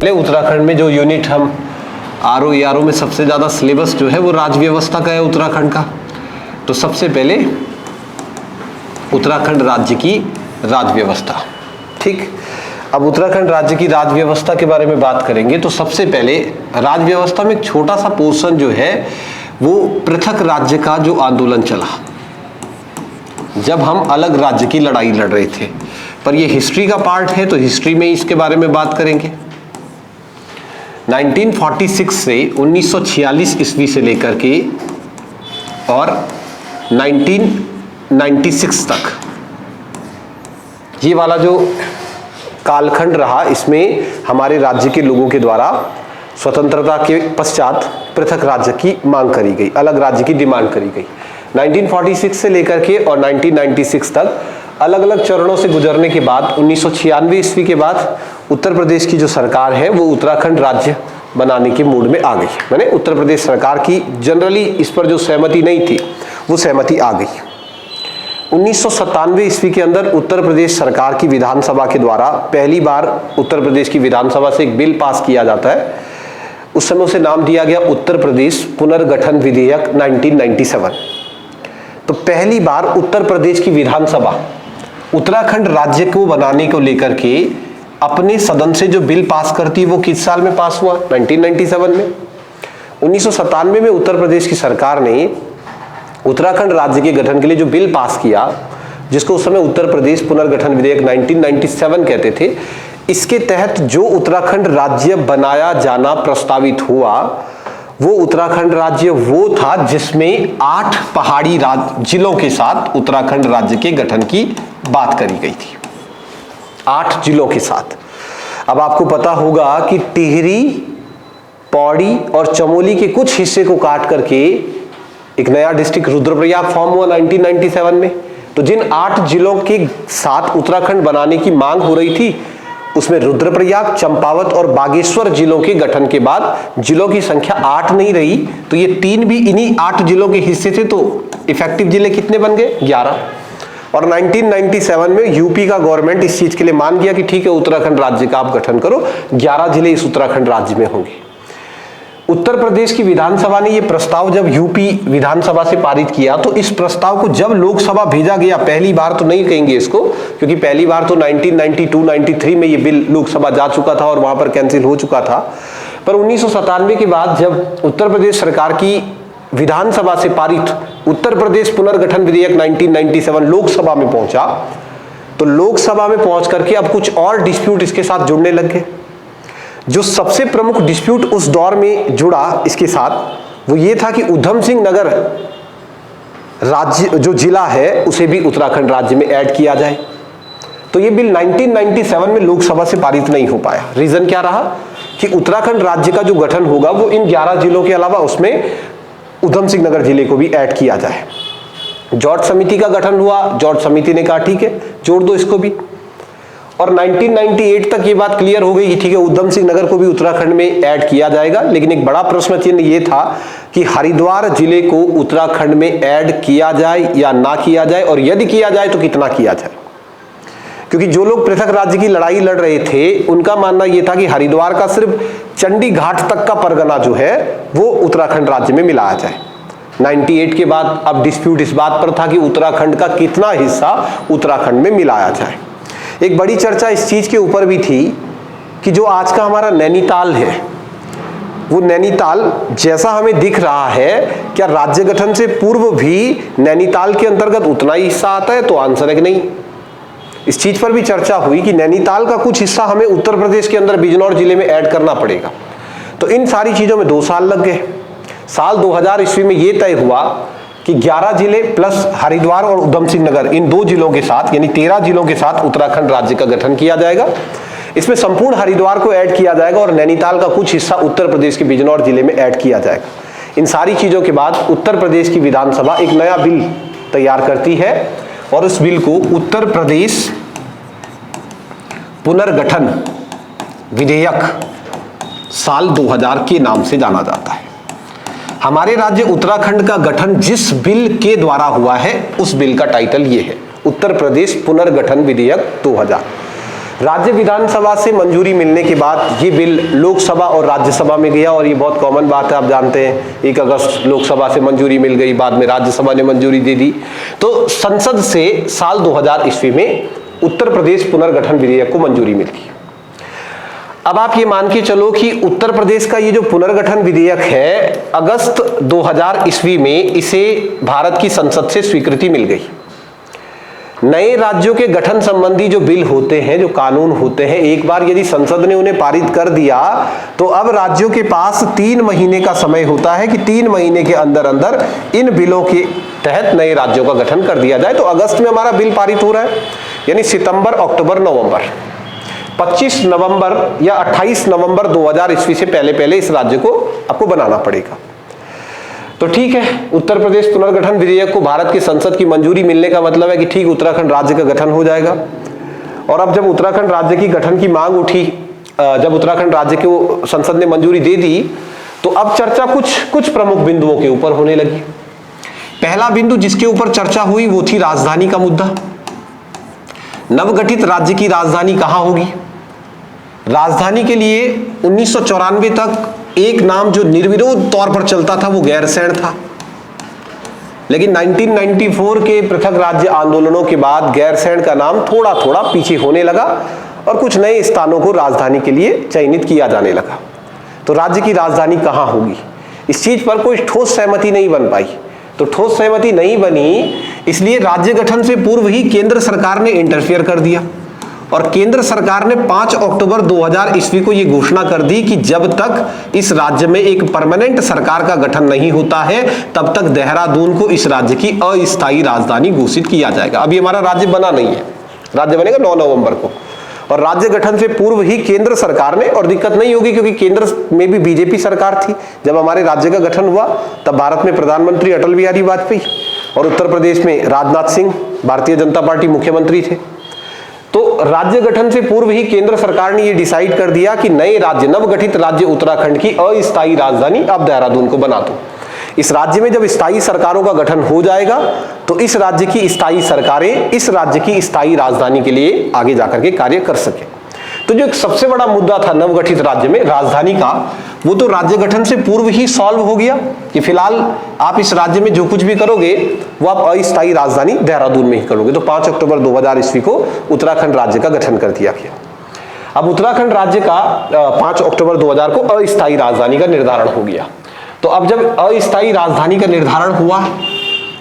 लें उत्तराखंड में जो यूनिट हम आरओ में सबसे ज़्यादा सिलेबस जो है वो राज्य व्यवस्था का है उत्तराखंड का। तो सबसे पहले उत्तराखंड राज्य की राज्य व्यवस्था। ठीक, अब उत्तराखंड राज्य की राज्य व्यवस्था के बारे में बात करेंगे तो सबसे पहले राज्य व्यवस्था में एक छोटा सा पोर्शन जो है वो पृथक राज्य का जो आंदोलन चला, जब हम अलग राज्य की लड़ाई लड़ रहे थे, पर ये हिस्ट्री का पार्ट है तो हिस्ट्री में इसके बारे में बात करेंगे। 1946 से 1946 ईस्वी से लेकर के और 1996 तक ये वाला जो कालखंड रहा, इसमें हमारे राज्य के लोगों के द्वारा स्वतंत्रता के पश्चात पृथक राज्य की मांग करी गई, अलग राज्य की डिमांड करी गई। 1946 से लेकर के और 1996 तक अलग अलग चरणों से गुजरने के बाद 1996 ईस्वी के बाद उत्तर प्रदेश की जो सरकार है वो उत्तराखंड राज्य बनाने के मूड में आ गई। माने उत्तर प्रदेश सरकार की जनरली इस पर जो सहमति नहीं थी वो सहमति आ गई। 1997 ईस्वी के अंदर उत्तर प्रदेश सरकार की विधानसभा के द्वारा पहली बार उत्तर प्रदेश की विधानसभा से एक बिल पास किया जाता है। उस समय उसे नाम दिया गया उत्तर प्रदेश पुनर्गठन विधेयक 1997। तो पहली बार उत्तर प्रदेश की विधानसभा उत्तराखंड राज्य को बनाने को लेकर के अपने सदन से जो बिल पास करती है वो किस साल में पास हुआ? 1997 में। 1997 में उत्तर प्रदेश की सरकार ने उत्तराखंड राज्य के गठन के लिए जो बिल पास किया, जिसको उस समय उत्तर प्रदेश पुनर्गठन विधेयक 1997 कहते थे, इसके तहत जो उत्तराखंड राज्य बनाया जाना प्रस्तावित हुआ वो उत्तराखंड राज्य वो था जिसमें 8 पहाड़ी जिलों के साथ उत्तराखंड राज्य के गठन की बात करी गई थी, 8 जिलों के साथ। अब आपको पता होगा कि टिहरी, पौड़ी और चमोली के कुछ हिस्से को काट करके एक नया डिस्ट्रिक्ट रुद्रप्रयाग फॉर्म हुआ 1997 में। तो जिन 8 जिलों के साथ उत्तराखंड बनाने की मांग हो रही थी उसमें रुद्रप्रयाग, चंपावत और बागेश्वर जिलों के गठन के बाद जिलों की संख्या 8 नहीं रही, तो ये 3 भी इन्हीं 8 जिलों के हिस्से थे। तो इफेक्टिव जिले कितने बन गए? 11। और 1997 में यूपी का गवर्नमेंट इस चीज के लिए मान गया कि ठीक है उत्तराखंड राज्य का आप गठन करो, 11 जिले इस उत्तराखंड राज्य में होंगे। उत्तर प्रदेश की विधानसभा ने यह प्रस्ताव जब यूपी विधानसभा से पारित किया तो इस प्रस्ताव को जब लोकसभा भेजा गया, पहली बार तो नहीं कहेंगे इसको क्योंकि पहली बार तो 1992-93 में यह बिल लोकसभा जा चुका था और वहां पर कैंसिल हो चुका था, पर 1997 के बाद जब उत्तर प्रदेश सरकार की विधानसभा से पारित उत्तर प्रदेश पुनर्गठन विधेयक 1997 लोकसभा में पहुंचा, तो लोकसभा में पहुंच करके अब कुछ और डिस्प्यूट इसके साथ जुड़ने लग गए। जो सबसे प्रमुख डिस्प्यूट उस दौर में जुड़ा इसके साथ वो ये था कि उधम सिंह नगर राज्य जो जिला है उसे भी उत्तराखंड राज्य में ऐड किया जाए। तो ये बिल 1997 में लोकसभा से पारित नहीं हो पाया। रीजन क्या रहा कि उत्तराखंड राज्य का जो गठन होगा वो इन 11 जिलों के अलावा उसमें उधम सिंह नगर जिले को भी ऐड किया जाए। जॉर्ज समिति का गठन हुआ, जॉर्ज समिति ने कहा ठीक है जोड़ दो इसको भी, और 1998 तक ये बात क्लियर हो गई कि ठीक है उधम सिंह नगर को भी उत्तराखंड में ऐड किया जाएगा। लेकिन एक बड़ा प्रश्न चिन्ह ये था कि हरिद्वार जिले को उत्तराखंड में ऐड किया जाए या ना किया जाए, और यदि किया जाए तो कितना किया जाए, क्योंकि जो लोग पृथक राज्य की लड़ाई लड़ रहे थे उनका मानना यह था कि हरिद्वार का सिर्फ चंडी घाट तक का परगना जो है वो उत्तराखंड राज्य में मिलाया जाए। 98 के बाद अब डिस्प्यूट इस बात पर था कि उत्तराखंड का कितना हिस्सा उत्तराखंड में मिलाया जाए। एक बड़ी चर्चा इस चीज के ऊपर भी थी कि जो आज का हमारा नैनीताल है वो नैनीताल जैसा हमें दिख रहा है, क्या राज्य गठन से पूर्व भी नैनीताल के अंतर्गत उतना ही हिस्सा आता है? तो आंसर है कि नहीं। इस चीज पर भी चर्चा हुई कि नैनीताल का कुछ हिस्सा हमें उत्तर प्रदेश के अंदर बिजनौर जिले में ऐड करना पड़ेगा। तो इन सारी चीजों में 2 साल लग गए। साल 2000 ईस्वी में यह तय हुआ कि 11 जिले प्लस हरिद्वार और उधम सिंह नगर इन 2 जिलों के साथ यानी 13 जिलों के साथ उत्तराखंड राज्य का गठन किया जाएगा। इसमें संपूर्ण हरिद्वार को ऐड किया जाएगा और नैनीताल का कुछ हिस्सा उत्तर प्रदेश के बिजनौर जिले में ऐड किया जाएगा। इन सारी चीजों के बाद उत्तर प्रदेश की विधानसभा एक नया बिल तैयार करती है और उस बिल को उत्तर प्रदेश पुनर्गठन विधेयक साल 2000 के नाम से जाना जाता है। हमारे राज्य उत्तराखंड का गठन जिस बिल के द्वारा हुआ है उस बिल का टाइटल ये है, उत्तर प्रदेश पुनर्गठन विधेयक 2000। राज्य विधानसभा से मंजूरी मिलने के बाद ये बिल लोकसभा और राज्यसभा में गया, और ये बहुत कॉमन बात है, आप जानते हैं 1 अगस्त लोकसभा से मंजूरी मिल गई, बाद में राज्यसभा ने मंजूरी दे दी। तो संसद से साल 2000 ईस्वी में उत्तर प्रदेश पुनर्गठन विधेयक को मंजूरी मिलती है। अब आप ये मान के चलो कि उत्तर प्रदेश का ये जो पुनर्गठन विधेयक है, अगस्त 2000 ईस्वी में इसे भारत की संसद से स्वीकृति मिल गई। नए राज्यों के गठन संबंधी जो बिल होते हैं, जो कानून होते हैं, एक बार यदि संसद ने उन्हें पारित कर दिया तो अब राज्यों के पास 3 महीने का समय होता है कि 3 महीने के अंदर अंदर इन बिलों के तहत नए राज्यों का गठन कर दिया जाए। तो अगस्त में हमारा बिल पारित हो रहा है, यानी सितंबर, अक्टूबर, नवंबर, 25 नवंबर या 28 नवंबर 2000 ईस्वी से पहले इस राज्य को आपको बनाना पड़ेगा। तो ठीक है, उत्तर प्रदेश पुनर्गठन विधेयक को भारत की संसद की मंजूरी मिलने का मतलब है कि ठीक उत्तराखंड राज्य का गठन हो जाएगा। और अब जब उत्तराखंड राज्य की गठन की मांग उठी, जब उत्तराखंड राज्य को संसद ने मंजूरी दे दी, तो अब चर्चा कुछ प्रमुख बिंदुओं के ऊपर होने लगी। पहला बिंदु जिसके ऊपर चर्चा हुई वो थी राजधानी का मुद्दा। नवगठित राज्य की राजधानी कहां होगी? राजधानी के लिए 1994 तक एक नाम जो निर्विरोध तौर पर चलता था वो गैरसैंण था, लेकिन 1994 के पृथक राज्य आंदोलनों के बाद गैरसैंण का नाम थोड़ा थोड़ा पीछे होने लगा और कुछ नए स्थानों को राजधानी के लिए चयनित किया जाने लगा। तो राज्य की राजधानी कहां होगी, इस चीज पर कोई ठोस सहमति नहीं बन पाई। तो ठोस सहमति नहीं बनी, इसलिए राज्य गठन से पूर्व ही केंद्र सरकार ने इंटरफियर कर दिया और केंद्र सरकार ने 5 अक्टूबर 2000 ईस्वी को यह घोषणा कर दी कि जब तक इस राज्य में एक परमानेंट सरकार का गठन नहीं होता है तब तक देहरादून को इस राज्य की अस्थायी राजधानी घोषित किया जाएगा। अभी हमारा राज्य बना नहीं है, राज्य बनेगा 9 नवंबर को, और राज्य गठन से पूर्व ही केंद्र सरकार ने, और दिक्कत नहीं होगी क्योंकि केंद्र में भी बीजेपी सरकार थी जब हमारे राज्य का गठन हुआ, तब भारत में प्रधानमंत्री अटल बिहारी वाजपेयी और उत्तर प्रदेश में राजनाथ सिंह भारतीय जनता पार्टी मुख्यमंत्री थे। तो राज्य गठन से पूर्व ही केंद्र सरकार ने यह डिसाइड कर दिया कि नए राज्य, नवगठित राज्य उत्तराखंड की अस्थायी राजधानी अब देहरादून को बना दो। इस राज्य में जब स्थायी सरकारों का गठन हो जाएगा तो इस राज्य की स्थायी सरकारें इस राज्य की स्थायी राजधानी के लिए आगे जाकर के कार्य कर सके। तो जो एक सबसे बड़ा मुद्दा था नवगठित राज्य में राजधानी का, वो तो राज्य गठन से पूर्व ही सॉल्व हो गया कि फिलहाल आप इस राज्य में जो कुछ भी करोगे वो आप अस्थायी राजधानी देहरादून में ही करोगे। तो 5 अक्टूबर 2000 ईस्वी को उत्तराखंड राज्य का गठन कर दिया गया। अब उत्तराखंड राज्य का 5 अक्टूबर 2000 को अस्थायी राजधानी का निर्धारण हो गया। तो अब जब अस्थायी राजधानी का निर्धारण हुआ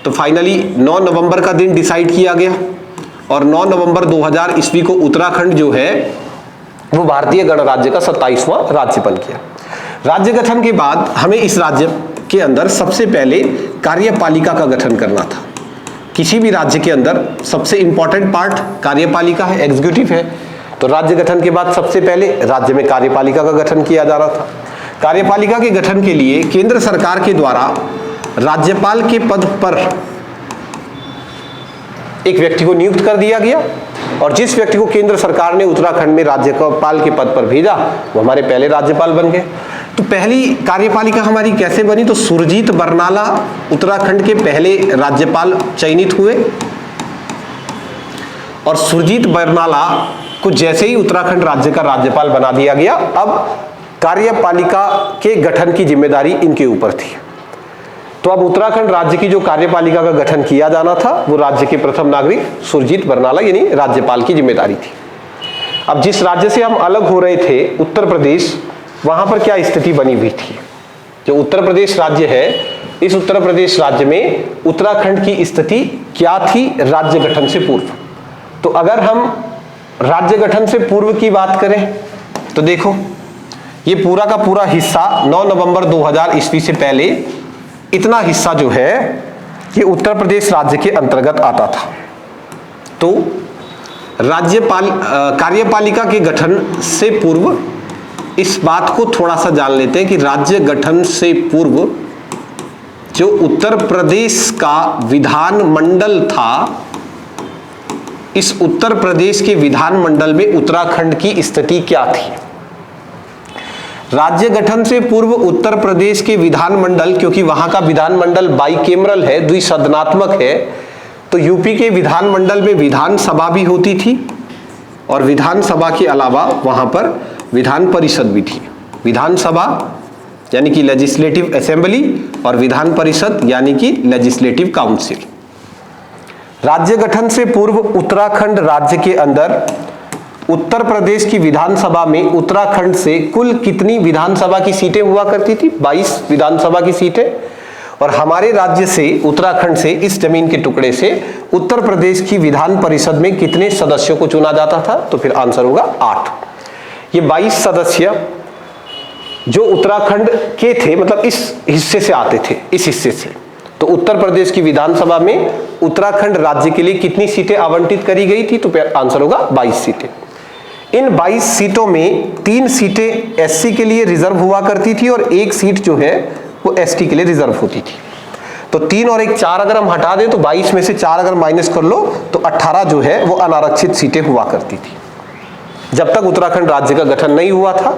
तो फाइनली 9 नवंबर का दिन डिसाइड किया गया और 9 नवंबर 2000 ईस्वी को उत्तराखंड जो है वो भारतीय गणराज्य का 27वां राज्य बन गया। राज्य गठन के बाद हमें इस राज्य के अंदर सबसे पहले कार्यपालिका का गठन करना था। किसी भी राज्य के अंदर सबसे इंपॉर्टेंट पार्ट कार्यपालिका है, एग्जीक्यूटिव है। तो राज्य गठन के बाद सबसे पहले राज्य में कार्यपालिका का गठन किया जा रहा था। कार्यपालिका के गठन के लिए केंद्र सरकार के द्वारा राज्यपाल के पद पर एक व्यक्ति को नियुक्त कर दिया गया और जिस व्यक्ति को केंद्र सरकार ने उत्तराखंड में राज्यपाल के पद पर भेजा वो हमारे पहले राज्यपाल बन गए। तो पहली कार्यपालिका हमारी कैसे बनी? तो सुरजीत बरनाला उत्तराखंड के पहले राज्यपाल चयनित हुए और सुरजीत बरनाला को जैसे ही उत्तराखंड राज्य का राज्यपाल बना दिया गया, अब कार्यपालिका के गठन की जिम्मेदारी इनके ऊपर थी। तो अब उत्तराखंड राज्य की जो कार्यपालिका का गठन किया जाना था वो राज्य के प्रथम नागरिक सुरजीत बरनाला यानी राज्यपाल की जिम्मेदारी थी। अब जिस राज्य से हम अलग हो रहे थे उत्तर प्रदेश, वहां पर क्या स्थिति बनी हुई थी? जो उत्तर प्रदेश राज्य है, इस उत्तर प्रदेश राज्य में उत्तराखंड की स्थिति क्या थी राज्य गठन से पूर्व? तो अगर हम राज्य गठन से पूर्व की बात करें तो देखो ये पूरा का पूरा हिस्सा 9 नवंबर 2000 ईस्वी से पहले इतना हिस्सा जो है ये उत्तर प्रदेश राज्य के अंतर्गत आता था। तो कार्यपालिका के गठन से पूर्व इस बात को थोड़ा सा जान लेते हैं कि राज्य गठन से पूर्व जो उत्तर प्रदेश का विधानमंडल था, इस उत्तर प्रदेश के विधानमंडल में उत्तराखंड की स्थिति क्या थी? राज्य गठन से पूर्व उत्तर प्रदेश के विधानमंडल, क्योंकि वहां का विधानमंडल बाइकेमरल है, द्विसदनात्मक है, तो यूपी के विधानमंडल में विधानसभा भी होती थी और विधानसभा के अलावा वहां पर विधान परिषद भी थी। विधानसभा यानी कि लेजिस्लेटिव असेंबली और विधान परिषद यानी कि लेजिस्लेटिव काउंसिल। राज्य गठन से पूर्व उत्तराखंड राज्य के अंदर उत्तर प्रदेश की विधानसभा में उत्तराखंड से कुल कितनी विधानसभा की सीटें हुआ करती थी? 22 विधानसभा की सीटें। और हमारे राज्य से, उत्तराखंड से, इस जमीन के टुकड़े से उत्तर प्रदेश की विधान परिषद में कितने सदस्यों को चुना जाता था? तो फिर आंसर होगा 8। ये 22 सदस्य जो उत्तराखंड के थे, मतलब इस हिस्से से आते थे, इस हिस्से से। तो उत्तर प्रदेश की विधानसभा में उत्तराखंड राज्य के लिए कितनी सीटें आवंटित करी गई थी? तो आंसर होगा 22 सीटें। इन 22 सीटों में 3 सीटें एससी के लिए रिजर्व हुआ करती थी और 1 सीट जो है वो एसटी के लिए रिजर्व होती थी। तो 3 और 1 4 अगर हम हटा दें तो 22 में से 4 अगर माइनस कर लो तो 18 जो है वो अनारक्षित सीटें हुआ करती थी। जब तक उत्तराखंड राज्य का गठन नहीं हुआ था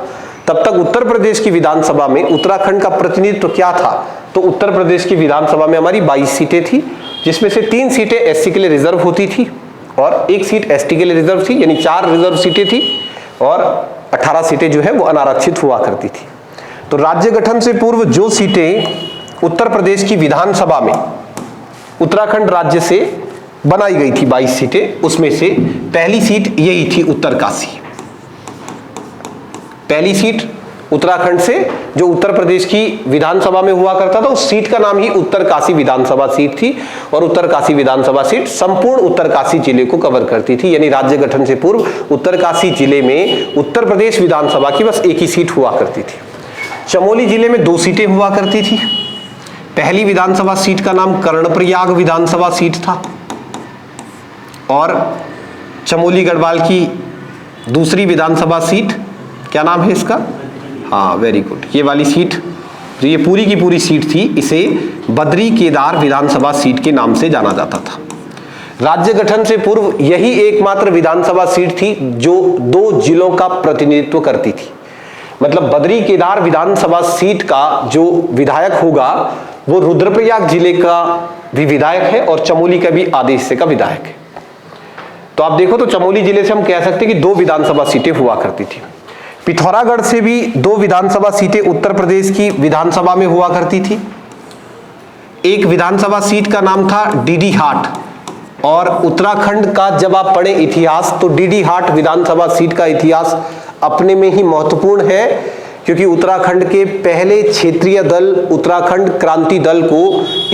तब तक उत्तर प्रदेश की विधानसभा में उत्तराखंड का प्रतिनिधित्व क्या था? तो उत्तर प्रदेश की विधानसभा में हमारी 22 सीटें थी, जिसमें से 3 सीटें एससी के लिए रिजर्व होती थी और 1 सीट एसटी के लिए रिजर्व थी, यानी 4 रिजर्व सीटें थी और 18 सीटें जो है वो अनारक्षित हुआ करती थी। तो राज्य गठन से पूर्व जो सीटें उत्तर प्रदेश की विधानसभा में उत्तराखंड राज्य से बनाई गई थी 22 सीटें, उसमें से पहली सीट यही थी उत्तरकाशी। पहली सीट उत्तराखंड से जो उत्तर प्रदेश की विधानसभा में हुआ करता था उस सीट का नाम ही उत्तरकाशी विधानसभा सीट थी और उत्तरकाशी विधानसभा सीट संपूर्ण उत्तरकाशी जिले को कवर करती थी। यानी राज्य गठन से पूर्व उत्तरकाशी जिले में उत्तर प्रदेश विधानसभा की बस 1 ही सीट हुआ करती थी। चमोली जिले में 2 सीटें हुआ करती थी। पहली विधानसभा सीट का नाम कर्णप्रयाग विधानसभा सीट था और चमोली गढ़वाल की दूसरी विधानसभा सीट, क्या नाम है इसका? हाँ, वेरी गुड, ये वाली सीट जो ये पूरी की पूरी सीट थी, इसे बद्री केदार विधानसभा सीट के नाम से जाना जाता था। राज्य गठन से पूर्व यही एकमात्र विधानसभा सीट थी जो 2 जिलों का प्रतिनिधित्व करती थी। मतलब बद्री केदार विधानसभा सीट का जो विधायक होगा वो रुद्रप्रयाग जिले का भी विधायक है और चमोली का भी आधे हिस्से का विधायक है। तो आप देखो तो चमोली जिले से हम कह सकते हैं कि 2 विधानसभा सीटें हुआ करती थी। पिथौरागढ़ से भी 2 विधानसभा सीटें उत्तर प्रदेश की विधानसभा में हुआ करती थी। एक विधानसभा सीट का नाम था डीडी हाट और उत्तराखंड का जब आप पढ़े इतिहास तो डीडी हाट विधानसभा सीट का इतिहास अपने में ही महत्वपूर्ण है, क्योंकि उत्तराखंड के पहले क्षेत्रीय दल उत्तराखंड क्रांति दल को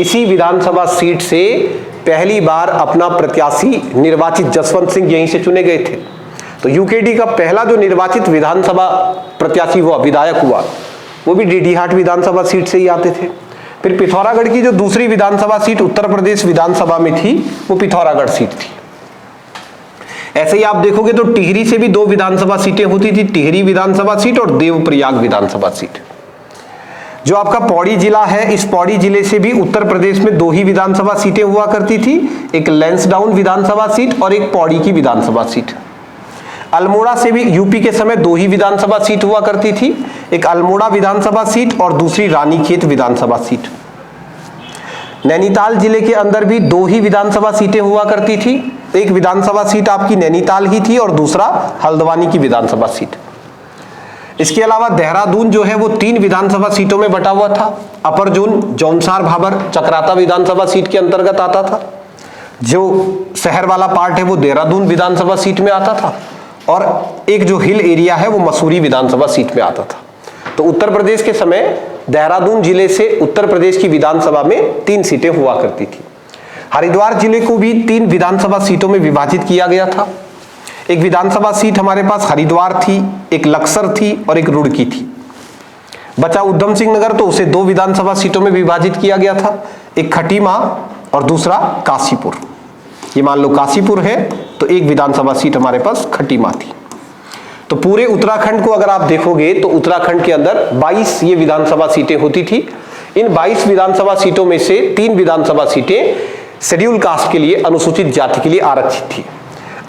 इसी विधानसभा सीट से पहली बार अपना प्रत्याशी निर्वाचित जसवंत सिंह यहीं से चुने गए थे। तो यूकेडी का पहला जो निर्वाचित विधानसभा प्रत्याशी हुआ, विधायक हुआ, वो भी डीडी हाट विधानसभा सीट से ही आते थे। फिर पिथौरागढ़ की जो दूसरी विधानसभा सीट उत्तर प्रदेश विधानसभा में थी वो पिथौरागढ़ सीट थी। ऐसे ही आप देखोगे तो टिहरी से भी 2 विधानसभा सीटें होती थी, टिहरी विधानसभा सीट और देवप्रयाग विधानसभा सीट। जो आपका पौड़ी जिला है, इस पौड़ी जिले से भी उत्तर प्रदेश में 2 ही विधानसभा सीटें हुआ करती थी, एक लैंसडाउन विधानसभा सीट और एक पौड़ी की विधानसभा सीट। अल्मोड़ा से भी यूपी के समय 2 ही विधानसभा सीट हुआ करती थी, एक अल्मोड़ा विधानसभा सीट और दूसरी रानीखेत विधानसभा सीट। नैनीताल जिले के अंदर भी 2 ही विधानसभा सीटें हुआ करती थी, एक विधानसभा सीट आपकी नैनीताल ही थी और दूसरा हल्द्वानी की विधानसभा सीट। इसके अलावा देहरादून जो है वो 3 विधानसभा सीटों में बटा हुआ था। अपर जोन जौनसार भाबर चक्राता विधानसभा सीट के अंतर्गत आता था, जो शहर वाला पार्ट है वो देहरादून विधानसभा सीट में आता था और एक जो हिल एरिया है वो मसूरी विधानसभा सीट में आता था। तो उत्तर प्रदेश के समय देहरादून जिले से उत्तर प्रदेश की विधानसभा में 3 सीटें हुआ करती थी। हरिद्वार जिले को भी 3 विधानसभा सीटों में विभाजित किया गया था। एक विधानसभा सीट हमारे पास हरिद्वार थी, एक लक्सर थी और एक रुड़की थी। बचा उधम सिंह नगर, तो उसे 2 विधानसभा सीटों में विभाजित किया गया था, एक खटीमा और दूसरा काशीपुर। ये मान लो काशीपुर है तो एक विधानसभा सीट हमारे पास खटीमा थी। तो पूरे उत्तराखंड को अगर आप देखोगे तो उत्तराखंड के अंदर 22 ये विधानसभा सीटें होती थी। इन 22 विधानसभा सीटों में से 3 विधानसभा सीटें शेड्यूल कास्ट के लिए, अनुसूचित जाति के लिए आरक्षित थी।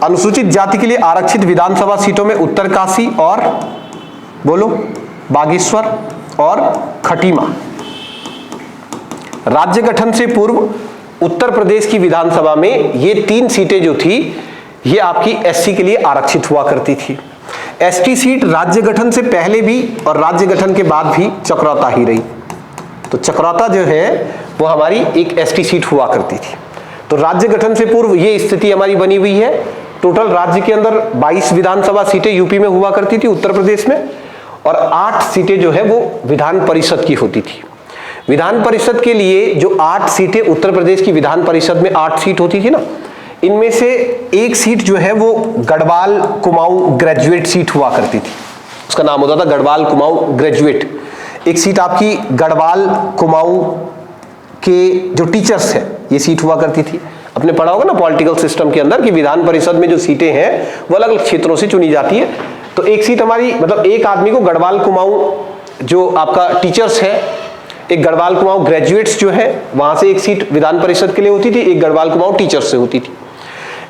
अनुसूचित जाति के लिए आरक्षित विधानसभा सीटों में उत्तरकाशी और बोलो बागेश्वर और खटीमा। राज्य गठन से पूर्व उत्तर प्रदेश की विधानसभा में ये 3 सीटें जो थी ये आपकी एससी के लिए आरक्षित हुआ करती थी। एसटी सीट राज्य गठन से पहले भी और राज्य गठन के बाद भी चकराता ही रही। तो चकराता जो है वो हमारी एक एसटी सीट हुआ करती थी। तो राज्य गठन से पूर्व ये स्थिति हमारी बनी हुई है। टोटल राज्य के अंदर 22 विधानसभा सीटें यूपी में हुआ करती थी, उत्तर प्रदेश में, और 8 सीटें जो है वो विधान परिषद की होती थी। विधान परिषद के लिए जो 8 सीटें उत्तर प्रदेश की विधान परिषद में 8 सीट होती थी ना, इनमें से एक सीट जो है वो गढ़वाल कुमाऊं ग्रेजुएट सीट हुआ करती थी। उसका नाम होता था गढ़वाल कुमाऊं ग्रेजुएट। एक सीट आपकी गढ़वाल कुमाऊं के जो टीचर्स है ये सीट हुआ करती थी। आपने पढ़ा होगा ना पॉलिटिकल सिस्टम के अंदर कि विधान परिषद में जो सीटें हैं वो अलग अलग क्षेत्रों से चुनी जाती है। तो एक सीट हमारी मतलब एक आदमी को गढ़वाल कुमाऊं जो आपका टीचर्स है, एक गढ़वाल कुमाऊं ग्रेजुएट्स जो है वहां से एक सीट विधान परिषद के लिए होती थी, एक गढ़वाल कुमाऊं टीचर्स से होती थी।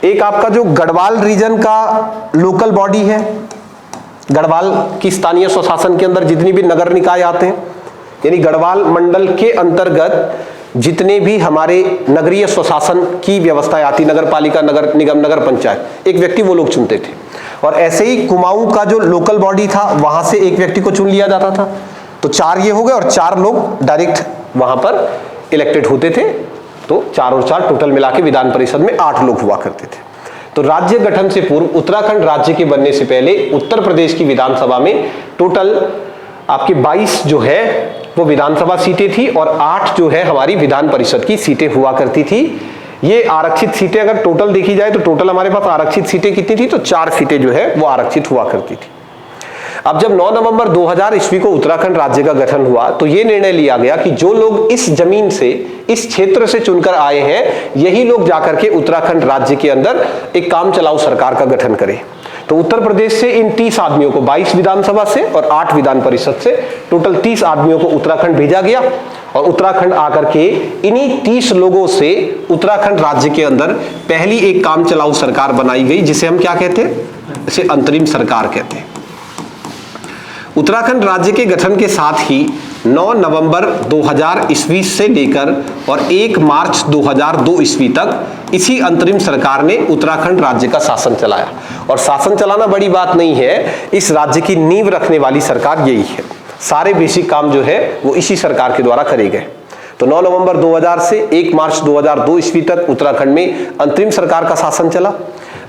एक आपका जो गढ़वाल रीजन का लोकल बॉडी है, गढ़वाल की स्थानीय स्वशासन के अंदर जितनी भी नगर निकाय आते हैं, यानी गढ़वाल मंडल के अंतर्गत जितने भी हमारे नगरीय स्वशासन की व्यवस्थाएं आती, नगर पालिका, नगर निगम, नगर पंचायत, एक व्यक्ति वो लोग चुनते थे। और ऐसे ही कुमाऊं का जो लोकल बॉडी था वहां से एक व्यक्ति को चुन लिया जाता था। तो 4 ये हो गए और 4 लोग डायरेक्ट वहां पर इलेक्टेड होते थे। तो 4 और 4 टोटल मिला के विधान परिषद में 8 लोग हुआ करते थे। तो राज्य गठन से पूर्व उत्तराखंड राज्य के बनने से पहले उत्तर प्रदेश की विधानसभा में टोटल आपके 22 जो है वो विधानसभा सीटें थी और 8 जो है हमारी विधान परिषद की सीटें हुआ करती थी। ये आरक्षित सीटें अगर टोटल देखी जाए तो टोटल हमारे पास आरक्षित सीटें कितनी थी, तो 4 सीटें जो है वो आरक्षित हुआ करती थी। अब जब 9 नवंबर 2000 ईस्वी को उत्तराखंड राज्य का गठन हुआ तो ये निर्णय लिया गया कि जो लोग इस जमीन से, इस क्षेत्र से चुनकर आए हैं, यही लोग जाकर के उत्तराखंड राज्य के अंदर एक काम चलाऊ सरकार का गठन करें। तो उत्तर प्रदेश से इन 30 आदमियों को 22 विधानसभा से और 8 विधान परिषद से टोटल 30 आदमियों को उत्तराखंड भेजा गया और उत्तराखंड आकर के इन्हीं 30 लोगों से उत्तराखंड राज्य के अंदर पहली एक काम चलाऊ सरकार बनाई गई, जिसे हम क्या कहते हैं, इसे अंतरिम सरकार कहते हैं। उत्तराखंड राज्य के गठन के साथ ही 9 नवंबर 2000 ईस्वी से लेकर और 1 मार्च 2002 ईस्वी तक इसी अंतरिम सरकार ने उत्तराखंड राज्य का शासन चलाया। और शासन चलाना बड़ी बात नहीं है, इस राज्य की नींव रखने वाली सरकार यही है। सारे बेसिक काम जो है वो इसी सरकार के द्वारा करे गए। तो 9 नवंबर 2000 से 1 मार्च 2002 ईस्वी तक उत्तराखंड में अंतरिम सरकार का शासन चला।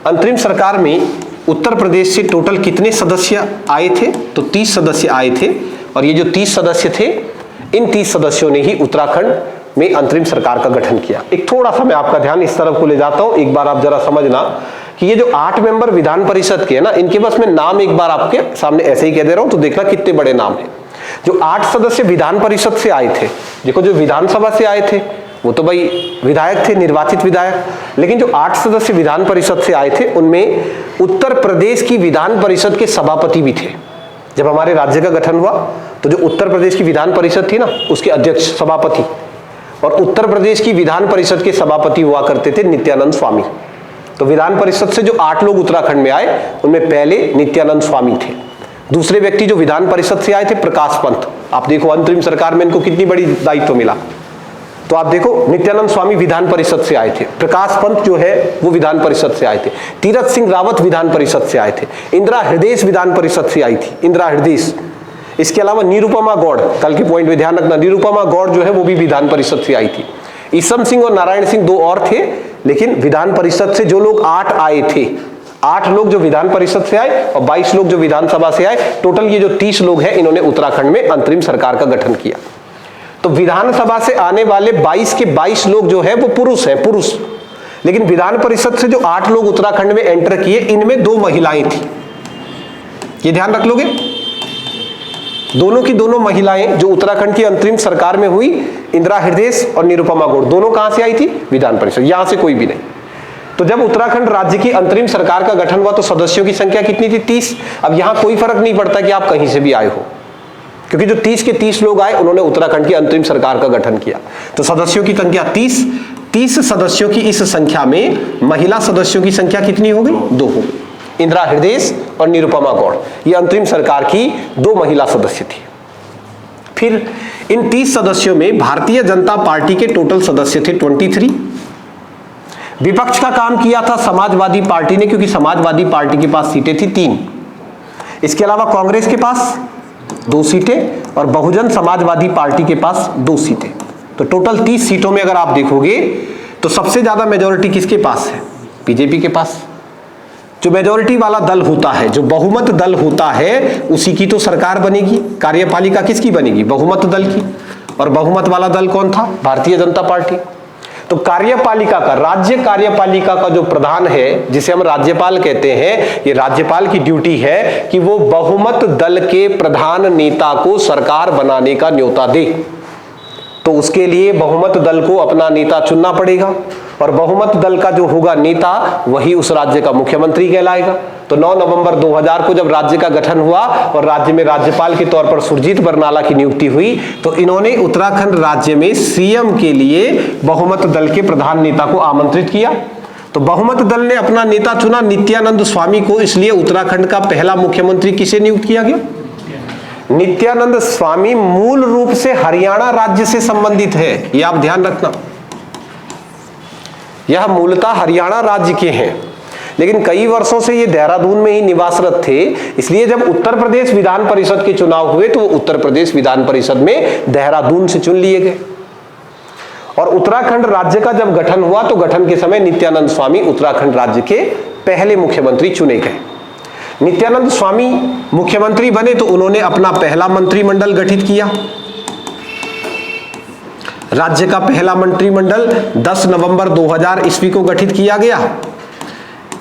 अंतरिम सरकार में उत्तर प्रदेश से टोटल कितने सदस्य आए थे, तो 30 सदस्य आए थे। और ये जो 30 सदस्य थे, इन 30 सदस्यों ने ही उत्तराखंड में अंतरिम सरकार का गठन किया। एक थोड़ा सा मैं आपका ध्यान इस तरफ को ले जाता हूं, एक बार आप जरा समझना कि ये जो 8 मेंबर विधान परिषद के है ना, इनके बस मैं नाम एक बार आपके सामने ऐसे ही कह दे रहा हूं, तो देखना कितने बड़े नाम है। जो 8 सदस्य विधान परिषद से आए थे, देखो जो विधानसभा से आए थे वो तो भाई विधायक थे, निर्वाचित विधायक, लेकिन जो 8 सदस्य विधान परिषद से आए थे उनमें उत्तर प्रदेश की विधान परिषद के सभापति भी थे। जब हमारे राज्य का गठन हुआ तो जो उत्तर प्रदेश की विधान परिषद थी ना, उसके अध्यक्ष सभापति, और उत्तर प्रदेश की विधान परिषद के सभापति हुआ करते थे नित्यानंद स्वामी। तो विधान परिषद से जो 8 लोग उत्तराखंड में आए उनमें पहले नित्यानंद स्वामी थे। दूसरे व्यक्ति जो विधान परिषद से आए थे प्रकाश पंत। आप देखो अंतरिम सरकार में इनको कितनी बड़ी दायित्व मिला। तो आप देखो नित्यानंद स्वामी विधान परिषद से आए थे, प्रकाश पंत जो है वो विधान परिषद से आए थे, तीरथ सिंह रावत विधान परिषद से आए थे, इंदिरा हृदय विधान परिषद से आई थी, इंदिरा हृदय। इसके अलावा निरुपमा गौड़, कल के पॉइंट में ध्यान रखना, निरुपमा गौड़ जो है वो भी विधान परिषद से आई थी। ईसम सिंह और नारायण सिंह 2 और थे, लेकिन विधान परिषद से जो लोग 8 आए थे, 8 लोग जो विधान परिषद से आए और 22 लोग जो विधानसभा से आए, टोटल ये जो 30 लोग हैं इन्होंने उत्तराखंड में अंतरिम सरकार का गठन किया। तो विधानसभा से आने वाले 22 के 22 लोग जो है वो पुरुष हैं, पुरुष। लेकिन विधान परिषद से जो 8 लोग उत्तराखंड में एंटर किए, इनमें 2 महिलाएं थी। ये ध्यान रख लोगे, दोनों की दोनों महिलाएं जो उत्तराखंड की अंतरिम सरकार में हुई, इंदिरा हृदय और निरुपमा गौड़, दोनों कहां से आई थी, विधान परिषद, यहां से कोई भी नहीं। तो जब उत्तराखंड राज्य की अंतरिम सरकार का गठन हुआ तो सदस्यों की संख्या कितनी थी, 30। अब यहां कोई फर्क नहीं पड़ता कि आप कहीं से भी आए हो, क्योंकि जो 30 के 30 लोग आए उन्होंने उत्तराखंड की अंतरिम सरकार का गठन किया। तो सदस्यों की संख्या 30 सदस्यों की इस संख्या में महिला सदस्यों की संख्या कितनी हो गई, 2 हो गई, इंदिरा हृदय और निरुपमा गौड़। ये अंतरिम सरकार की 2 महिला सदस्य थी। फिर इन 30 सदस्यों में भारतीय जनता पार्टी के टोटल सदस्य थे 23, विपक्ष का काम किया था समाजवादी पार्टी ने, क्योंकि समाजवादी पार्टी के पास सीटें थी 3। इसके अलावा कांग्रेस के पास 2 सीटें और बहुजन समाजवादी पार्टी के पास 2 सीटें। तो टोटल 30 सीटों में अगर आप देखोगे तो सबसे ज्यादा मेजॉरिटी किसके पास है? बीजेपी के पास। जो मेजॉरिटी वाला दल होता है, जो बहुमत दल होता है, उसी की तो सरकार बनेगी। कार्यपालिका किसकी बनेगी? बहुमत दल की। और बहुमत वाला दल कौन था? भारतीय जनता पार्टी। तो कार्यपालिका का, राज्य कार्यपालिका का जो प्रधान है, जिसे हम राज्यपाल कहते हैं, ये राज्यपाल की ड्यूटी है कि वो बहुमत दल के प्रधान नेता को सरकार बनाने का न्योता दे। तो उसके लिए बहुमत दल को अपना नेता चुनना पड़ेगा और बहुमत दल का जो होगा नेता, वही उस राज्य का मुख्यमंत्री कहलाएगा। तो 9 नवंबर 2000 को जब राज्य का गठन हुआ और राज्य में राज्यपाल के तौर पर सुरजीत बरनाला की नियुक्ति हुई, तो इन्होंने उत्तराखंड राज्य में सीएम के लिए बहुमत दल के प्रधान नेता को आमंत्रित किया। तो बहुमत दल ने अपना नेता चुना नित्यानंद स्वामी को, इसलिए उत्तराखंड का पहला मुख्यमंत्री किसे नियुक्त किया गया? नित्यानंद स्वामी मूल रूप से हरियाणा राज्य से संबंधित है, यह आप ध्यान रखना। यह मूलतः हरियाणा राज्य के हैं, लेकिन कई वर्षों से ये देहरादून में ही निवासरत थे। इसलिए जब उत्तर प्रदेश विधान परिषद के चुनाव हुए तो वो उत्तर प्रदेश विधान परिषद में देहरादून से चुन लिए गए। और उत्तराखंड राज्य का जब गठन हुआ तो गठन के समय नित्यानंद स्वामी उत्तराखंड राज्य के पहले मुख्यमंत्री चुने गए। नित्यानंद स्वामी मुख्यमंत्री बने तो उन्होंने अपना पहला मंत्रिमंडल गठित किया। राज्य का पहला मंत्रिमंडल 10 नवंबर 2000 ईस्वी को गठित किया गया।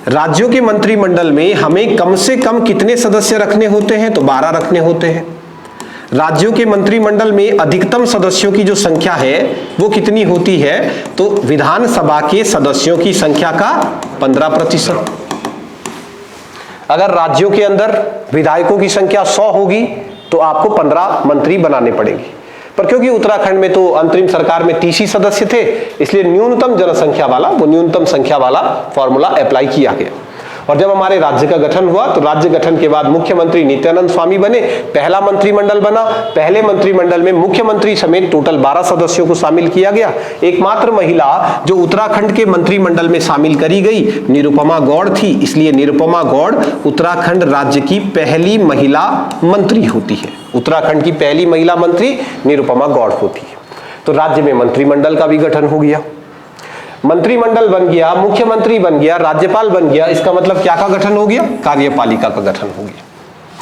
राज्यों के मंत्रिमंडल में हमें कम से कम कितने सदस्य रखने होते हैं? तो 12 रखने होते हैं। राज्यों के मंत्रिमंडल में अधिकतम सदस्यों की जो संख्या है वो कितनी होती है? तो विधानसभा के सदस्यों की संख्या का 15%। अगर राज्यों के अंदर विधायकों की संख्या 100 होगी तो आपको 15 मंत्री बनाने पड़ेंगे। पर क्योंकि उत्तराखंड में तो अंतरिम सरकार में 30 ही सदस्य थे, इसलिए न्यूनतम जनसंख्या वाला, वो न्यूनतम संख्या वाला फॉर्मूला अप्लाई किया गया। और जब हमारे राज्य का गठन हुआ तो राज्य गठन के बाद मुख्यमंत्री नित्यानंद स्वामी बने, पहला मंत्रिमंडल बना। पहले मंत्रिमंडल में मुख्यमंत्री समेत टोटल 12 सदस्यों को शामिल किया गया। एकमात्र महिला जो उत्तराखंड के मंत्रिमंडल में शामिल करी गई निरुपमा गौड़ थी, इसलिए निरुपमा गौड़ उत्तराखंड राज्य की पहली महिला मंत्री होती है। उत्तराखंड की पहली महिला मंत्री निरुपमा गौड़ होती है। तो राज्य में मंत्रिमंडल का भी गठन हो गया। मंत्रिमंडल बन गया, मुख्यमंत्री बन गया, राज्यपाल बन गया। इसका मतलब क्या का गठन हो गया? कार्यपालिका का गठन हो गया।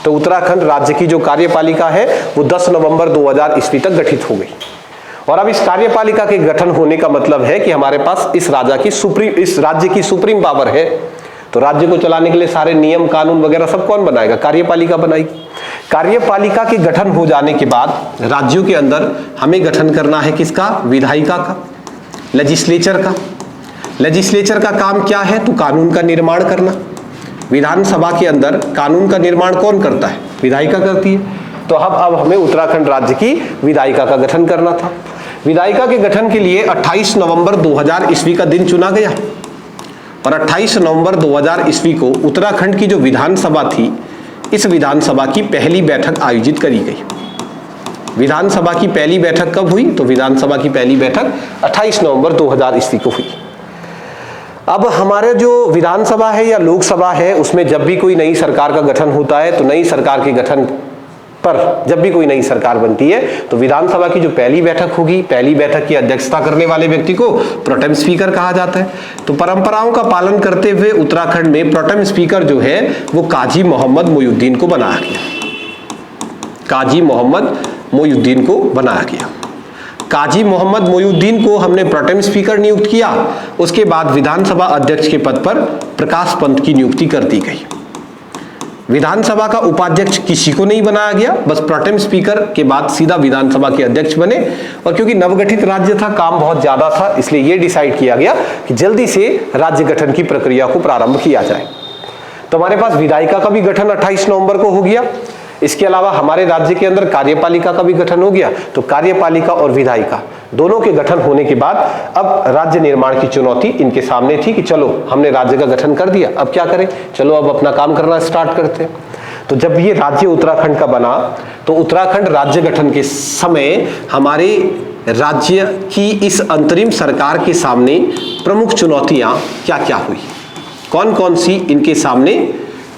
तो उत्तराखंड राज्य की जो कार्यपालिका है वो 10 नवंबर 2000 ईस्वी तक गठित हो गई। और अब इस कार्यपालिका के गठन होने का मतलब है कि हमारे पास इस राज्य की सुप्रीम पावर है। तो राज्य को चलाने के लिए सारे नियम कानून वगैरह सब कौन बनाएगा? कार्यपालिका बनाएगी। कार्यपालिका के गठन हो जाने के बाद राज्यों के अंदर हमें गठन करना है किसका? विधायिका का, लेजिस्लेचर का। लेजिस्लेचर का काम क्या है? तो कानून का निर्माण करना। विधानसभा के अंदर कानून का निर्माण कौन करता है? विधायिका करती है। तो अब हमें उत्तराखंड राज्य की विधायिका का गठन करना था। विधायिका के गठन के लिए 28 नवंबर 2000 ईस्वी का दिन चुना गया और 28 नवंबर 2000 ईस्वी को उत्तराखंड की जो विधानसभा थी, इस विधानसभा की पहली बैठक आयोजित करी गई। विधानसभा की पहली बैठक कब हुई? तो विधानसभा की पहली बैठक 28 नवंबर 2000 ईस्वी को हुई। अब हमारे जो विधानसभा है या लोकसभा है, उसमें जब भी कोई नई सरकार का गठन होता है तो नई सरकार के गठन पर जब भी कोई नई सरकार बनती है तो विधानसभा की जो पहली बैठक होगी, पहली बैठक की अध्यक्षता करने वाले व्यक्ति को प्रोटेम स्पीकर कहा जाता है। तो परंपराओं का पालन करते हुए उत्तराखंड में प्रोटेम स्पीकर जो है वो काजी मोहम्मद मोइनुद्दीन को बनाया गया। काजी मोहम्मद मोइनुद्दीन को बनाया गया। काजी मोहम्मद मोइनुद्दीन को हमने प्रोटेम स्पीकर नियुक्त किया। उसके बाद विधानसभा अध्यक्ष के पद पर प्रकाश पंत की नियुक्ति कर दी गई। विधानसभा का उपाध्यक्ष किसी को नहीं बनाया गया, बस प्रोटेम स्पीकर के बाद सीधा विधानसभा के अध्यक्ष बने। और क्योंकि नवगठित राज्य था, काम बहुत ज्यादा था, इसलिए यह डिसाइड किया गया कि जल्दी से राज्य गठन की प्रक्रिया को प्रारंभ किया जाए। तो हमारे पास विधायिका का भी गठन 28 नवंबर को हो गया। इसके अलावा हमारे राज्य के अंदर कार्यपालिका का भी गठन हो गया। तो कार्यपालिका और विधायिका दोनों के गठन होने के बाद अब राज्य निर्माण की चुनौती इनके सामने थी कि चलो हमने राज्य का गठन कर दिया, अब क्या करें? चलो अब अपना काम करना स्टार्ट करते हैं। तो जब ये राज्य उत्तराखंड का बना तो उत्तराखंड राज्य गठन के समय हमारे राज्य की इस अंतरिम सरकार के सामने प्रमुख चुनौतियां क्या क्या हुई, कौन कौन सी इनके सामने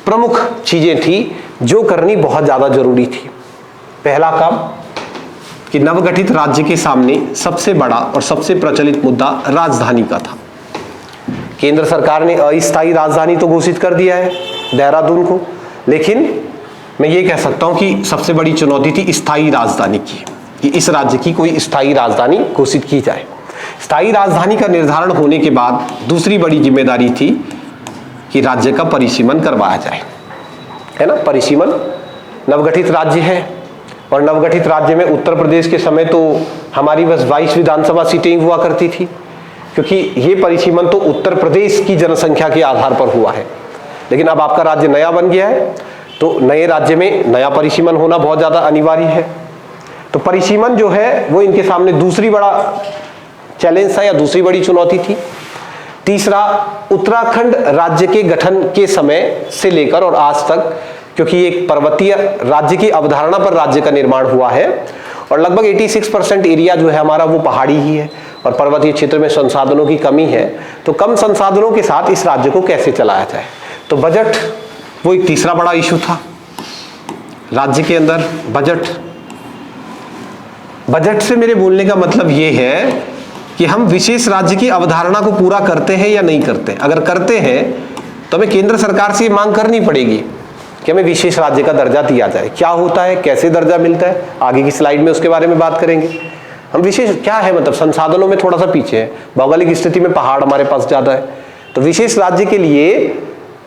प्रमुख चीजें थी जो करनी बहुत ज्यादा जरूरी थी। पहला काम कि नवगठित राज्य के सामने सबसे बड़ा और सबसे प्रचलित मुद्दा राजधानी का था। केंद्र सरकार ने अस्थायी राजधानी तो घोषित कर दिया है देहरादून को, लेकिन मैं ये कह सकता हूं कि सबसे बड़ी चुनौती थी स्थायी राजधानी की, कि इस राज्य की कोई स्थायी राजधानी घोषित की जाए। स्थायी राजधानी का निर्धारण होने के बाद दूसरी बड़ी जिम्मेदारी थी कि राज्य का परिसीमन करवाया जाए, है ना। परिसीमन, नवगठित राज्य है और नवगठित राज्य में उत्तर प्रदेश के समय तो हमारी बस 22 विधानसभा सीटें ही हुआ करती थी, क्योंकि ये परिसीमन तो उत्तर प्रदेश की जनसंख्या के आधार पर हुआ है। लेकिन अब आपका राज्य नया बन गया है, तो नए राज्य में नया परिसीमन होना बहुत ज्यादा अनिवार्य है। तो परिसीमन जो है वो इनके सामने दूसरी बड़ा चैलेंज था या दूसरी बड़ी चुनौती थी। तीसरा, उत्तराखंड राज्य के गठन के समय से लेकर और आज तक, क्योंकि एक पर्वतीय राज्य की अवधारणा पर राज्य का निर्माण हुआ है और लगभग 86% एरिया जो है हमारा वो पहाड़ी ही है और पर्वतीय क्षेत्र में संसाधनों की कमी है, तो कम संसाधनों के साथ इस राज्य को कैसे चलाया जाए। तो बजट वो एक तीसरा बड़ा इशू था राज्य के अंदर। बजट से मेरे बोलने का मतलब ये है कि हम विशेष राज्य की अवधारणा को पूरा करते हैं या नहीं करते। अगर करते हैं तो हमें केंद्र सरकार से मांग करनी पड़ेगी कि हमें विशेष राज्य का दर्जा दिया जाए। क्या होता है, कैसे दर्जा मिलता है, आगे की स्लाइड में उसके बारे में बात करेंगे। हम विशेष क्या है, मतलब संसाधनों में थोड़ा सा पीछे है, भौगोलिक स्थिति में पहाड़ हमारे पास ज्यादा है, तो विशेष राज्य के लिए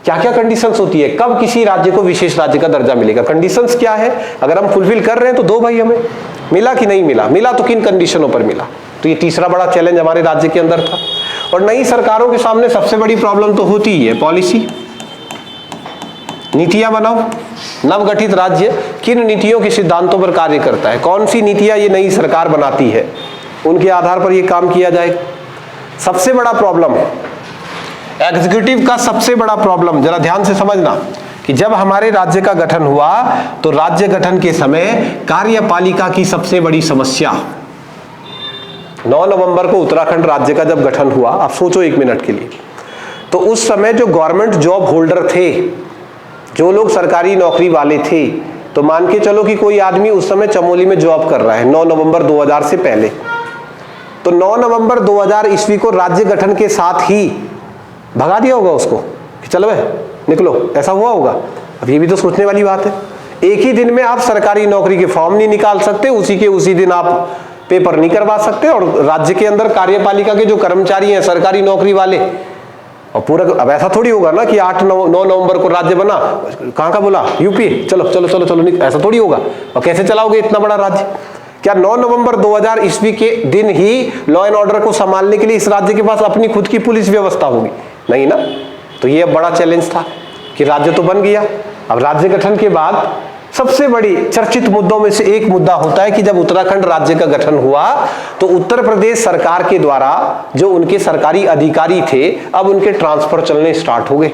क्या क्या कंडीशंस होती है, कब किसी राज्य को विशेष राज्य का दर्जा मिलेगा, कंडीशंस क्या है, अगर हम फुलफिल कर रहे हैं तो दो भाई, हमें मिला कि नहीं मिला, मिला तो किन कंडीशनों पर मिला। तो ये तीसरा बड़ा चैलेंज हमारे राज्य के अंदर था। और नई सरकारों के सामने सबसे बड़ी प्रॉब्लम तो होती ही है पॉलिसी, नीतियां बनाओ। नवगठित राज्य किन नीतियों के सिद्धांतों पर कार्य करता है, कौन सी नीतियां ये नई सरकार बनाती है, उनके आधार पर ये काम किया जाएगा। सबसे बड़ा प्रॉब्लम एग्जीक्यूटिव का, सबसे बड़ा प्रॉब्लम जरा ध्यान से समझना कि जब हमारे राज्य का गठन हुआ तो राज्य गठन के समय कार्यपालिका की सबसे बड़ी समस्या, 9 नवंबर को उत्तराखंड राज्य का जब गठन हुआ, आप सोचो एक मिनट के लिए, तो उस समय जो गवर्नमेंट जॉब होल्डर थे, जो लोग सरकारी नौकरी वाले थे, तो मान के चलो कि कोई आदमी उस समय चमोली में जॉब कर रहा है 9 नवंबर 2000 से पहले, तो 9 नवंबर 2000 ईस्वी को राज्य गठन के साथ ही भगा दिया होगा उसको कि चलो भाई निकलो, ऐसा हुआ होगा। अब ये भी तो सोचने वाली बात है। एक ही दिन में आप सरकारी नौकरी के फॉर्म नहीं निकाल सकते, उसी के उसी दिन आप पेपर नहीं करवा सकते, और राज्य के अंदर कार्यपालिका के जो कर्मचारी हैं सरकारी नौकरी वाले, और पूरा, अब ऐसा थोड़ी होगा ना कि 9 नवंबर को राज्य बना, कहाँ का बोला, यूपी, चलो चलो चलो चलो, ऐसा थोड़ी होगा। और कैसे चलाओगे इतना बड़ा राज्य? क्या 9 नवंबर 2000 ईस्वी के दिन ही लॉ एंड ऑर्डर को संभालने के लिए इस राज्य के पास अपनी खुद की पुलिस व्यवस्था होगी? नहीं ना। तो ये अब बड़ा चैलेंज था कि राज्य तो बन गया, अब राज्य गठन के बाद सबसे बड़ी चर्चित मुद्दों में से एक मुद्दा होता है कि जब उत्तराखंड राज्य का गठन हुआ तो उत्तर प्रदेश सरकार के द्वारा जो उनके सरकारी अधिकारी थे, अब उनके ट्रांसफर चलने स्टार्ट हो गए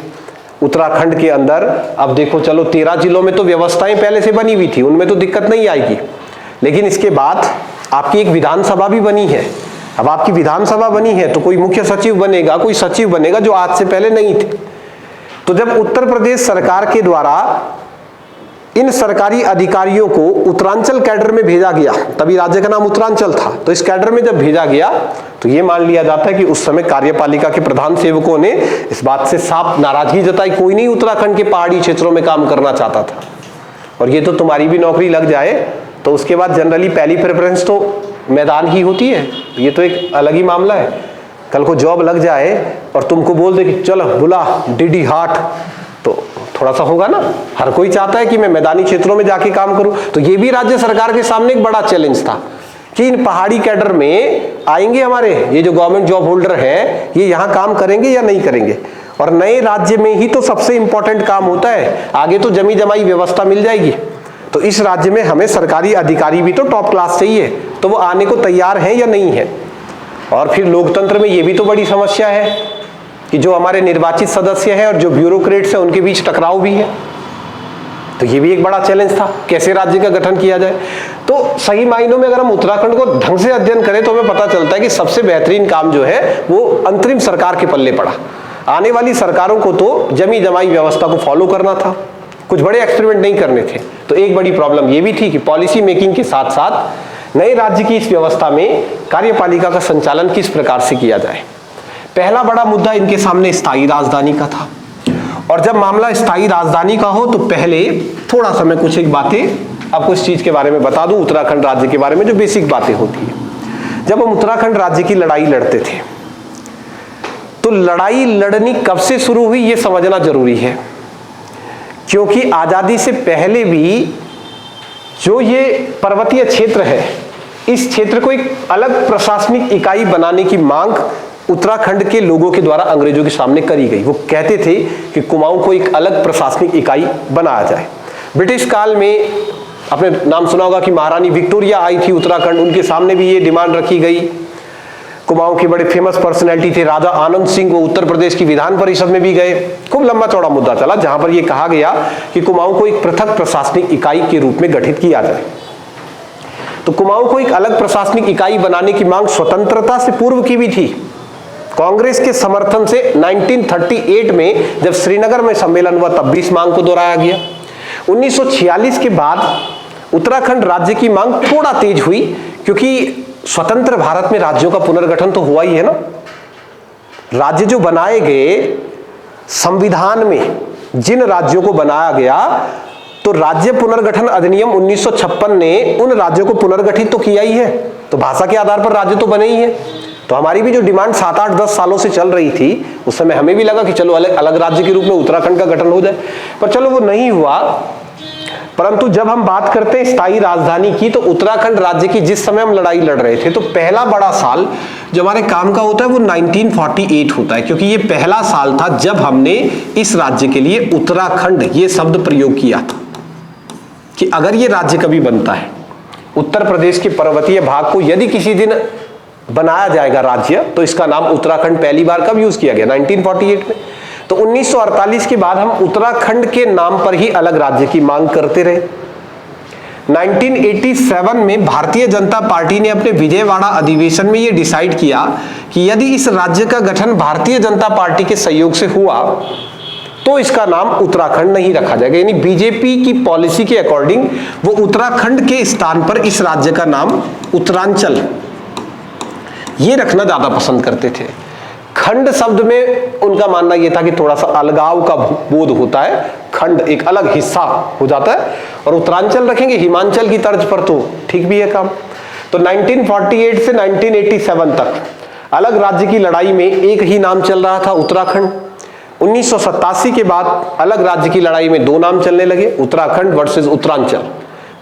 उत्तराखंड के अंदर। अब देखो चलो 13 जिलों में तो व्यवस्थाएं पहले से बनी हुई थी, उनमें तो दिक्कत नहीं आएगी, लेकिन इसके बाद आपकी एक विधानसभा भी बनी है। अब आपकी विधानसभा बनी है तो कोई मुख्य सचिव बनेगा, कोई सचिव बनेगा, जो आज से पहले नहीं थे। तो जब उत्तर प्रदेश सरकार के द्वारा इन सरकारी अधिकारियों को उत्तरांचल कैडर में भेजा गया, तभी राज्य का नाम उत्तरांचल था, तो इस कैडर में जब भेजा गया तो ये मान लिया जाता है कि उस समय कार्यपालिका के प्रधान सेवकों ने इस बात से साफ नाराजगी जताई, कोई नहीं उत्तराखंड के पहाड़ी क्षेत्रों में काम करना चाहता था, और ये तो तुम्हारी भी नौकरी लग जाए तो उसके बाद जनरली पहली प्रेफरेंस तो मैदान ही होती है। ये तो एक अलग ही मामला है। कल को जॉब लग जाए और तुमको बोल दे कि चलो बुला डीडी हाट, तो थोड़ा सा होगा ना, हर कोई चाहता है कि मैं मैदानी क्षेत्रों में जाके काम करूं। तो ये भी राज्य सरकार के सामने एक बड़ा चैलेंज था कि इन पहाड़ी कैडर में आएंगे हमारे ये जो गवर्नमेंट जॉब होल्डर है, ये यहाँ काम करेंगे या नहीं करेंगे। और नए राज्य में ही तो सबसे इंपॉर्टेंट काम होता है, आगे तो जमी जमाई व्यवस्था मिल जाएगी। तो इस राज्य में हमें सरकारी अधिकारी भी तो टॉप क्लास चाहिए, तो वो आने को तैयार हैं या नहीं है। और फिर लोकतंत्र में ये भी तो बड़ी समस्या है कि जो हमारे निर्वाचित सदस्य हैं और जो ब्यूरोक्रेट्स हैं उनके बीच टकराव भी है। तो ये भी एक बड़ा चैलेंज था, कैसे राज्य का गठन किया जाए। तो सही मायनों में अगर हम उत्तराखंड को ढंग से अध्ययन करें तो हमें पता चलता है कि सबसे बेहतरीन काम जो है वो अंतरिम सरकार के पल्ले पड़ा। आने वाली सरकारों को तो जमी जमाई व्यवस्था को फॉलो करना था, कुछ बड़े एक्सपेरिमेंट नहीं करने थे। तो एक बड़ी प्रॉब्लम ये भी थी कि पॉलिसी मेकिंग के साथ साथ नए राज्य की इस व्यवस्था में कार्यपालिका का संचालन किस प्रकार से किया जाए। पहला बड़ा मुद्दा इनके सामने स्थायी राजधानी का था। और जब मामला स्थायी राजधानी का हो तो पहले थोड़ा सा मैं कुछ एक बातें आपको इस चीज के बारे में बता दूं, उत्तराखंड राज्य के बारे में जो बेसिक बातें होती है। जब हम उत्तराखंड राज्य की लड़ाई लड़ते थे तो लड़ाई लड़नी कब से शुरू हुई ये समझना जरूरी है, क्योंकि आजादी से पहले भी जो ये पर्वतीय क्षेत्र है, इस क्षेत्र को एक अलग प्रशासनिक इकाई बनाने की मांग उत्तराखंड के लोगों के द्वारा अंग्रेजों के सामने करी गई। वो कहते थे कि कुमाऊं को एक अलग प्रशासनिक इकाई बनाया जाए। ब्रिटिश काल में आपने नाम सुना होगा कि महारानी विक्टोरिया आई थी उत्तराखंड, उनके सामने भी ये डिमांड रखी गई। कुमाऊं के बड़े फेमस पर्सनैलिटी थे राजा आनंद सिंह, वो उत्तर प्रदेश की विधान परिषद में भी गए। खूब लंबा चौड़ा मुद्दा चला जहां पर यह कहा गया कि कुमाऊं को एक पृथक प्रशासनिक इकाई के रूप में गठित किया जाए। तो कुमाऊं को एक अलग प्रशासनिक इकाई बनाने की मांग स्वतंत्रता से पूर्व की भी थी। कांग्रेस के समर्थन से 1938 में जब श्रीनगर में सम्मेलन हुआ तब भी इस मांग को दोहराया गया। 1946 के बाद उत्तराखंड राज्य की मांग थोड़ा तेज हुई, क्योंकि स्वतंत्र भारत में राज्यों का पुनर्गठन तो हुआ ही है ना। राज्य जो बनाए गए संविधान में जिन राज्यों को बनाया गया, तो राज्य पुनर्गठन अधिनियम 1956 ने उन राज्यों को पुनर्गठित तो किया ही है। तो भाषा के आधार पर राज्य तो बने ही है। तो हमारी भी जो डिमांड 7, 8, 10 सालों से चल रही थी, उस समय हमें भी लगा कि चलो अलग अलग राज्य के रूप में उत्तराखंड का गठन हो जाए, पर चलो वो नहीं हुआ। परंतु जब हम बात करते हैं स्थायी राजधानी की, तो उत्तराखंड राज्य की जिस समय हम लड़ाई लड़ रहे थे, तो पहला बड़ा साल जो हमारे काम का होता है वो 1948 होता है, क्योंकि ये पहला साल था जब हमने इस राज्य के लिए उत्तराखंड ये शब्द प्रयोग किया था कि अगर ये राज्य कभी बनता है, उत्तर प्रदेश के पर्वतीय भाग को यदि किसी दिन बनाया जाएगा राज्य, तो इसका नाम उत्तराखंड पहली बार कब यूज किया गया? 1948 में। तो 1948 के बाद हम उत्तराखंड के नाम पर ही अलग राज्य की मांग करते रहे। 1987 में भारतीय जनता पार्टी ने अपने विजयवाड़ा अधिवेशन में यह डिसाइड किया कि यदि इस राज्य का गठन भारतीय जनता पार्टी के सहयोग से हुआ तो इसका नाम उत्तराखंड नहीं रखा जाएगा। यानी बीजेपी की पॉलिसी के अकॉर्डिंग वो उत्तराखंड के स्थान पर इस राज्य का नाम उत्तरांचल ये रखना ज्यादा पसंद करते थे। खंड शब्द में उनका मानना यह था कि थोड़ा सा अलगाव का बोध होता है, खंड एक अलग हिस्सा हो जाता है, और उत्तरांचल रखेंगे हिमांचल की तर्ज पर तो ठीक भी है काम। तो 1948 से 1987 तक अलग राज्य की लड़ाई में एक ही नाम चल रहा था, उत्तराखंड। 1987 के बाद अलग राज्य की लड़ाई में दो नाम चलने लगे, उत्तराखंड वर्सेस उत्तरांचल।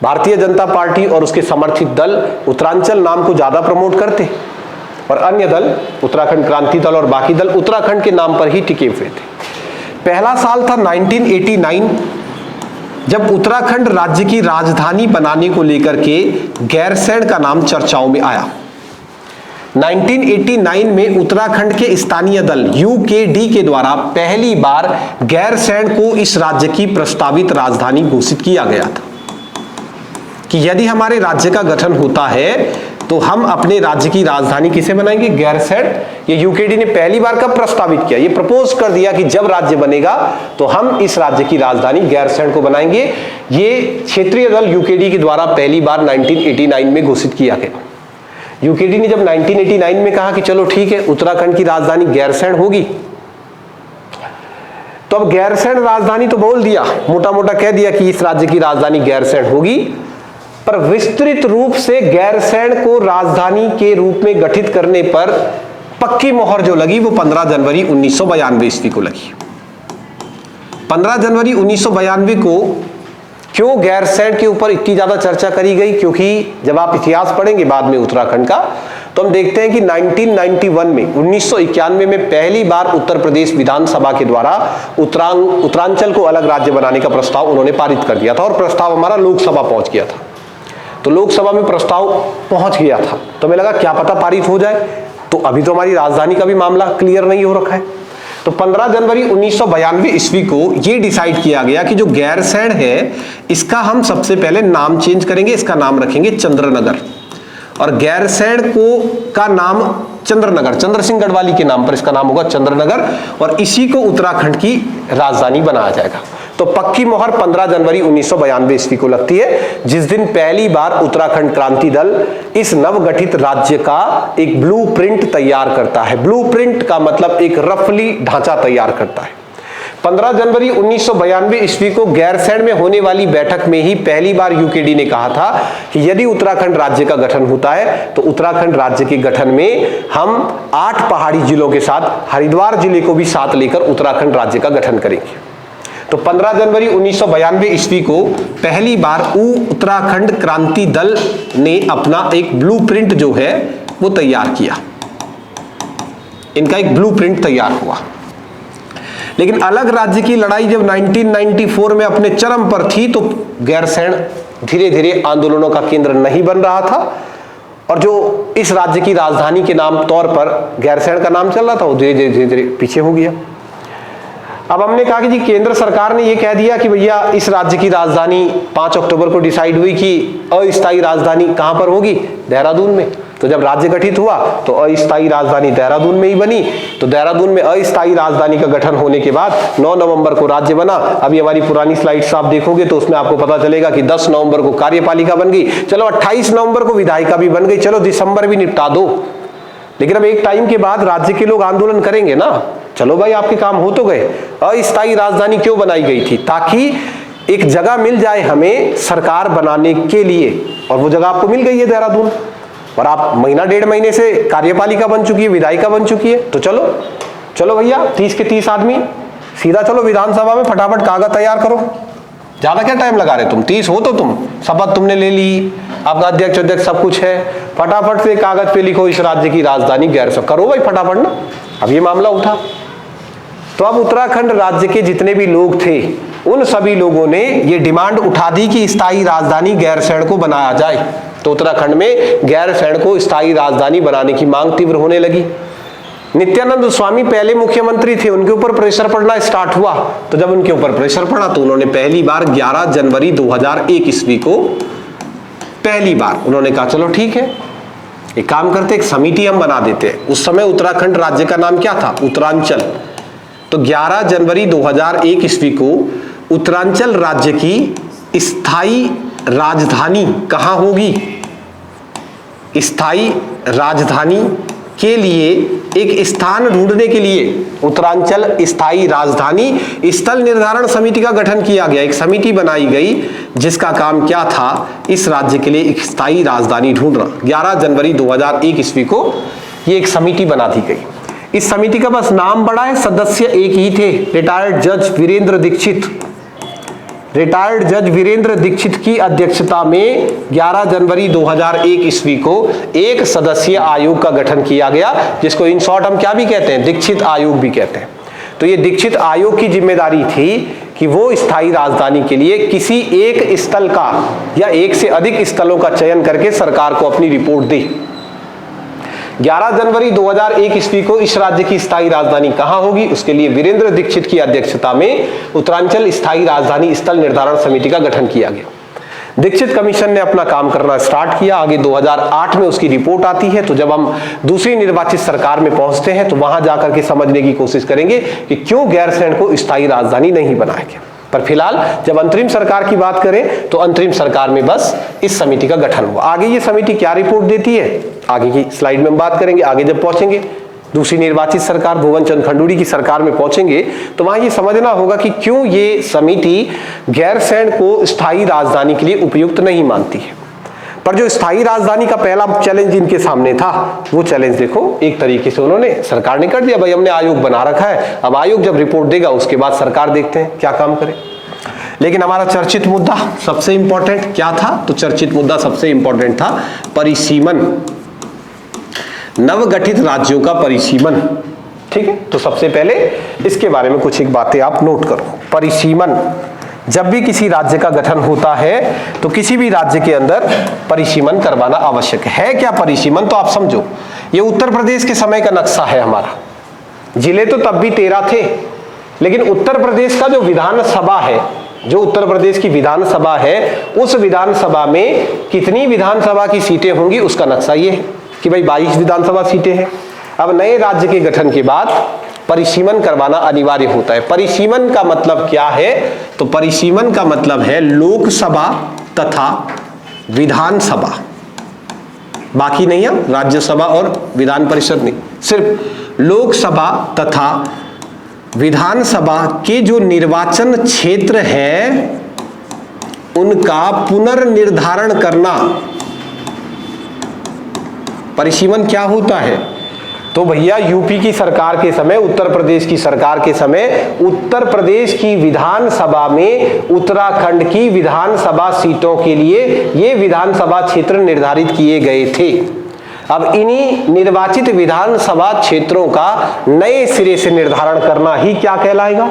भारतीय जनता पार्टी और उसके समर्थित दल उत्तरांचल नाम को ज्यादा प्रमोट करते और अन्य दल उत्तराखंड क्रांति दल और बाकी दल उत्तराखंड के नाम पर ही टिके हुए थे। पहला साल था 1989 जब उत्तराखंड राज्य की राजधानी बनाने को लेकर के गैरसैंण का नाम चर्चाओं में आया। 1989 में उत्तराखंड के स्थानीय दल यूकेडी के द्वारा पहली बार गैरसैंण को इस राज्य की प्रस्तावित राजधानी घोषित किया गया था कि यदि हमारे राज्य का गठन होता है तो हम अपने राज्य की राजधानी किसे बनाएंगे? गैरसैंण। ये यूकेडी ने पहली बार कब प्रस्तावित किया? ये प्रपोज कर दिया कि जब राज्य बनेगा तो हम इस राज्य की राजधानी गैरसैंण को बनाएंगे। ये क्षेत्रीय दल यूकेडी के द्वारा पहली बार 1989 में घोषित किया गया। यूकेडी ने जब 1989 में कहा कि चलो ठीक है उत्तराखंड की राजधानी गैरसैंण होगी, तो अब गैरसैंण राजधानी तो बोल दिया, मोटा मोटा कह दिया कि इस राज्य की राजधानी गैरसैंण होगी, पर विस्तृत रूप से गैरसैंण को राजधानी के रूप में गठित करने पर पक्की मोहर जो लगी वो 15 जनवरी 1992 ईस्वी को लगी। 15 जनवरी 1992 को क्यों गैरसैंण के ऊपर इतनी ज्यादा चर्चा करी गई? क्योंकि जब आप इतिहास पढ़ेंगे बाद में उत्तराखंड का, तो हम देखते हैं कि 1991 में 1991 में पहली बार उत्तर प्रदेश विधानसभा के द्वारा उत्तरांचल को अलग राज्य बनाने का प्रस्ताव उन्होंने पारित कर दिया था, और प्रस्ताव हमारा लोकसभा पहुंच गया था। तो लोकसभा में प्रस्ताव पहुंच गया था तो हमें लगा क्या पता पारित हो जाए, तो अभी तो हमारी राजधानी का भी मामला क्लियर नहीं हो रखा है। तो 15 जनवरी 1992 ईस्वी को ये डिसाइड किया गया कि जो गैरसैंण है इसका हम सबसे पहले नाम चेंज करेंगे, इसका नाम रखेंगे चंद्रनगर, और गैरसैंण को का नाम चंद्रनगर, चंद्र सिंह गढ़वाली के नाम पर इसका नाम होगा चंद्रनगर, और इसी को उत्तराखंड की राजधानी बनाया जाएगा। तो पक्की मोहर 15 जनवरी 1992 ईस्वी को लगती है, जिस दिन पहली बार उत्तराखंड क्रांति दल इस नवगठित राज्य का एक ब्लूप्रिंट तैयार करता है। ब्लूप्रिंट का मतलब एक रफली ढांचा तैयार करता है। 15 जनवरी 1992 ईस्वी को गैरसैंण में होने वाली बैठक में ही पहली बार यूकेडी ने कहा था कि यदि उत्तराखंड राज्य का गठन होता है तो उत्तराखंड राज्य के गठन में हम 8 पहाड़ी जिलों के साथ हरिद्वार जिले को भी साथ लेकर उत्तराखंड राज्य का गठन करेंगे। तो 15 जनवरी 1992 ईस्वी को पहली बार उत्तराखंड क्रांति दल ने अपना एक ब्लूप्रिंट जो है वो तैयार किया, इनका एक ब्लूप्रिंट तैयार हुआ। लेकिन अलग राज्य की लड़ाई जब 1994 में अपने चरम पर थी तो गैरसैंण धीरे धीरे आंदोलनों का केंद्र नहीं बन रहा था, और जो इस राज्य की राजधानी के नाम तौर पर गैरसैंण का नाम चल रहा था वो धीरे धीरे पीछे हो गया। अब हमने कहा कि जी केंद्र सरकार ने ये कह दिया कि भैया इस राज्य की राजधानी 5 अक्टूबर को डिसाइड हुई कि अस्थायी राजधानी कहां पर होगी, देहरादून में। तो जब राज्य गठित हुआ तो अस्थायी राजधानी देहरादून में ही बनी। तो देहरादून में अस्थायी राजधानी का गठन होने के बाद 9 नवंबर को राज्य बना। अभी हमारी पुरानी स्लाइड्स आप देखोगे तो उसमें आपको पता चलेगा कि 10 नवंबर को कार्यपालिका बन गई, चलो 28 नवंबर को विधायिका भी बन गई, चलो दिसंबर भी निपटा दो। लेकिन अब एक टाइम के बाद राज्य के लोग आंदोलन करेंगे ना, चलो भाई आपके काम हो तो गए। अस्थायी राजधानी क्यों बनाई गई थी? ताकि एक जगह मिल जाए हमें सरकार बनाने के लिए, और वो जगह आपको मिल गई है देहरादून, और आप महीना 1.5 महीने से कार्यपालिका बन चुकी है, विधायिका बन चुकी है। तो चलो भैया 30 के 30 आदमी सीधा चलो विधानसभा में फटाफट कागज तैयार करो। ज्यादा क्या टाइम लगा रहे तुम, 30 हो तो तुम, शपथ तुमने ले ली, आपका अध्यक्ष सब कुछ है, फटाफट से कागज पे लिखो इस राज्य की राजधानी गैरसैंण, करो भाई फटाफट ना। अब ये मामला उठा तो अब उत्तराखंड राज्य के जितने भी लोग थे उन सभी लोगों ने ये डिमांड उठा दी कि स्थायी राजधानी गैरसैंण को बनाया जाए। तो उत्तराखंड में गैरसैंण को स्थायी राजधानी बनाने की मांग तीव्र होने लगी। नित्यानंद स्वामी पहले मुख्यमंत्री थे, उनके ऊपर प्रेशर पड़ना स्टार्ट हुआ। तो जब उनके ऊपर प्रेशर पड़ा तो उन्होंने पहली बार 11 जनवरी 2001 ईस्वी को पहली बार उन्होंने कहा चलो ठीक है, एक काम करते, एक समिति हम बना देते हैं। उस समय उत्तराखंड राज्य का नाम क्या था? उत्तरांचल। तो 11 जनवरी 2001 ईस्वी को उत्तरांचल राज्य की स्थायी राजधानी कहां होगी? स्थायी राजधानी के लिए एक स्थान ढूंढने के लिए उत्तरांचल स्थायी राजधानी स्थल निर्धारण समिति का गठन किया गया। एक समिति बनाई गई जिसका काम क्या था? इस राज्य के लिए एक स्थायी राजधानी ढूंढना। 11 जनवरी 2001 ईस्वी को ये एक समिति बना दी गई। इस समिति का बस नाम बड़ा है, सदस्य एक ही थे, रिटायर्ड जज वीरेंद्र दीक्षित। रिटायर्ड जज वीरेंद्र दीक्षित की अध्यक्षता में 11 जनवरी 2001 ईस्वी को एक सदस्यीय आयोग का गठन किया गया, जिसको इन शॉर्ट हम क्या भी कहते हैं? दीक्षित आयोग भी कहते हैं। तो ये दीक्षित आयोग की जिम्मेदारी थी कि वो स्थायी राजधानी के लिए किसी एक स्थल का या एक से अधिक स्थलों का चयन करके सरकार को अपनी रिपोर्ट दे। 11 जनवरी 2001 ईस्वी को इस राज्य की स्थायी राजधानी कहां होगी, उसके लिए वीरेंद्र दीक्षित की अध्यक्षता में उत्तरांचल स्थायी राजधानी स्थल निर्धारण समिति का गठन किया गया। दीक्षित कमीशन ने अपना काम करना स्टार्ट किया। आगे 2008 में उसकी रिपोर्ट आती है। तो जब हम दूसरी निर्वाचित सरकार में पहुंचते हैं तो वहां जाकर के समझने की कोशिश करेंगे कि क्यों गैरसैंण को स्थायी राजधानी नहीं बनाया गया। पर फिलहाल जब अंतरिम सरकार की बात करें तो अंतरिम सरकार में बस इस समिति का गठन हुआ। आगे ये समिति क्या रिपोर्ट देती है, आगे की स्लाइड में हम बात करेंगे। आगे जब पहुंचेंगे दूसरी निर्वाचित सरकार भुवन चंद खंडूड़ी की सरकार में पहुंचेंगे तो वहां ये समझना होगा कि क्यों ये समिति गैरसैंण को स्थायी राजधानी के लिए उपयुक्त नहीं मानती है। पर जो स्थायी राजधानी का पहला चैलेंज इनके सामने था, वो चैलेंज देखो एक तरीके से उन्होंने, सरकार ने कर दिया, भाई हमने आयोग बना रखा है, अब आयोग जब रिपोर्ट देगा उसके बाद सरकार देखते हैं क्या काम करे। लेकिन हमारा चर्चित मुद्दा सबसे इंपॉर्टेंट क्या था? तो चर्चित मुद्दा सबसे इंपॉर्टेंट था परिसीमन, नवगठित राज्यों का परिसीमन। ठीक है, तो सबसे पहले इसके बारे में कुछ एक बातें आप नोट करो। परिसीमन, जब भी किसी राज्य का गठन होता है तो किसी भी राज्य के अंदर परिसीमन करवाना आवश्यक है। क्या परिसीमन? तो आप समझो, ये उत्तर प्रदेश के समय का नक्शा है हमारा। जिले तो तब भी 13 थे, लेकिन उत्तर प्रदेश का जो विधानसभा है, जो उत्तर प्रदेश की विधानसभा है, उस विधानसभा में कितनी विधानसभा की सीटें होंगी उसका नक्शा ये है कि भाई 22 विधानसभा सीटें हैं। अब नए राज्य के गठन के बाद परिसीमन करवाना अनिवार्य होता है। परिसीमन का मतलब क्या है? तो परिसीमन का मतलब है लोकसभा तथा विधानसभा, बाकी नहीं है, राज्यसभा और विधान परिषद नहीं, सिर्फ लोकसभा तथा विधानसभा के जो निर्वाचन क्षेत्र है उनका पुनर्निर्धारण करना। परिसीमन क्या होता है? तो भैया यूपी की सरकार के समय, उत्तर प्रदेश की सरकार के समय, उत्तर प्रदेश की विधानसभा में उत्तराखंड की विधानसभा सीटों के लिए ये विधानसभा क्षेत्र निर्धारित किए गए थे। अब इन्हीं निर्वाचित विधानसभा क्षेत्रों का नए सिरे से निर्धारण करना ही क्या कहलाएगा?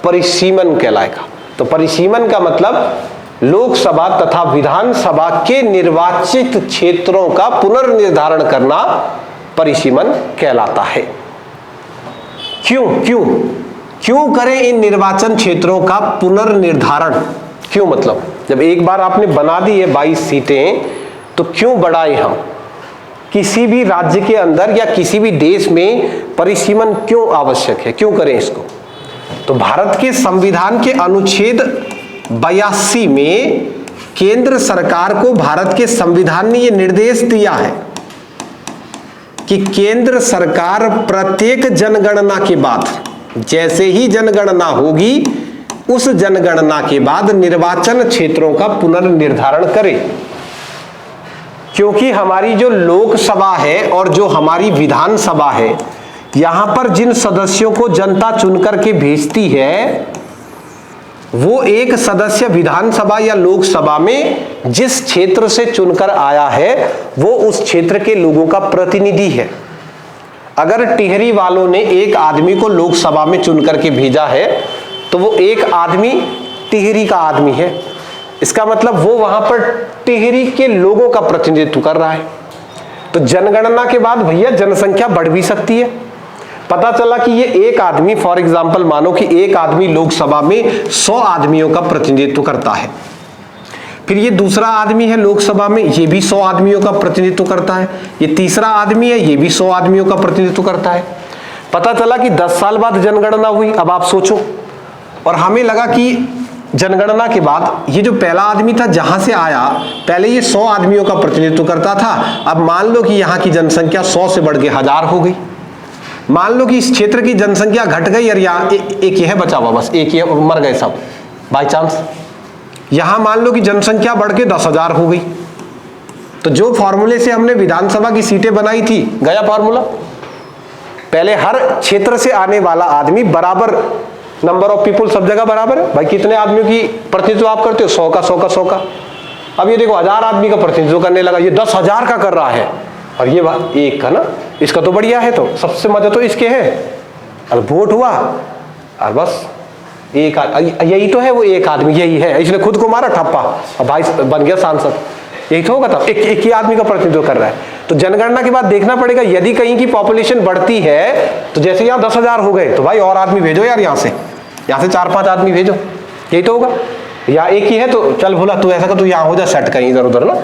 परिसीमन कहलाएगा। तो परिसीमन का मतलब लोकसभा तथा विधानसभा के निर्वाचित क्षेत्रों का पुनर्निर्धारण करना परिसीमन कहलाता है। क्यों क्यों क्यों करें इन निर्वाचन क्षेत्रों का पुनर्निर्धारण? क्यों मतलब जब एक बार आपने बना दी है 22 सीटें, तो क्यों बढ़ाए हम? किसी भी राज्य के अंदर या किसी भी देश में परिसीमन क्यों आवश्यक है? क्यों करें इसको? तो भारत के संविधान के अनुच्छेद 82 में केंद्र सरकार को भारत के संविधान ने यह निर्देश दिया है कि केंद्र सरकार प्रत्येक जनगणना के बाद, जैसे ही जनगणना होगी उस जनगणना के बाद निर्वाचन क्षेत्रों का पुनर्निर्धारण करे। क्योंकि हमारी जो लोकसभा है और जो हमारी विधानसभा है, यहां पर जिन सदस्यों को जनता चुनकर के भेजती है, वो एक सदस्य विधानसभा या लोकसभा में जिस क्षेत्र से चुनकर आया है वो उस क्षेत्र के लोगों का प्रतिनिधि है। अगर टिहरी वालों ने एक आदमी को लोकसभा में चुनकर के भेजा है तो वो एक आदमी टिहरी का आदमी है, इसका मतलब वो वहां पर टिहरी के लोगों का प्रतिनिधित्व कर रहा है। तो जनगणना के बाद भैया जनसंख्या बढ़ भी सकती है। पता चला कि ये एक आदमी, फॉर एग्जाम्पल मानो कि एक आदमी लोकसभा में 100 आदमियों का प्रतिनिधित्व करता है, फिर ये दूसरा आदमी है लोकसभा में, ये भी 100 आदमियों का प्रतिनिधित्व करता है, ये तीसरा आदमी है, ये भी 100 आदमियों का प्रतिनिधित्व करता है। पता चला कि 10 साल बाद जनगणना हुई। अब आप सोचो, और हमें लगा कि जनगणना के बाद ये जो पहला आदमी था जहां से आया, पहले ये 100 आदमियों का प्रतिनिधित्व करता था, अब मान लो कि यहाँ की जनसंख्या 100 से बढ़ के 1000 हो गई। मान लो कि इस क्षेत्र की जनसंख्या घट गई और यहाँ एक यह बचा हुआ, बस एक ये मर गए सब बाय चांस। यहां मान लो कि जनसंख्या बढ़ के 10,000 हो गई, तो जो फॉर्मूले से हमने विधानसभा की सीटें बनाई थी, गया फॉर्मूला। पहले हर क्षेत्र से आने वाला आदमी बराबर, नंबर ऑफ पीपुल सब जगह बराबर है। भाई कितने आदमियों की प्रतिनिधित्व आप करते हो? 100 का 100 का 100 का। अब ये देखो 1000 आदमी का प्रतिनिधित्व करने लगा, ये 10,000 का कर रहा है, और ये एक का ना, इसका तो बढ़िया है, तो सबसे मजा तो इसके है। अब वोट हुआ और बस एक यही तो है, वो एक आदमी यही है, इसने खुद को मारा ठप्पा, अब भाई बन गया सांसद। यही तो होगा, तब एक ही आदमी का प्रतिनिधित्व कर रहा है। तो जनगणना के बाद देखना पड़ेगा, यदि कहीं की पॉपुलेशन बढ़ती है, तो जैसे यहाँ 10,000 हो गए, तो भाई और आदमी भेजो यार, यहाँ से 4-5 आदमी भेजो, यही तो होगा। या एक ही है तो चल भोला तू ऐसा कर, तू यहाँ हो जा सेट कहीं इधर उधर ना,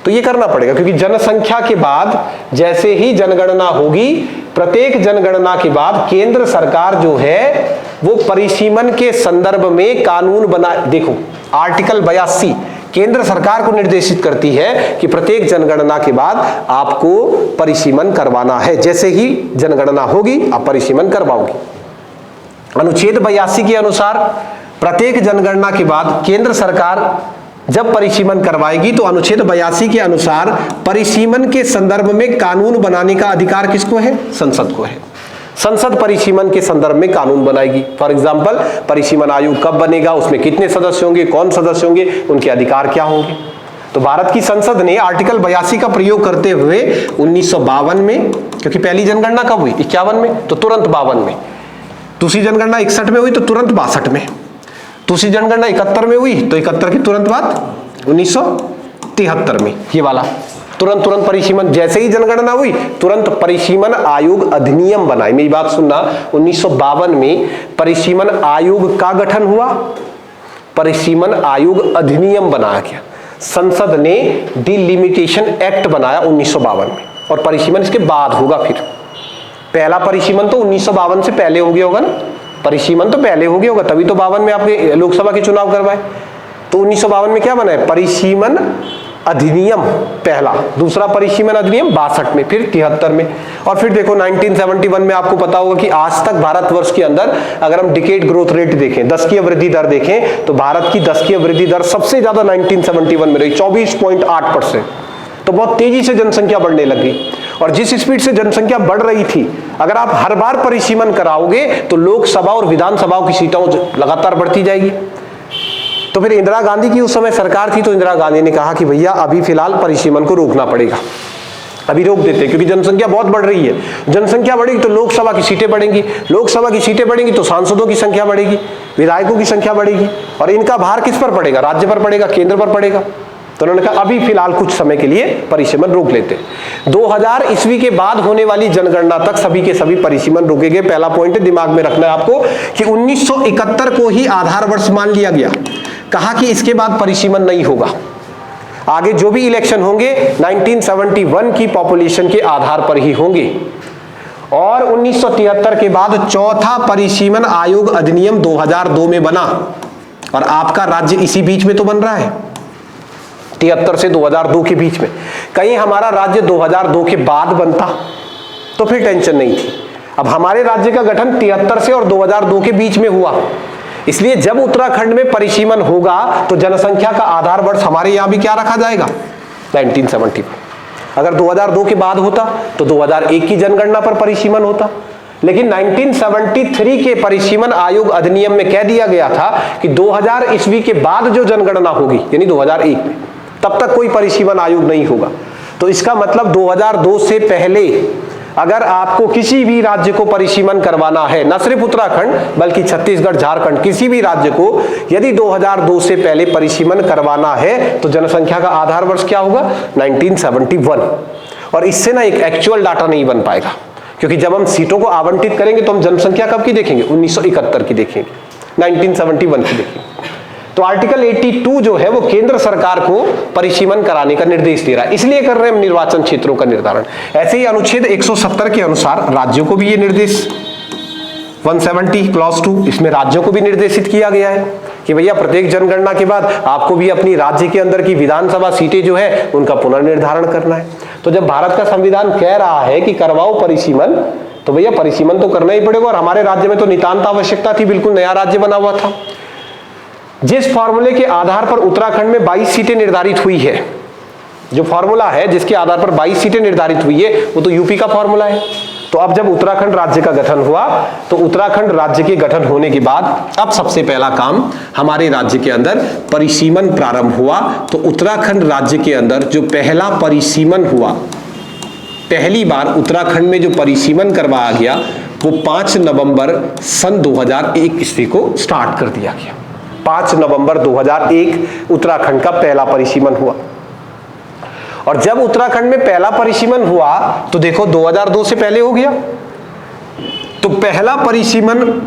तो ये करना पड़ेगा। क्योंकि जनसंख्या के बाद जैसे ही जनगणना होगी, प्रत्येक जनगणना के बाद केंद्र सरकार जो है वो परिसीमन के संदर्भ में कानून बना, देखो आर्टिकल 82 केंद्र सरकार को निर्देशित करती है कि प्रत्येक जनगणना के बाद आपको परिसीमन करवाना है। जैसे ही जनगणना होगी आप परिसीमन करवाओगे। अनुच्छेद 82 के अनुसार प्रत्येक जनगणना के बाद केंद्र सरकार जब परिसीमन करवाएगी तो अनुच्छेद 82 के अनुसार परिसीमन के संदर्भ में कानून बनाने का अधिकार किसको है? संसद को है। संसद परिसीमन के संदर्भ में कानून बनाएगी। फॉर एग्जाम्पल परिसीमन आयोग कब बनेगा, उसमें कितने सदस्य होंगे, कौन सदस्य होंगे, उनके अधिकार क्या होंगे। तो भारत की संसद ने आर्टिकल 82 का प्रयोग करते हुए 1952 में, क्योंकि पहली जनगणना कब हुई? 51 में, तो तुरंत 52 में। दूसरी जनगणना 61 में हुई तो तुरंत 62 में। दूसरी जनगणना 71 में हुई तो 71 के तुरंत बाद 1973 में, ये वाला तुरंत परिसीमन, जैसे ही जनगणना हुई तुरंत परिसीमन आयोग अधिनियम बनाए। मेरी बात सुनना, 1952 में परिसीमन आयोग का गठन हुआ, परिसीमन आयोग अधिनियम बनाया गया, संसद ने डिलिमिटेशन एक्ट बनाया 1952 में, और परिसीमन इसके बाद होगा। फिर पहला परिसीमन तो 1952 से पहले हो गया होगा ना, परिसीमन तो पहले हो गया होगा, तभी तो 52 में आपने लोकसभा के चुनाव करवाए। तो 1952 में क्या बना है, परिसीमन अधिनियम पहला, दूसरा परिसीमन अधिनियम 62 में, फिर 73 में, और फिर देखो 1971 में आपको पता होगा कि आज तक भारतवर्ष के अंदर अगर हम डिकेड ग्रोथ रेट देखें, दशकीय वृद्धि दर देखें, तो भारत की दशकीय वृद्धि दर सबसे ज्यादा 1971 में रही, 24.8%। तो बहुत तेजी से जनसंख्या बढ़ने लगी, और जिस स्पीड से जनसंख्या बढ़ रही थी, अगर आप हर बार परिसीमन कराओगे तो लोकसभा और विधानसभाओं की सीटों लगातार बढ़ती जाएगी। तो फिर इंदिरा गांधी की उस समय सरकार थी, तो इंदिरा गांधी ने कहा कि भैया अभी फिलहाल परिसीमन को रोकना पड़ेगा, अभी रोक देते, क्योंकि जनसंख्या बहुत बढ़ रही है। जनसंख्या बढ़ेगी तो लोकसभा की सीटें बढ़ेंगी, लोकसभा की सीटें बढ़ेंगी तो सांसदों की संख्या बढ़ेगी, विधायकों की संख्या बढ़ेगी, और इनका भार किस पर पड़ेगा, राज्य पर पड़ेगा, केंद्र पर पड़ेगा। तो उन्होंने कहा अभी फिलहाल कुछ समय के लिए परिसीमन रोक लेते। 2000 ईस्वी के बाद होने वाली जनगणना तक सभी के सभी परिसीमन रोके गए। पहला पॉइंट दिमाग में रखना है आपको कि 1971 को ही आधार वर्ष मान लिया गया, कहा कि इसके बाद परिसीमन नहीं होगा, आगे जो भी इलेक्शन होंगे 1971 की पॉपुलेशन के आधार पर ही होंगे। और 1973 के बाद चौथा परिसीमन आयोग अधिनियम 2002 में बना, और आपका राज्य इसी बीच में तो बन रहा है, 73 से 2002 के बीच में। कहीं हमारा राज्य 2002 के बाद बनता तो फिर टेंशन नहीं थी। अब हमारे राज्य का गठन 73 से और 2002 के बीच में हुआ, इसलिए जब उत्तराखंड में परिसीमन होगा तो जनसंख्या का आधार वर्ष हमारे यहां भी क्या रखा जाएगा, 1970। अगर 2002 के बाद होता तो 2001 की जनगणना पर परिसीमन होता, लेकिन 1973 के परिसीमन आयोग अधिनियम में कह दिया गया था कि 2000 ईस्वी के बाद जो जनगणना होगी, यानी 2001 में, तब तक कोई परिसीमन आयोग नहीं होगा। तो इसका मतलब 2002 से पहले अगर आपको किसी भी राज्य को परिसीमन करवाना है, न सिर्फ उत्तराखंड बल्कि छत्तीसगढ़, झारखंड, किसी भी राज्य को यदि 2002 से पहले परिसीमन करवाना है तो जनसंख्या का आधार वर्ष क्या होगा, 1971। और इससे ना एक एक्चुअल डाटा नहीं बन पाएगा, क्योंकि जब हम सीटों को आवंटित करेंगे तो हम जनसंख्या कब की देखेंगे, 1971 की देखेंगे, 1971 की देखेंगे। तो आर्टिकल 82 जो है वो केंद्र सरकार को परिसीमन कराने का निर्देश दे रहा है, इसलिए कर रहे हैं हम निर्वाचन क्षेत्रों का निर्धारण। ऐसे ही अनुच्छेद 170 के अनुसार राज्यों को भी ये निर्देश, 170 क्लॉज 2, इसमें राज्यों को भी निर्देशित किया गया है कि भैया प्रत्येक जनगणना के बाद आपको भी अपनी राज्य के अंदर की विधानसभा सीटें जो है उनका पुनर्निर्धारण करना है। तो जब भारत का संविधान कह रहा है कि करवाओ परिसीमन, तो भैया परिसीमन तो करना ही पड़ेगा। और हमारे राज्य में तो नितांत आवश्यकता थी, बिल्कुल नया राज्य बना हुआ था। जिस फॉर्मूले के आधार पर उत्तराखंड में 22 सीटें निर्धारित हुई है, जो फॉर्मूला है जिसके आधार पर 22 सीटें निर्धारित हुई है, वो तो यूपी का फॉर्मूला है। तो अब जब उत्तराखंड राज्य का गठन हुआ, तो उत्तराखंड राज्य के गठन होने के बाद अब सबसे पहला काम हमारे राज्य के अंदर परिसीमन प्रारंभ हुआ। तो उत्तराखंड राज्य के अंदर जो पहला परिसीमन हुआ, पहली बार उत्तराखंड में जो परिसीमन करवाया गया वो 5 नवंबर सन 2001 ईस्वी को स्टार्ट कर दिया गया। 5 नवंबर 2001 उत्तराखंड का पहला परिसीमन हुआ। और जब उत्तराखंड में पहला परिसीमन हुआ तो देखो 2002 से पहले हो गया। तो पहला परिसीमन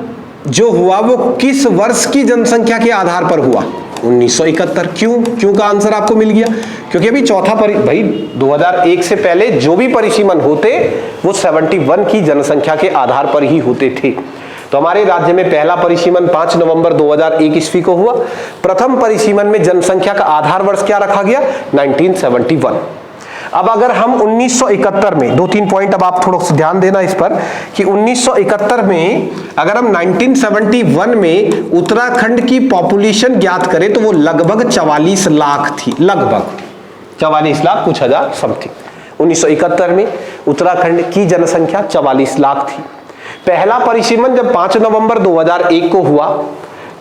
जो हुआ वो किस वर्ष की जनसंख्या के आधार पर हुआ, 1971। क्यों का आंसर आपको मिल गया, क्योंकि अभी चौथा भाई 2001 से पहले जो भी परिसीमन होते वो 71 की जनसंख्या के आधार पर ही होते थे। तो हमारे राज्य में पहला परिसीमन 5 नवंबर 2001 ईस्वी को हुआ। प्रथम परिसीमन में जनसंख्या का आधार वर्ष क्या रखा गया, 1971। अब अगर हम 1971 में, 2-3 पॉइंट अब आप थोड़ा सा ध्यान देना इस पर कि 1971 में अगर हम 1971 में उत्तराखंड की पॉपुलेशन ज्ञात करें तो वो लगभग 44 लाख थी, लगभग 44 लाख कुछ हजार समथिंग। 1971 में उत्तराखंड की जनसंख्या 44 लाख थी। पहला परिसीमन जब 5 नवंबर 2001 को हुआ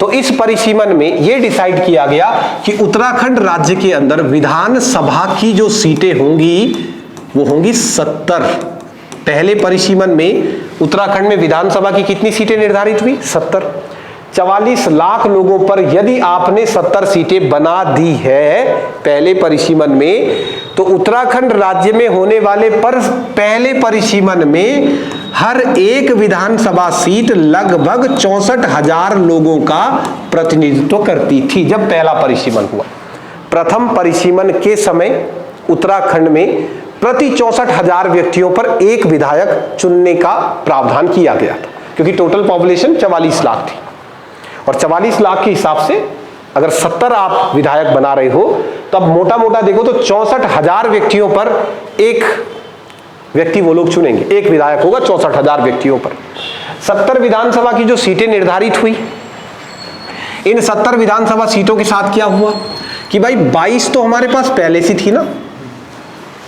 तो इस परिसीमन में यह डिसाइड किया गया कि उत्तराखंड राज्य के अंदर विधानसभा की जो सीटें होंगी वो होंगी 70। पहले परिसीमन में उत्तराखंड में विधानसभा की कितनी सीटें निर्धारित हुई, 70। 44 लाख लोगों पर यदि आपने 70 सीटें बना दी है पहले परिसीमन में, तो उत्तराखंड राज्य में होने वाले पहले परिसीमन में हर एक विधानसभा सीट लगभग 64,000 लोगों का प्रतिनिधित्व करती थी जब पहला परिसीमन हुआ। प्रथम परिसीमन के समय उत्तराखंड में प्रति 64,000 व्यक्तियों पर एक विधायक चुनने का प्रावधान किया गया था, क्योंकि टोटल पॉपुलेशन 44 लाख थी और 44 लाख के हिसाब से अगर 70 आप विधायक बना रहे हो तो अब मोटा मोटा देखो तो 64,000 व्यक्तियों पर एक व्यक्ति वो लोग चुनेंगे, एक विधायक होगा 64,000 व्यक्तियों पर। 70 विधानसभा की जो सीटें निर्धारित हुई, इन 70 विधानसभा सीटों के साथ क्या हुआ कि भाई 22 तो हमारे पास पहले से थी ना,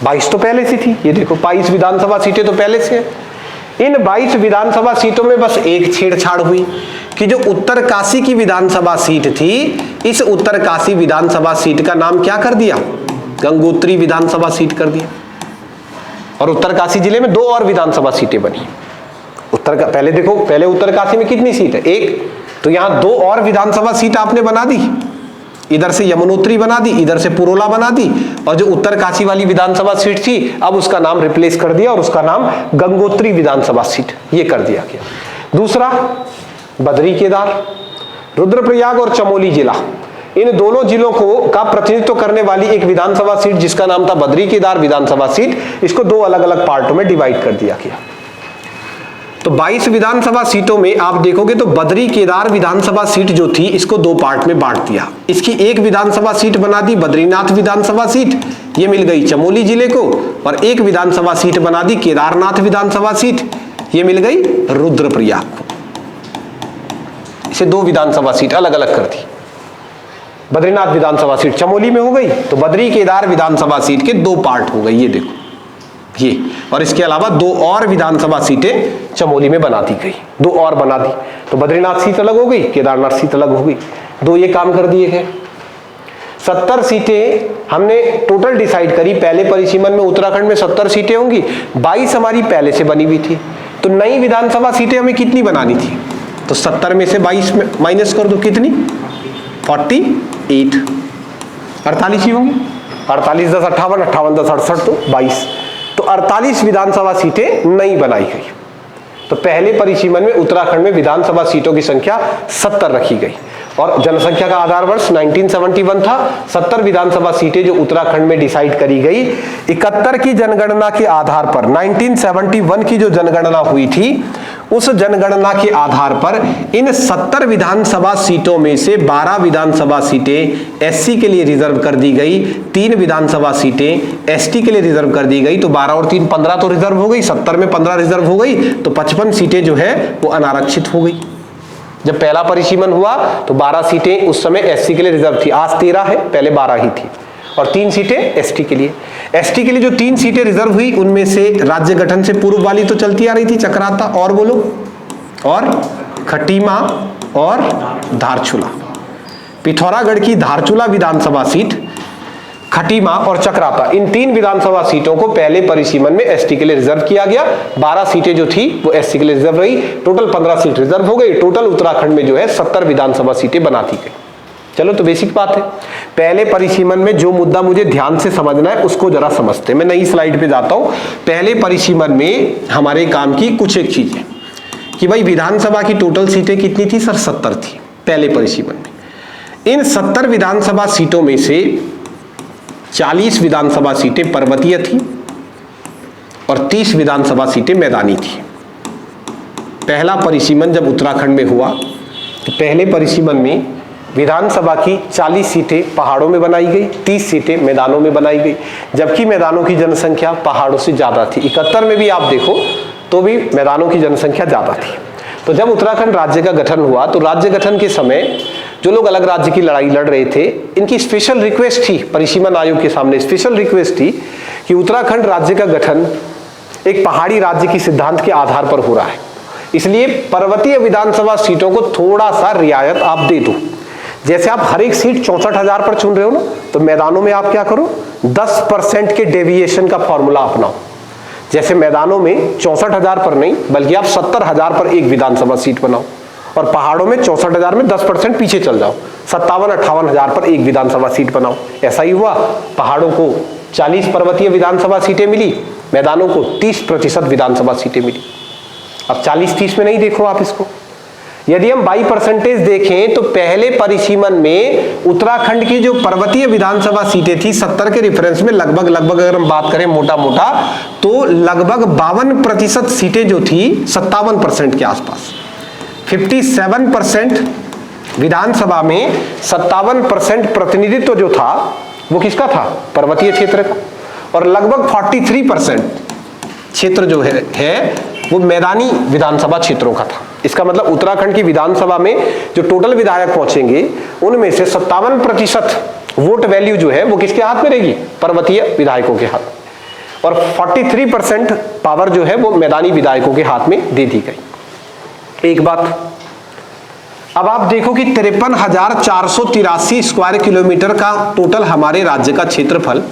22 तो पहले से थी, ये देखो 22 विधानसभा सीटें तो पहले से है। इन 22 विधानसभा सीटों में बस एक छेड़छाड़ हुई कि जो उत्तरकाशी की विधानसभा सीट थी, इस उत्तरकाशी विधानसभा सीट का नाम क्या कर दिया, गंगोत्री विधानसभा सीट कर दिया। और उत्तरकाशी जिले में 2 और विधानसभा सीटें बनी। पहले देखो, पहले उत्तरकाशी में कितनी सीट है, एक, तो यहां 2 और विधानसभा सीट आपने बना दी, इधर से यमुनोत्री बना दी, इधर से पुरोला बना दी, और जो उत्तरकाशी वाली विधानसभा सीट थी अब उसका नाम रिप्लेस कर दिया और उसका नाम गंगोत्री विधानसभा सीट ये कर दिया गया। दूसरा, बद्री केदार, रुद्रप्रयाग और चमोली जिला, इन दोनों जिलों को का प्रतिनिधित्व करने वाली एक विधानसभा सीट जिसका नाम था बद्री केदार विधानसभा सीट, इसको 2 अलग अलग पार्टों में डिवाइड कर दिया गया। तो 22 विधानसभा सीटों में आप देखोगे तो बद्री केदार विधानसभा सीट जो थी इसको 2 पार्ट में बांट दिया। इसकी एक विधानसभा सीट बना दी बद्रीनाथ विधानसभा सीट, ये मिल गई चमोली जिले को, और एक विधानसभा सीट बना दी केदारनाथ विधानसभा सीट, ये मिल गई रुद्रप्रयाग को। इसे 2 विधानसभा सीट अलग अलग कर दी। बद्रीनाथ विधानसभा सीट चमोली में हो गई तो बद्री केदार विधानसभा सीट के 2 पार्ट हो गए, ये देखो ये, और इसके अलावा 2 और विधानसभा सीटें चमोली में बना दी गई, 2 और बना दी, तो बद्रीनाथ सीट अलग हो गई, केदारनाथ सीट अलग हो गई, 2 ये काम कर दिए गए। 70 सीटें हमने टोटल डिसाइड करी, पहले परिसीमन में उत्तराखंड में 70 सीटें होंगी, 22 हमारी पहले से बनी हुई थी, तो नई विधानसभा सीटें हमें कितनी बनानी थी, तो 70 में से 22 में माइनस कर दो, कितनी 48, 48 ही होंगी, 48 10 58, 58 10 68 तो 22, तो 48 विधानसभा सीटें नई बनाई गई। तो पहले परिसीमन में उत्तराखंड में विधानसभा सीटों की संख्या 70 रखी गई और जनसंख्या का आधार वर्ष 1971 था। 70 विधानसभा सीटें जो उत्तराखंड में डिसाइड करी गई। 71 की जनगणना के आधार पर 1971 की जो जनगणना हुई थी उस जनगणना के आधार पर इन 70 विधानसभा सीटों में से 12 विधानसभा सीटें एससी के लिए रिजर्व कर दी गई, 3 विधानसभा सीटें एसटी के लिए रिजर्व कर दी गई, तो 12 और 3 15 तो रिजर्व हो गई, 70 में 15 रिजर्व हो गई, तो 55 सीटें जो है वो अनारक्षित हो गई। जब पहला परिसीमन हुआ तो 12 सीटें उस समय एससी के लिए रिजर्व थी, आज 13 है, पहले 12 ही थी, और 3 सीटें एसटी के लिए। एसटी के लिए जो 3 सीटें रिजर्व हुई उनमें से राज्य गठन से पूर्व वाली तो चलती आ रही थी, चक्राता और बोलो, और खटीमा और धारचूला। पिथौरागढ़ की धारचूला विधानसभा सीट, खटीमा और चक्राता, इन 3 विधानसभा सीटों को पहले परिसीमन में एसटी के लिए रिजर्व किया गया। 12 सीटें जो थी वो एसटी के लिए रिजर्व रही, टोटल 15 सीट रिजर्व हो गई। टोटल उत्तराखंड में जो है 70 विधानसभा सीटें बना दी गई। चलो, तो बेसिक बात है। पहले परिसीमन में जो मुद्दा मुझे ध्यान से समझना है उसको जरा समझते हैं। मैं नई स्लाइड पे जाता हूं। पहले परिसीमन में हमारे काम की कुछ एक चीजें कि भाई विधानसभा की टोटल सीटें कितनी थी सर, 70 थी पहले परिसीमन में। इन 70 विधानसभा सीटों में से 40 विधानसभा सीटें पर्वतीय थी और 30 विधानसभा सीटें मैदानी थी। पहला परिसीमन जब उत्तराखंड में हुआ तो पहले परिसीमन में विधानसभा की 40 सीटें पहाड़ों में बनाई गई, 30 सीटें मैदानों में बनाई गई, जबकि मैदानों की जनसंख्या पहाड़ों से ज्यादा थी। 71 में भी आप देखो तो भी मैदानों की जनसंख्या ज्यादा थी। तो जब उत्तराखंड राज्य का गठन हुआ तो राज्य गठन के समय जो लोग अलग राज्य की लड़ाई लड़ रहे थे, इनकी स्पेशल रिक्वेस्ट थी परिसीमन आयोग के सामने, स्पेशल रिक्वेस्ट थी कि उत्तराखंड राज्य का गठन एक पहाड़ी राज्य की सिद्धांत के आधार पर हो रहा है, इसलिए पर्वतीय विधानसभा सीटों को थोड़ा सा रियायत आप दे दो। जैसे आप हर एक सीट 64,000 पर चुन रहे हो ना, तो मैदानों में आप क्या करो, 10% के डेविएशन का फॉर्मूला अपनाओ। जैसे मैदानों में 64,000 पर नहीं बल्कि आप 70,000 पर एक विधानसभा सीट बनाओ, और पहाड़ों में 64,000 में 10% पीछे चल जाओ, 57-58,000 पर एक विधानसभा सीट बनाओ। ऐसा ही हुआ, पहाड़ों को 40 पर्वतीय विधानसभा सीटें मिली, मैदानों को 30% विधानसभा सीटें मिली। अब 40-30 में नहीं देखो आप इसको, यदि हम बाई परसेंटेज देखें तो पहले परिसीमन में उत्तराखंड की जो पर्वतीय विधानसभा सीटें थी 70 के रेफरेंस में लगभग अगर हम बात करें मोटा मोटा तो लगभग 52% सीटें जो थी 57% के आसपास, 57% विधानसभा में 57% प्रतिनिधित्व जो था वो किसका था? पर्वतीय क्षेत्र का। और लगभग 43% क्षेत्र जो है वो मैदानी विधानसभा क्षेत्रों का था। इसका मतलब उत्तराखंड की विधानसभा में जो टोटल विधायक पहुंचेंगे उनमें से 57% वोट वैल्यू जो है वो किसके हाथ में रहेगी? पर्वतीय विधायकों के हाथ में। और 43% पावर जो है वो मैदानी विधायकों के हाथ में दे दी गई। एक बात अब आप देखो कि 53,483 स्क्वायर किलोमीटर का टोटल हमारे राज्य का क्षेत्रफल,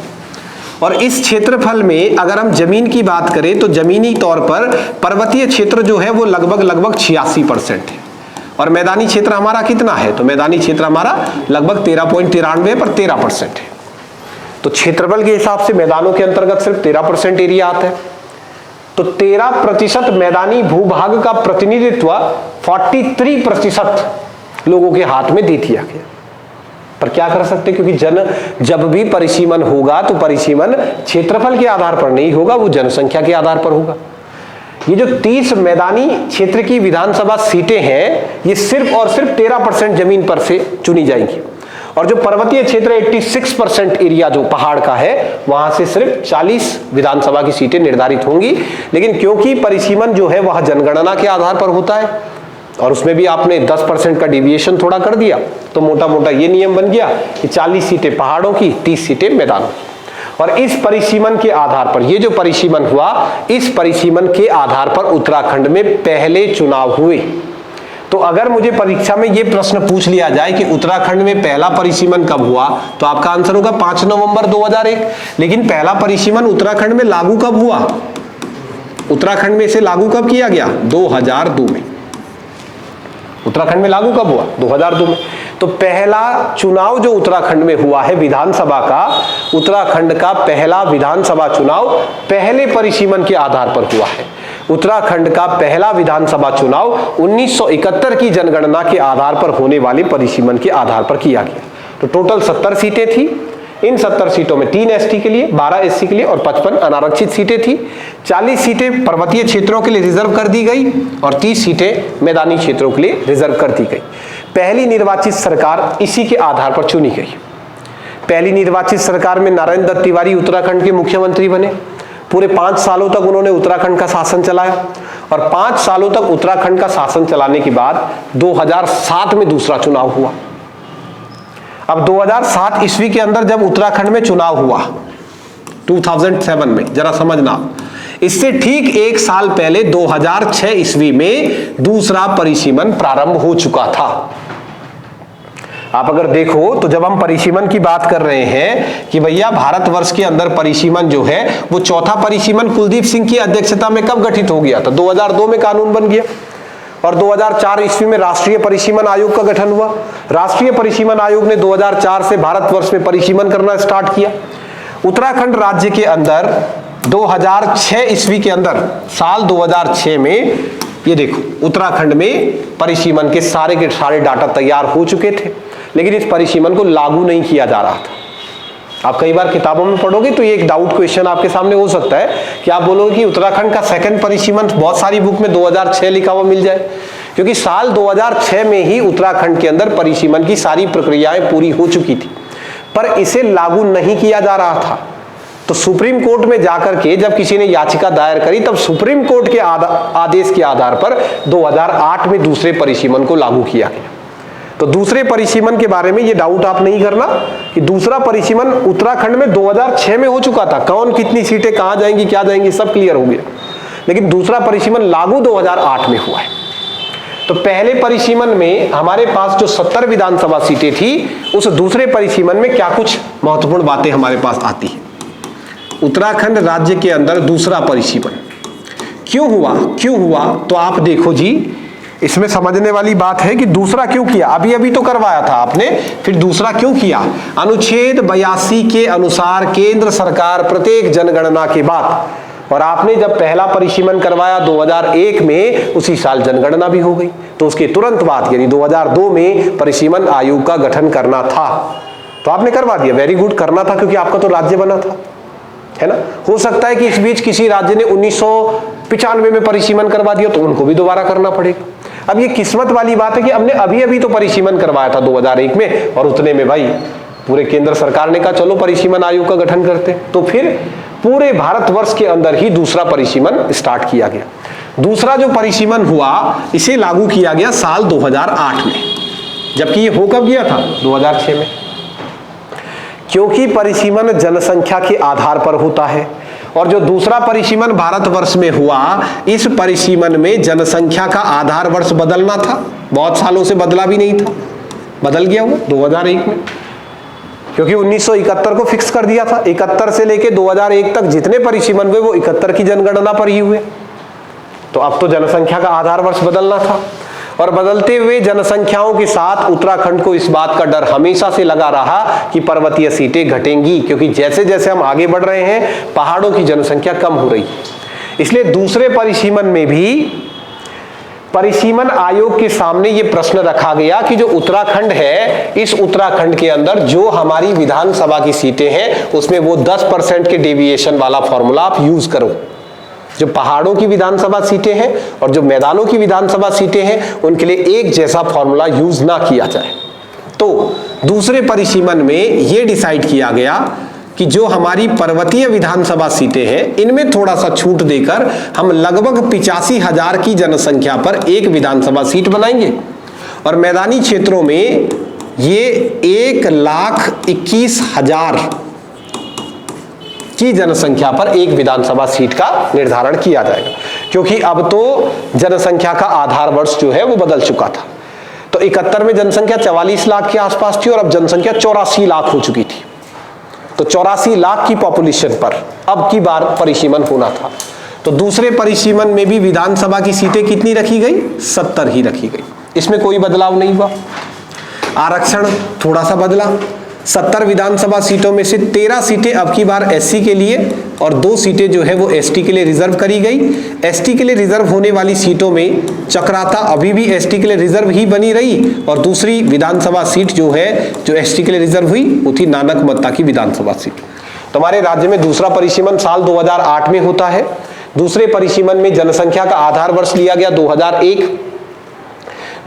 और इस क्षेत्रफल में अगर हम जमीन की बात करें तो जमीनी तौर पर पर्वतीय क्षेत्र जो है वो लगभग 86% है, और मैदानी क्षेत्र हमारा कितना है? तो मैदानी क्षेत्र हमारा लगभग 13.93 पर 13% है। तो क्षेत्रफल के हिसाब से मैदानों के अंतर्गत सिर्फ 13% एरिया आता है। तो 13% मैदानी भूभाग का प्रतिनिधित्व 43% लोगों के हाथ में दे दिया गया। पर क्या कर सकते, क्योंकि जब भी परिसीमन होगा तो परिसीमन क्षेत्रफल के आधार पर नहीं होगा, वो जनसंख्या के आधार पर होगा। ये जो 30 मैदानी क्षेत्र की विधानसभा सीटें हैं ये सिर्फ और सिर्फ 13% जमीन पर से चुनी जाएंगी, और जो पर्वतीय क्षेत्र 86% एरिया जो पहाड़ का है वहां से सिर्फ 40 विधानसभा की सीटें निर्धारित होंगी। लेकिन क्योंकि परिसीमन जो है वह जनगणना के आधार पर होता है और उसमें भी आपने 10% का डिविएशन थोड़ा कर दिया, तो मोटा मोटा ये नियम बन गया कि 40 सीटें पहाड़ों की, 30 सीटें मैदानों की। और इस परिसीमन के आधार पर, ये जो परिसीमन हुआ, इस परिसीमन के आधार पर उत्तराखंड में पहले चुनाव हुए। तो अगर मुझे परीक्षा में ये प्रश्न पूछ लिया जाए कि उत्तराखंड में पहला परिसीमन कब हुआ, तो आपका आंसर होगा 5 नवंबर 2001। लेकिन पहला परिसीमन उत्तराखंड में लागू कब हुआ? उत्तराखंड में इसे लागू कब किया गया? 2002 में। उत्तराखंड में लागू कब हुआ? 2002 में। तो पहला चुनाव जो उत्तराखंड में हुआ है विधानसभा का, उत्तराखंड का पहला विधानसभा चुनाव पहले परिसीमन के आधार पर हुआ है। उत्तराखंड का पहला विधानसभा चुनाव 1971 की जनगणना के आधार पर होने वाले परिसीमन के आधार पर किया गया। तो टोटल 70 सीटें थी। इन 70 सीटों में 3 एसटी के लिए, 12 एससी के लिए और 55 अनारक्षित सीटें थी। 40 सीटें पर्वतीय क्षेत्रों के लिए रिजर्व कर दी गई और 30 सीटें मैदानी क्षेत्रों के लिए रिजर्व कर दी गई। पहली निर्वाचित सरकार इसी के आधार पर चुनी गई। पहली निर्वाचित सरकार में नारायण दत्त तिवारी उत्तराखंड के मुख्यमंत्री बने। पूरे 5 सालों तक उन्होंने उत्तराखंड का शासन चलाया, और 5 सालों तक उत्तराखंड का शासन चलाने के बाद 2007 में दूसरा चुनाव हुआ। अब 2007 ईस्वी के अंदर जब उत्तराखंड में चुनाव हुआ 2007 में, जरा समझना, इससे ठीक 1 साल पहले 2006 ईस्वी में दूसरा परिसीमन प्रारंभ हो चुका था। आप अगर देखो तो जब हम परिसीमन की बात कर रहे हैं कि भैया भारतवर्ष के अंदर परिसीमन जो है वो चौथा परिसीमन कुलदीप सिंह की अध्यक्षता में कब गठित हो गया था? 2002 में कानून बन गया, और 2004 ईस्वी में राष्ट्रीय परिसीमन आयोग का गठन हुआ। राष्ट्रीय परिसीमन आयोग ने 2004 से भारतवर्ष में परिसीमन करना स्टार्ट किया। उत्तराखंड राज्य के अंदर 2006 ईस्वी के अंदर, साल 2006 में, ये देखो उत्तराखंड में परिसीमन के सारे डाटा तैयार हो चुके थे, लेकिन इस परिसीमन को लागू नहीं किया जा रहा था। आप कई बार किताबों में पढ़ोगे तो ये एक डाउट क्वेश्चन आपके सामने हो सकता है कि आप बोलोगे कि उत्तराखंड का सेकंड परिसीमन बहुत सारी बुक में 2006 लिखा हुआ मिल जाए, क्योंकि साल 2006 में ही उत्तराखंड के अंदर परिसीमन की सारी प्रक्रियाएं पूरी हो चुकी थी, पर इसे लागू नहीं किया जा रहा था। तो सुप्रीम कोर्ट में जाकर के जब किसी ने याचिका दायर करी, तब सुप्रीम कोर्ट के आदेश के आधार पर 2008 में दूसरे परिसीमन को लागू किया गया। तो दूसरे परिसीमन के बारे में ये डाउट आप नहीं करना कि दूसरा परिसीमन उत्तराखंड में 2006 में हो चुका था, कौन कितनी सीटें कहां जाएंगी क्या जाएंगी सब क्लियर हो गया, लेकिन दूसरा परिसीमन लागू 2008 में हुआ है। तो पहले परिसीमन में हमारे पास जो 70 विधानसभा सीटें थी, उस दूसरे परिसीमन में क्या कुछ महत्वपूर्ण बातें हमारे पास आती है। उत्तराखंड राज्य के अंदर दूसरा परिसीमन क्यों हुआ? तो आप देखो जी, इसमें समझने वाली बात है कि दूसरा क्यों किया, अभी अभी तो करवाया था आपने, फिर दूसरा क्यों किया। अनुच्छेद 82 के अनुसार केंद्र सरकार प्रत्येक जनगणना के बाद, और आपने जब पहला परिसीमन करवाया 2001 में, उसी साल जनगणना भी हो गई, तो उसके तुरंत बाद यानी 2002 में परिसीमन आयोग का गठन करना था, तो आपने करवा दिया। वेरी गुड, करना था क्योंकि आपका तो राज्य बना था, है ना। हो सकता है कि इस बीच किसी राज्य ने 1995 में परिसीमन करवा दिया, तो उनको भी दोबारा करना पड़ेगा। अब ये किस्मत वाली बात है कि हमने अभी अभी तो परिसीमन करवाया था 2001 में, और उतने में भाई पूरे केंद्र सरकार ने कहा चलो परिसीमन आयोग का गठन करते, तो फिर पूरे भारतवर्ष के अंदर ही दूसरा परिसीमन स्टार्ट किया गया। दूसरा जो परिसीमन हुआ इसे लागू किया गया साल 2008 में, जबकि ये हो कब गया था, 2006 में, क्योंकि परिसीमन जनसंख्या के आधार पर होता है। और जो दूसरा परिसीमन भारतवर्ष में हुआ, इस परिसीमन में जनसंख्या का आधार वर्ष बदलना था, बहुत सालों से बदला भी नहीं था, बदल गया वो 2001 में, क्योंकि 1971 को फिक्स कर दिया था। 71 से लेके 2001 तक जितने परिसीमन हुए वो 71 की जनगणना पर ही हुए, तो अब तो जनसंख्या का आधार वर्ष बदलना था। और बदलते हुए जनसंख्याओं के साथ उत्तराखंड को इस बात का डर हमेशा से लगा रहा कि पर्वतीय सीटें घटेंगी, क्योंकि जैसे जैसे हम आगे बढ़ रहे हैं पहाड़ों की जनसंख्या कम हो रही है। इसलिए दूसरे परिसीमन में भी परिसीमन आयोग के सामने ये प्रश्न रखा गया कि जो उत्तराखंड है, इस उत्तराखंड के अंदर जो हमारी विधानसभा की सीटें हैं उसमें वो 10% के डेविएशन वाला फॉर्मूला आप यूज करो। जो पहाड़ों की विधानसभा सीटें हैं और जो मैदानों की विधानसभा सीटें हैं उनके लिए एक जैसा फॉर्मूला यूज ना किया जाए। तो दूसरे परिसीमन में यह डिसाइड किया गया कि जो हमारी पर्वतीय विधानसभा सीटें हैं इनमें थोड़ा सा छूट देकर हम लगभग 85,000 की जनसंख्या पर एक विधानसभा सीट बनाएंगे, और मैदानी क्षेत्रों में ये 1,21,000 की जनसंख्या पर एक विधानसभा सीट का निर्धारण किया जाएगा, क्योंकि अब तो जनसंख्या का आधार वर्ष जो है वो बदल चुका था। तो 71 में जनसंख्या 44 लाख के आसपास थी और अब जनसंख्या 84 लाख हो चुकी थी। तो 84 लाख की पॉपुलेशन पर अब की बार परिसीमन होना था। तो दूसरे परिसीमन में भी विधानसभा की सीटें कितनी रखी गई, 70 ही रखी गई, इसमें कोई बदलाव नहीं हुआ। आरक्षण थोड़ा सा बदला, 70 विधानसभा सीटों में से 13 सीटें अब की बार एससी के लिए और 2 सीटें जो है वो एसटी के लिए रिजर्व करी गई। एसटी के लिए रिजर्व होने वाली सीटों में चक्राता अभी भी एसटी के लिए रिजर्व ही बनी रही, और दूसरी विधानसभा सीट जो है जो एसटी के लिए रिजर्व हुई वो थी नानक मत्ता की विधानसभा सीट। तो हमारे राज्य में दूसरा परिसीमन साल 2008 में होता है। दूसरे परिसीमन में जनसंख्या का आधार वर्ष लिया गया 2001।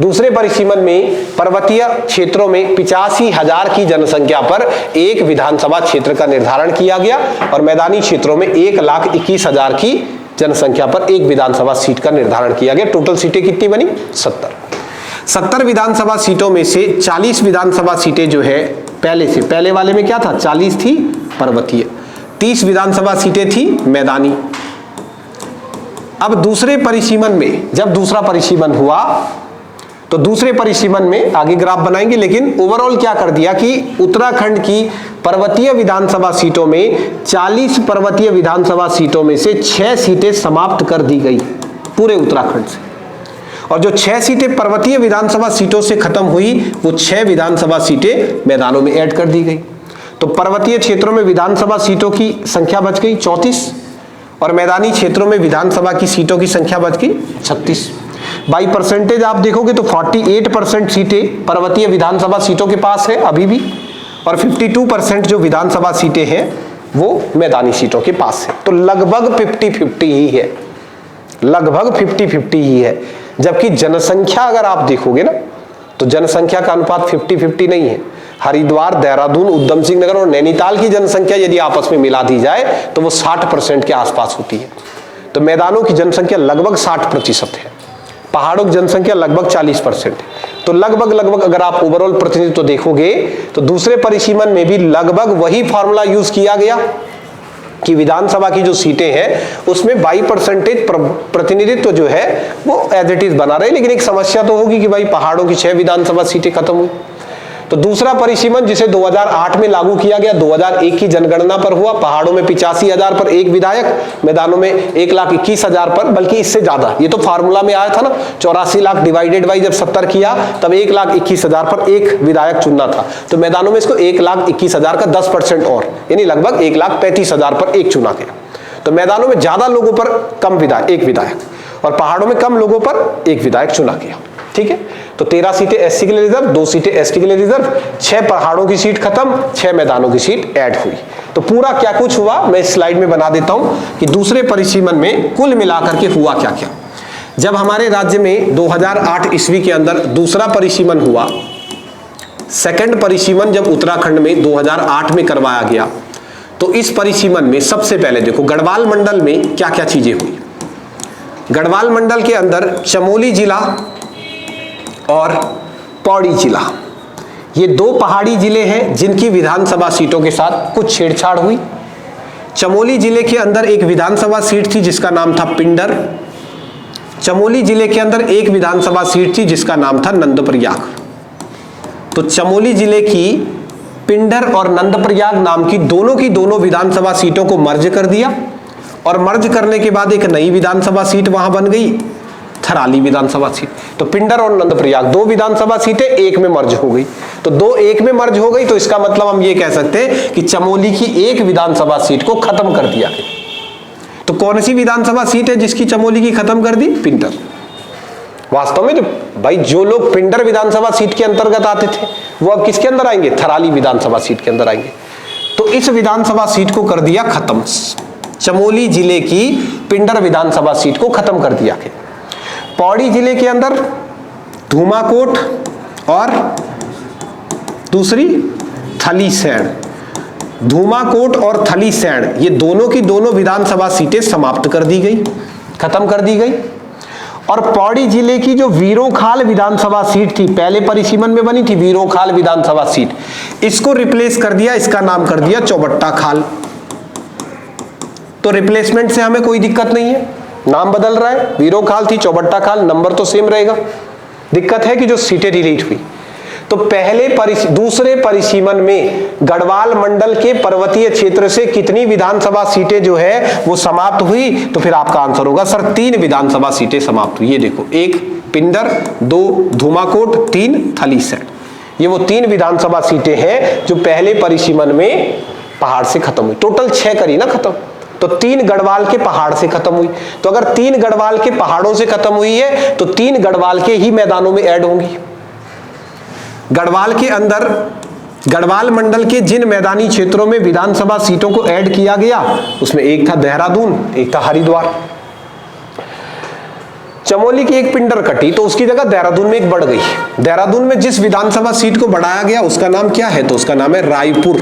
दूसरे परिसीमन में पर्वतीय क्षेत्रों में 85,000 की जनसंख्या पर एक विधानसभा क्षेत्र का निर्धारण किया गया, और मैदानी क्षेत्रों में 1,21,000 की जनसंख्या पर एक विधानसभा सीट का निर्धारण किया गया। टोटल सीटें कितनी बनी, 70 विधानसभा सीटों में से 40 विधानसभा सीटें जो है पहले वाले में क्या था, 40 थी पर्वतीय, 30 विधानसभा सीटें थी मैदानी। अब दूसरे परिसीमन में जब दूसरा परिसीमन हुआ तो दूसरे परिसीमन में आगे ग्राफ बनाएंगे, लेकिन ओवरऑल क्या कर दिया कि उत्तराखंड की पर्वतीय विधानसभा सीटों में 40 पर्वतीय विधानसभा सीटों में से 6 सीटें समाप्त कर दी गई पूरे उत्तराखंड से, और जो 6 सीटें पर्वतीय विधानसभा सीटों से खत्म हुई वो 6 विधानसभा सीटें मैदानों में ऐड कर दी गई। तो पर्वतीय क्षेत्रों में विधानसभा सीटों की संख्या बच गई 34, और मैदानी क्षेत्रों में विधानसभा की सीटों की संख्या बच गई 36। बाई परसेंटेज आप देखोगे तो 48% सीटें पर्वतीय विधानसभा सीटों के पास है अभी भी, और 52% जो विधानसभा सीटें हैं वो मैदानी सीटों के पास है। तो लगभग 50-50 ही है, लगभग 50-50 ही है। जबकि जनसंख्या अगर आप देखोगे ना तो जनसंख्या का अनुपात 50-50 नहीं है। हरिद्वार, देहरादून, उधम सिंह नगर और नैनीताल की जनसंख्या यदि आपस में मिला दी जाए तो वो 60% के आसपास होती है। तो मैदानों की जनसंख्या लगभग 60% है, पहाड़ों की जनसंख्या लगभग 40% है। तो लगभग अगर आप ओवरऑल प्रतिनिधित्व देखोगे तो दूसरे परिसीमन में भी लगभग वही फॉर्मूला यूज किया गया कि विधानसभा की जो सीटें हैं उसमें 22% प्रतिनिधित्व जो है वो एज इट इज बना रहे, लेकिन एक समस्या तो होगी कि भाई पहाड़ों की 6 विधानसभा सीटें खत्म हुई। तो दूसरा परिसीमन जिसे 2008 में लागू किया गया, 2001 की जनगणना पर हुआ। पहाड़ों में 85,000 पर एक विधायक, मैदानों में 1,21,000 पर, बल्कि इससे ज्यादा। ये तो फार्मूला में आया था ना, 84 लाख डिवाइडेड बाई जब 70 किया तब 1,21,000 पर एक विधायक चुनना था। तो मैदानों में इसको 1,21,000 का 10% और, यानी लगभग 1,35,000 पर एक चुना गया। तो मैदानों में ज्यादा लोगों पर कम विधायक, एक विधायक, और पहाड़ों में कम लोगों पर एक विधायक चुना गया। ठीक है, तो 13 सीटें एससी के लिए रिजर्व, 2 सीटें एसटी के लिए रिजर्व, 6 पहाड़ों की सीट खत्म, 6 मैदानों की सीट ऐड हुई। तो पूरा क्या कुछ हुआ मैं इस स्लाइड में बना देता हूं कि दूसरे परिसीमन में कुल मिलाकर के हुआ क्या क्या। जब हमारे राज्य में 2008 ईस्वी के अंदर दूसरा परिसीमन हुआ, सेकंड परिसीमन जब उत्तराखंड में 2008 में करवाया गया, तो इस परिसीमन में सबसे पहले देखो गढ़वाल मंडल में क्या क्या चीजें हुई। गढ़वाल मंडल के अंदर चमोली जिला और पौड़ी जिला, ये 2 पहाड़ी जिले हैं जिनकी विधानसभा सीटों के साथ कुछ छेड़छाड़ हुई। चमोली जिले के अंदर एक विधानसभा सीट थी जिसका नाम था पिंडर। चमोली जिले के अंदर एक विधानसभा सीट थी जिसका नाम था नंदप्रयाग। तो चमोली जिले की पिंडर और नंदप्रयाग नाम की दोनों विधानसभा सीटों को मर्ज कर दिया, और मर्ज करने के बाद एक नई विधानसभा सीट वहां बन गई, थराली विधानसभा सीट। तो पिंडर और नंदप्रयाग 2 विधानसभा सीटें एक में मर्ज हो गई। तो 2 एक में मर्ज हो गई, तो इसका मतलब हम ये कह सकते हैं कि चमोली की एक विधानसभा सीट को खत्म कर दिया गया। तो कौन सी विधानसभा सीट है जिसकी चमोली की खत्म कर दी? पिंडर। वास्तव में भाई जो लोग पिंडर विधानसभा सीट के अंतर्गत आते थे वो अब किसके अंदर आएंगे? थराली विधानसभा सीट के अंदर आएंगे। तो इस विधानसभा सीट को कर दिया खत्म, चमोली जिले की पिंडर विधानसभा सीट को खत्म कर दिया गया। पौड़ी जिले के अंदर धूमाकोट और दूसरी थलीसैंण, धूमाकोट और थलीसैंण ये दोनों की दोनों विधानसभा सीटें समाप्त कर दी गई, खत्म कर दी गई। और पौड़ी जिले की जो वीरोंखाल विधानसभा सीट थी, पहले परिसीमन में बनी थी वीरोंखाल विधानसभा सीट, इसको रिप्लेस कर दिया, इसका नाम कर दिया चौबट्टा खाल। तो रिप्लेसमेंट से हमें कोई दिक्कत नहीं है, नाम बदल रहा है, वीरोंखाल थी चौबट्टा खाल, नंबर तो सेम रहेगा। दिक्कत है कि जो सीटें डिलीट हुई। तो दूसरे परिसीमन में गढ़वाल मंडल के पर्वतीय क्षेत्र से कितनी विधानसभा सीटें जो है वो समाप्त हुई? तो फिर आपका आंसर होगा सर 3 विधानसभा सीटें समाप्त हुई। ये देखो, 1 पिंडर, 2 धूमाकोट, 3 थलीसैंण। ये वो 3 विधानसभा सीटें हैं जो पहले परिसीमन में पहाड़ से खत्म हुई। टोटल 6 करी ना खत्म, तो 3 गढ़वाल के पहाड़ से खत्म हुई। तो अगर 3 गढ़वाल के पहाड़ों से खत्म हुई है तो 3 गढ़वाल के ही मैदानों में ऐड होंगी। गढ़वाल के अंदर गढ़वाल मंडल के जिन मैदानी क्षेत्रों में विधानसभा सीटों को ऐड किया गया उसमें एक था देहरादून, एक था हरिद्वार। चमोली की एक पिंडर कटी तो उसकी जगह देहरादून में एक बढ़ गई। देहरादून में जिस विधानसभा सीट को बढ़ाया गया उसका नाम क्या है? तो उसका नाम है रायपुर।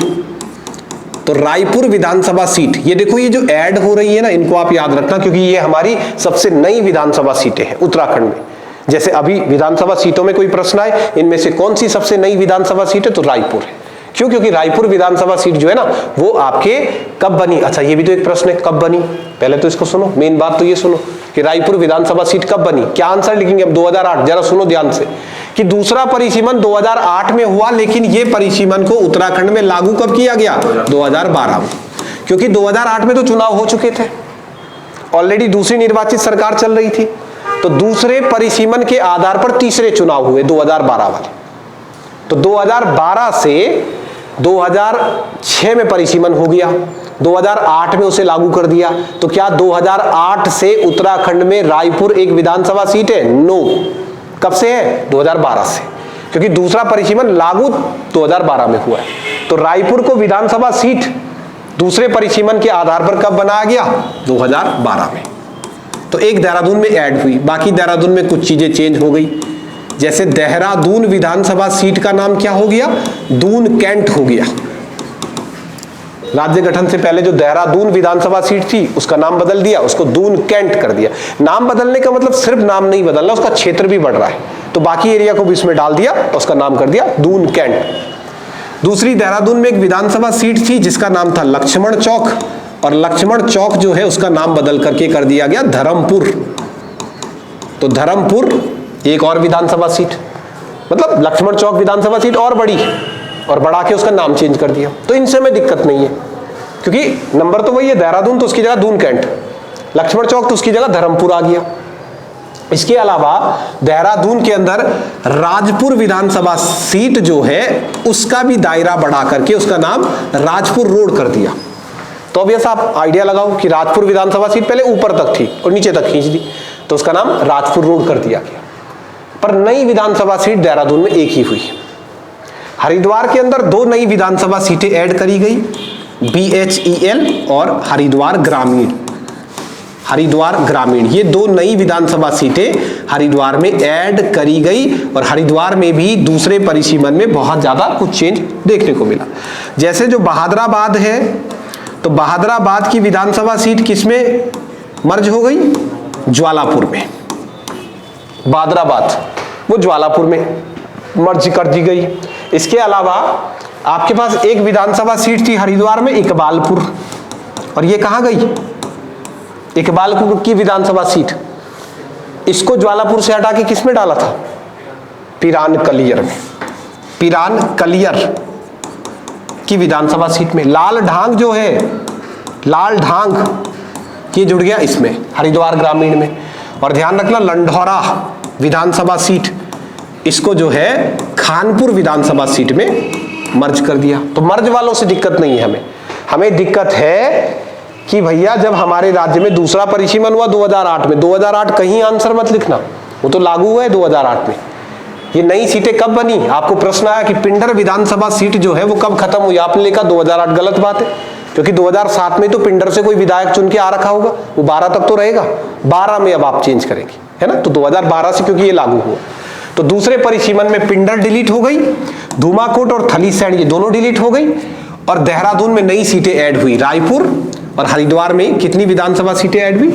तो रायपुर विधानसभा सीट, ये देखो ये जो ऐड हो रही है ना, इनको आप याद रखना क्योंकि ये हमारी सबसे नई विधानसभा सीटें हैं उत्तराखंड में। जैसे अभी विधानसभा सीटों में कोई प्रश्न आए, इनमें से कौन सी सबसे नई विधानसभा सीट है? तो रायपुर है। क्यों? क्योंकि रायपुर विधानसभा सीट जो है ना वो आपके कब बनी? अच्छा, ये भी तो एक प्रश्न है, कब बनी? पहले तो इसको सुनो, मेन बात तो ये सुनो कि रायपुर विधानसभा सीट कब बनी। क्या आंसर लिखेंगे अब? 2008। जरा सुनो ध्यान से कि दूसरा परिसीमन 2008 में हुआ, लेकिन ये परिसीमन को उत्तराखंड में लागू कब किया गया? 2012 में। क्योंकि 2008 में तो चुनाव हो चुके थे, ऑलरेडी दूसरी निर्वाचित सरकार चल रही थी। तो दूसरे परिसीमन के आधार पर तीसरे चुनाव हुए 2012 वाले। तो 2012 से 2006 में परिसीमन हो गया, 2008 में उसे लागू कर दिया। तो क्या 2008 से उत्तराखंड में रायपुर एक विधानसभा सीट है? नो। कब से है? 2012 से, क्योंकि दूसरा परिसीमन लागू 2012 में हुआ है। तो रायपुर को विधानसभा सीट दूसरे परिसीमन के आधार पर कब बनाया गया? 2012 में। तो एक देहरादून में ऐड हुई, बाकी देहरादून में कुछ चीजें चेंज हो गई। जैसे देहरादून विधानसभा सीट का नाम क्या हो गया? दून कैंट हो गया। राज्य गठन से पहले जो देहरादून विधानसभा सीट थी उसका नाम बदल दिया, उसको दून कैंट कर दिया। नाम बदलने का मतलब सिर्फ नाम नहीं बदलना, उसका क्षेत्र भी बढ़ रहा है। तो बाकी एरिया को भी इसमें डाल दिया, उसका नाम कर दिया दून कैंट। दूसरी देहरादून में एक विधानसभा सीट थी जिसका नाम था लक्ष्मण चौक, और लक्ष्मण चौक जो है उसका नाम बदल करके कर दिया गया धर्मपुर। तो धर्मपुर एक और विधानसभा सीट। मतलब लक्ष्मण चौक विधानसभा सीट और बड़ी, और बढ़ा के उसका नाम चेंज कर दिया। तो इनसे में दिक्कत नहीं है, क्योंकि नंबर तो वही है, देहरादून तो उसकी जगह दून कैंट, लक्ष्मण चौक तो उसकी जगह धर्मपुर आ गया। इसके अलावा देहरादून के अंदर राजपुर विधानसभा सीट जो है उसका भी दायरा बढ़ा करके उसका नाम राजपुर रोड कर दिया। तो अब ऐसा आप आइडिया लगाओ कि राजपुर विधानसभा सीट पहले ऊपर तक थी और नीचे तक खींच दी, तो उसका नाम राजपुर रोड कर दिया गया। पर नई विधानसभा सीट देहरादून में एक ही हुई। हरिद्वार के अंदर 2 नई विधानसभा सीटें ऐड करी गई, BHEL और हरिद्वार ग्रामीण। हरिद्वार ग्रामीण, ये 2 नई विधानसभा सीटें हरिद्वार में ऐड करी गई, और हरिद्वार में भी दूसरे परिसीमन में बहुत ज्यादा कुछ चेंज देखने को मिला। जैसे जो बहादुराबाद है, तो बहादुराबाद की विधानसभा सीट किसमें मर्ज हो गई? ज्वालापुर में। बहादुराबाद वो ज्वालापुर में मर्ज कर दी गई। इसके अलावा आपके पास एक विधानसभा सीट थी हरिद्वार में, इकबालपुर, और ये कहां गई? इकबालपुर की विधानसभा सीट, इसको ज्वालापुर से हटा के किसमें डाला था? पिरान कलियर में, पिरान कलियर की विधानसभा सीट में। लाल ढांग जो है, लाल ढांग ये जुड़ गया इसमें हरिद्वार ग्रामीण में। और ध्यान रखना लंढौरा विधानसभा सीट, इसको जो है खानपुर विधानसभा सीट में मर्ज कर दिया। तो मर्ज वालों से दिक्कत नहीं है हमें दिक्कत है कि भैया जब हमारे राज्य में दूसरा परिसीमन हुआ 2008 में, 2008 कहीं आंसर मत लिखना, वो तो लागू हुआ है 2008 में। ये नई सीटें कब बनी? आपको प्रश्न आया कि पिंडर विधानसभा सीट जो है वो कब खत्म हुई, आपने लिखा 2008। गलत बात है, क्योंकि 2007 में तो पिंडर से कोई विधायक चुन के आ रखा होगा, वो 12 तक तो रहेगा, 12 में अब आप चेंज करेंगे, है ना। तो 2012 से क्योंकि ये लागू हुआ, तो दूसरे परिसीमन में पिंडर डिलीट हो गई, धूमाकोट और थलीसैंण ये दोनों डिलीट हो गई, और देहरादून में नई सीटें ऐड हुई, रायपुर और हरिद्वार में कितनी विधानसभा सीटें ऐड हुई?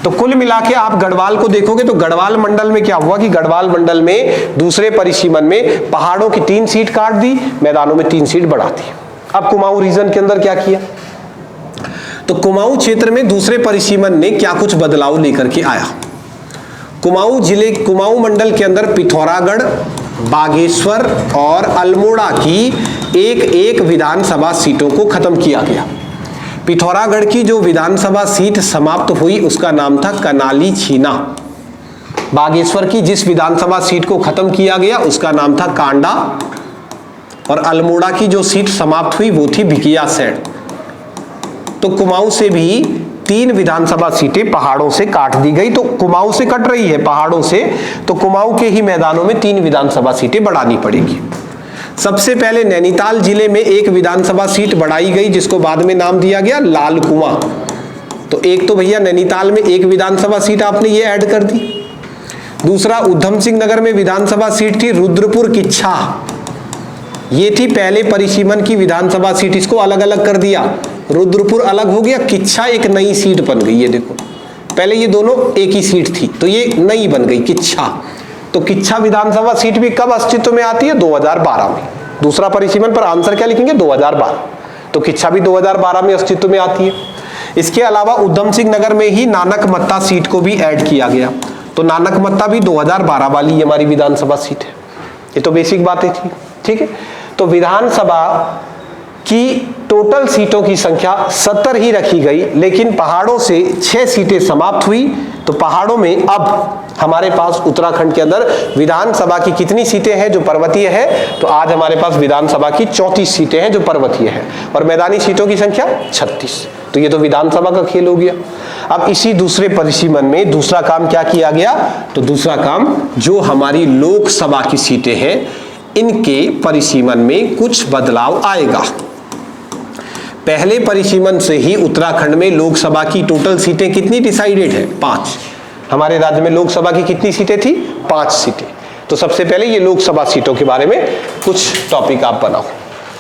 तो कुल मिला के आप गढ़वाल को देखोगे तो गढ़वाल मंडल में क्या हुआ कि गढ़वाल मंडल में दूसरे परिसीमन में पहाड़ों की 3 सीट काट दी, मैदानों में 3 सीट बढ़ा दी। अब कुमाऊं रीजन के अंदर क्या किया? तो कुमाऊं क्षेत्र में दूसरे परिसीमन ने क्या कुछ बदलाव लेकर के आया। कुमाऊं जिले, कुमाऊं मंडल के अंदर पिथौरागढ़, बागेश्वर और अल्मोड़ा की एक विधानसभा सीटों को खत्म किया गया। पिथौरागढ़ की जो विधानसभा सीट समाप्त हुई उसका नाम था कनाली छीना। बागेश्वर की जिस विधानसभा सीट को खत्म किया गया उसका नाम था कांडा, और अल्मोड़ा की जो सीट समाप्त हुई वो थी भिकियासैंण। तो कुमाऊं से भी 3 विधानसभा सीटें पहाड़ों से काट दी गई। तो कुमाऊं से कट रही है पहाड़ों से, तो कुमाऊं के ही मैदानों में 3 विधानसभा सीटें बढ़ानी पड़ेगी। सबसे पहले नैनीताल जिले में एक विधानसभा सीट बढ़ाई गई जिसको बाद में नाम दिया गया लाल कुआं। तो एक तो भैया नैनीताल में एक विधानसभा सीट आपने ये ऐड कर दी। दूसरा उधम सिंह नगर में विधानसभा सीट थी रुद्रपुर किच्छा, ये थी पहले परिसीमन की विधानसभा सीट, इसको अलग अलग कर दिया, रुद्रपुर अलग हो गया, किच्छा एक नई सीट बन गई। ये देखो पहले ये दोनों एक ही सीट थी, तो ये नई बन गई किच्छा। तो किच्छा विधानसभा सीट भी कब अस्तित्व में आती है? 2012 में। दूसरा परिसीमन पर आंसर क्या लिखेंगे? 2012। तो किच्छा भी 2012 में अस्तित्व में आती है। इसके अलावा उधम सिंह नगर में ही नानक मत्ता सीट को भी ऐड किया गया, तो नानक मत्ता भी 2012 वाली हमारी विधानसभा सीट है। ये तो बेसिक बातें थी, ठीक है। तो विधानसभा की टोटल सीटों की संख्या 70 ही रखी गई, लेकिन पहाड़ों से 6 सीटें समाप्त हुई। तो पहाड़ों में अब हमारे पास उत्तराखंड के अंदर विधानसभा की कितनी सीटें हैं जो पर्वतीय है? तो आज हमारे पास विधानसभा की 34 सीटें हैं जो पर्वतीय है, और मैदानी सीटों की संख्या 36। तो ये तो विधानसभा का खेल हो गया। अब इसी दूसरे परिसीमन में दूसरा काम क्या किया गया? तो दूसरा काम जो हमारी लोकसभा की सीटें हैं इनके परिसीमन में कुछ बदलाव आएगा। पहले परिसीमन से ही उत्तराखंड में लोकसभा की टोटल सीटें कितनी डिसाइडेड है? 5। हमारे राज्य में लोकसभा की कितनी सीटें थी? 5 सीटें। तो सबसे पहले ये लोकसभा सीटों के बारे में कुछ टॉपिक आप बनाओ।